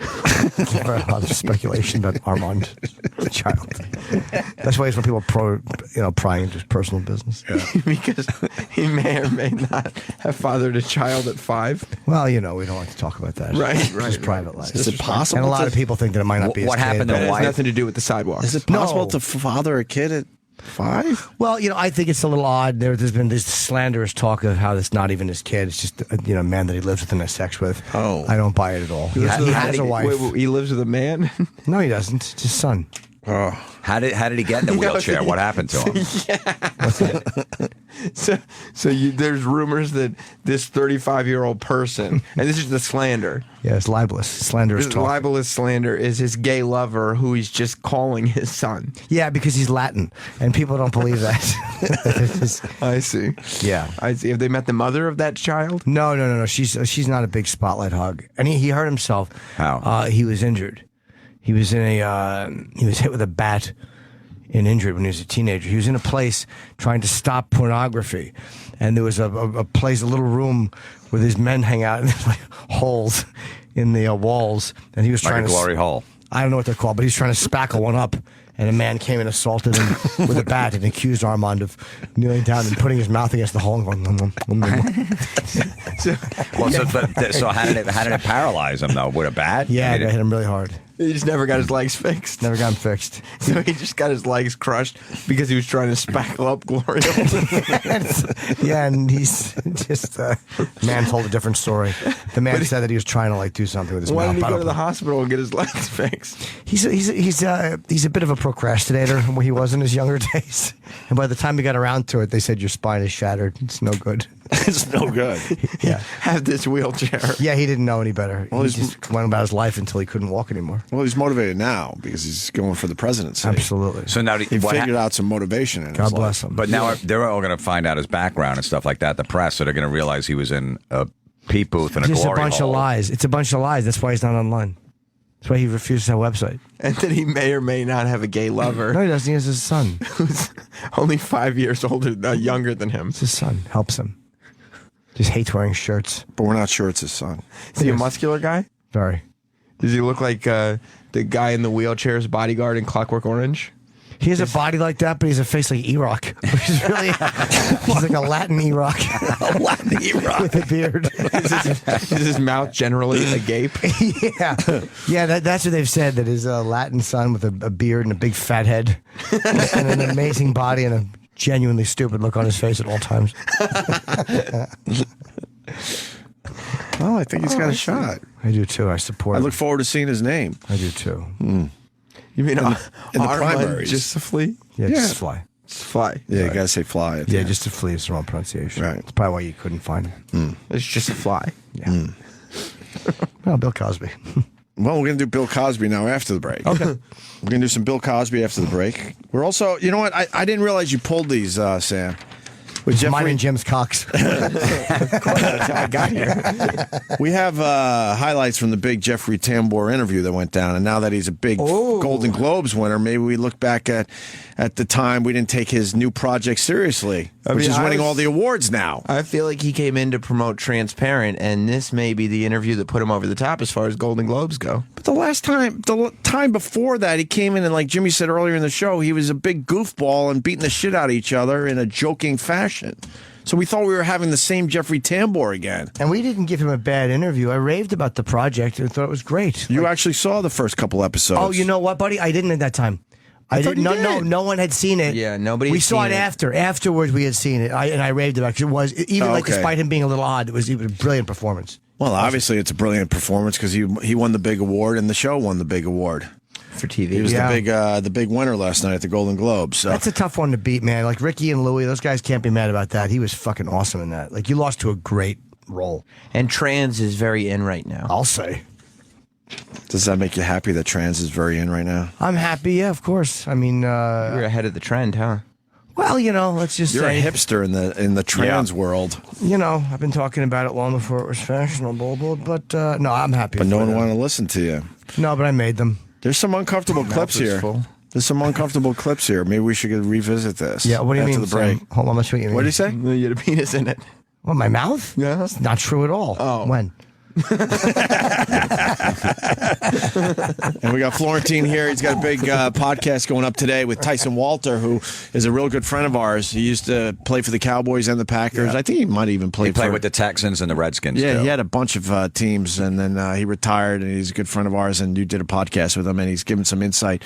A lot of speculation about Armand, the child. That's why it's when people prying into his personal business. Yeah. Because he may or may not have fathered a child at 5. Well, we don't like to talk about that. Right. His private life. Is it possible? And a lot of people think that it might not be. What his happened kid, to but- It has Why? nothing to do with the sidewalks. Is it possible No. to father a kid at 5? Well, I think it's a little odd. There's been this slanderous talk of how it's not even his kid. It's just a man that he lives with and has sex with. Oh. I don't buy it at all. He has a wife. Wait, he lives with a man? No, he doesn't. It's his son. Oh. How did he get in the wheelchair? What happened to him? There's rumors that this 35-year-old person, and this is the slander, Yeah, it's libelous, slanderous this talk. libelous slander, is his gay lover who he's just calling his son. Yeah, because he's Latin, and people don't believe that. I see. Yeah. I see. Have they met the mother of that child? No. She's not a big spotlight hog, and he hurt himself. How? He was injured. He was he was hit with a bat and injured when he was a teenager. He was in a place trying to stop pornography, and there was a little room where these men hang out, and there's like holes in the walls, and he was Like trying a to glory hole. I don't know what they're called, but he's trying to spackle one up. And a man came and assaulted him with a bat and accused Armand of kneeling down and putting his mouth against the hole and going, So how did it paralyze him though? With a bat? Yeah, I it mean, hit him really hard. He just never got his legs fixed. Never got him fixed. So he just got his legs crushed because he was trying to spackle up glory holes. Yeah, and he's just man told a different story. The man said that he was trying to do something with his Why mouth. did he I go don't to the know. hospital and get his legs fixed? He's a bit of a procrastinator. Where he was in his younger days, and by the time he got around to it, they said your spine is shattered. It's no good. It's no good. Yeah, Have this wheelchair. yeah. He didn't know any better. Well, he he's- just went about his life until he couldn't walk anymore. Well, he's motivated now because he's going for the presidency. Absolutely. So now He figured out some motivation in God his bless life. him. But now they're all going to find out his background and stuff like that. The press, so they're going to realize he was in a peep booth and a Just a glory bunch hole. of lies. It's a bunch of lies. That's why he's not online. That's why he refuses to have a website. And that he may or may not have a gay No, lover he doesn't. He has his son. who's only 5 years younger than him. It's his son. Helps him. Just hates wearing shirts. But we're not sure it's his son. Is he a muscular guy? Very. Does he look like the guy in the wheelchair's bodyguard in Clockwork Orange? He has a body like that, but he has a face like E-Rock. Which is really, he's like a Latin E-Rock. A Latin E-Rock. With a beard. Is his mouth generally agape? Yeah. Yeah, that's what they've said, that his Latin son with a beard and a big fat head and an amazing body and a genuinely stupid look on his face at all times. Well, I think he's got a shot. I do too. I support I him. look forward to seeing his name. I do too. You mean in the Armand primaries. just a flea? Yeah, just fly. Just fly. Yeah, you got to say fly. Yeah, just a flea is the wrong pronunciation. Right. That's probably why you couldn't find him. It's just a fly. Yeah. Well, Bill Cosby. Well, we're going to do Bill Cosby now after the break. Okay. We're going to do some Bill Cosby after the break. We're also, you know what? I didn't realize you pulled these, Sam. With Mine and Jim's cocks. That's how I got here. We have highlights from the big Jeffrey Tambor interview that went down, and now that he's a big Golden Globes winner, maybe we look back at the time we didn't take his new project seriously, which is winning all the awards now. I feel like he came in to promote Transparent, and this may be the interview that put him over the top as far as Golden Globes go. But the time before that, he came in and, like Jimmy said earlier in the show, he was a big goofball and beating the shit out of each other in a joking fashion. So we thought we were having the same Jeffrey Tambor again. And we didn't give him a bad interview. I raved about the project and thought it was great. You actually saw the first couple episodes. Oh, you know what, buddy? I didn't at that time. I thought didn't. you No, did. no one had seen it. Yeah, nobody We had saw seen it it. after. Afterwards, we had seen it. I raved about it because it was even like Okay. despite him being a little odd, it was a brilliant performance. Well, obviously it's a brilliant performance because he won the big award and the show won the big award. for TV. He was the big winner last night at the Golden Globes. So. That's a tough one to beat, man. Like Ricky and Louie, those guys can't be mad about that. He was fucking awesome in that. Like you lost to a great role. And trans is very in right now. I'll say. Does that make you happy that trans is very in right now? I'm happy, yeah, of course. I mean, you're ahead of the trend, huh? Well, let's just you're say a hipster in the trans world. I've been talking about it long before it was fashionable, but no, I'm happy. But no one wanted to listen to you. No, but I made them. There's some uncomfortable clips here. There's some uncomfortable clips here. Maybe we should revisit this. Yeah, what do you mean? After the break. Hold on, let's see what you mean. What did he say? You had a penis in it. What, my mouth? Yeah. That's not true at all. Oh. When? And we got Florentine here. He's got a big podcast going up today with Tyson Walter, who is a real good friend of ours. He used to play for the Cowboys and the Packers. I think he might even play. He played with the Texans and the Redskins. Yeah, too. he had a bunch of teams, and then he retired. And he's a good friend of ours. And you did a podcast with him, and he's given some insight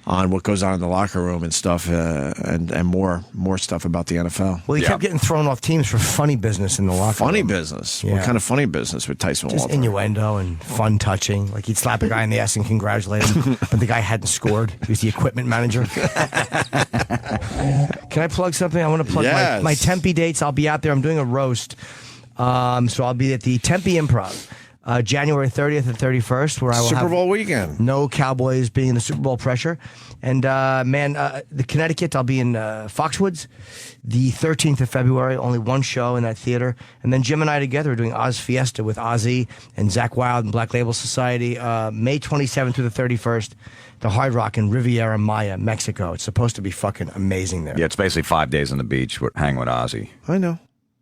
on what goes on in the locker room and stuff, and more stuff about the NFL. Well, he kept getting thrown off teams for funny business in the locker room. Funny business? Yeah. What kind of funny business with Tyson Just Walter? innuendo and fun touching. Like he'd slap a guy in the ass and congratulate him, but the guy hadn't scored. He was the equipment manager. Can I plug something? I want to plug my Tempe dates. I'll be out there. I'm doing a roast. So I'll be at the Tempe Improv. January 30th and 31st, where I will Super have Bowl weekend. No Cowboys being in the Super Bowl pressure. And, the Connecticut, I'll be in Foxwoods the 13th of February, only one show in that theater. And then Jim and I together are doing Oz Fiesta with Ozzy and Zach Wilde and Black Label Society, May 27th through the 31st, the Hard Rock in Riviera Maya, Mexico. It's supposed to be fucking amazing there. Yeah, it's basically 5 days on the beach hanging with Ozzy. I know.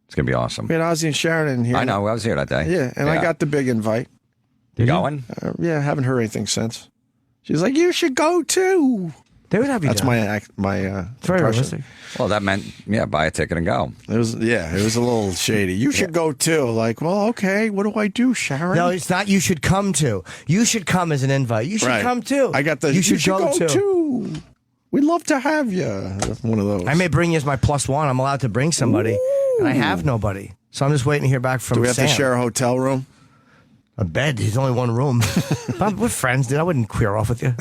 It's going to be awesome. We had Ozzy and Sharon in here. I know. I was here that day. Yeah, and I got the big invite. You going? Yeah, haven't heard anything since. She's like, you should go too. They would have you. That's down. my It's very realistic. Well, that meant buy a ticket and go. It was a little shady. You should go too. Like, well, okay. What do I do, Sharon? No, it's not. You should come to. You should come as an invite. You should come too. I got the. You should go too. We'd love to have you. One of those. I may bring you as my +1. I'm allowed to bring somebody, and I have nobody. So I'm just waiting to hear back from Sam. Do we have to share a hotel room? A bed. There's only one room. But we're friends, dude. I wouldn't queer off with you.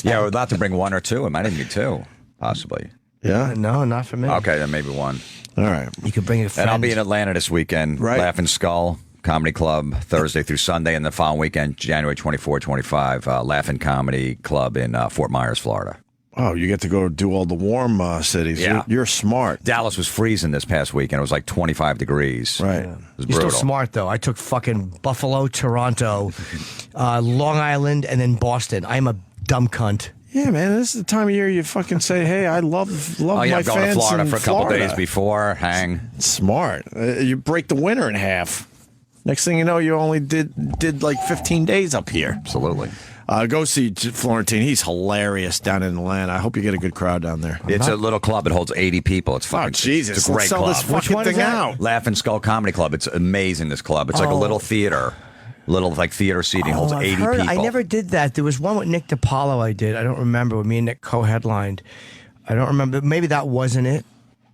We're allowed to bring one or two. It might even be two, possibly. Yeah? No, not for me. Okay, then maybe one. All right. You could bring a friend. And I'll be in Atlanta this weekend. Right. Laughing Skull Comedy Club, Thursday through Sunday, and the following weekend, January 24, 25, Laughing Comedy Club in Fort Myers, Florida. Oh, you get to go do all the warm cities. Yeah. You're smart. Dallas was freezing this past weekend. It was like 25 degrees. Right. It was You're brutal. still smart, though. I took fucking Buffalo, Toronto, Long Island, and then Boston. I'm a dumb cunt. Yeah, man. This is the time of year you fucking say, hey, I love my I'm going fans to Florida in for a couple Florida. days before. Hang. Smart. You break the winter in half. Next thing you know, you only did like 15 days up here. Absolutely. Go see Florentine. He's hilarious down in Atlanta. I hope you get a good crowd down there. It's a little club. It holds 80 people. It's fucking. Jesus. It's a great Let's sell club. this Which fucking one is thing that? out. Laughing Skull Comedy Club. It's amazing, this club. It's like a little theater. Little like theater seating holds I've 80 heard- people. I never did that. There was one with Nick DiPaolo I did. I don't remember. With me and Nick co-headlined. I don't remember. Maybe that wasn't it.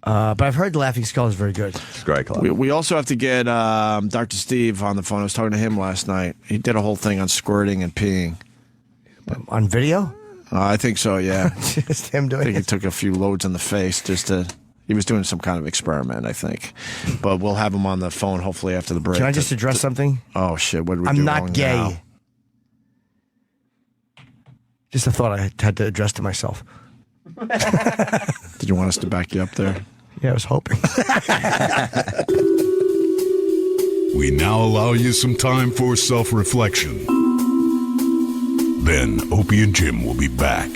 But I've heard the Laughing Skull is very good. It's a great club. We also have to get Dr. Steve on the phone. I was talking to him last night. He did a whole thing on squirting and peeing. On video? I think so, yeah. Just him I doing think he it. took a few loads in the face just to... He was doing some kind of experiment, I think. But we'll have him on the phone hopefully after the break. Can I just address something? Oh, shit. What did we I'm do not wrong gay. now? Just a thought I had to address to myself. Did you want us to back you up there? Yeah, I was hoping. We now allow you some time for self-reflection. Then Opie and Jim will be back.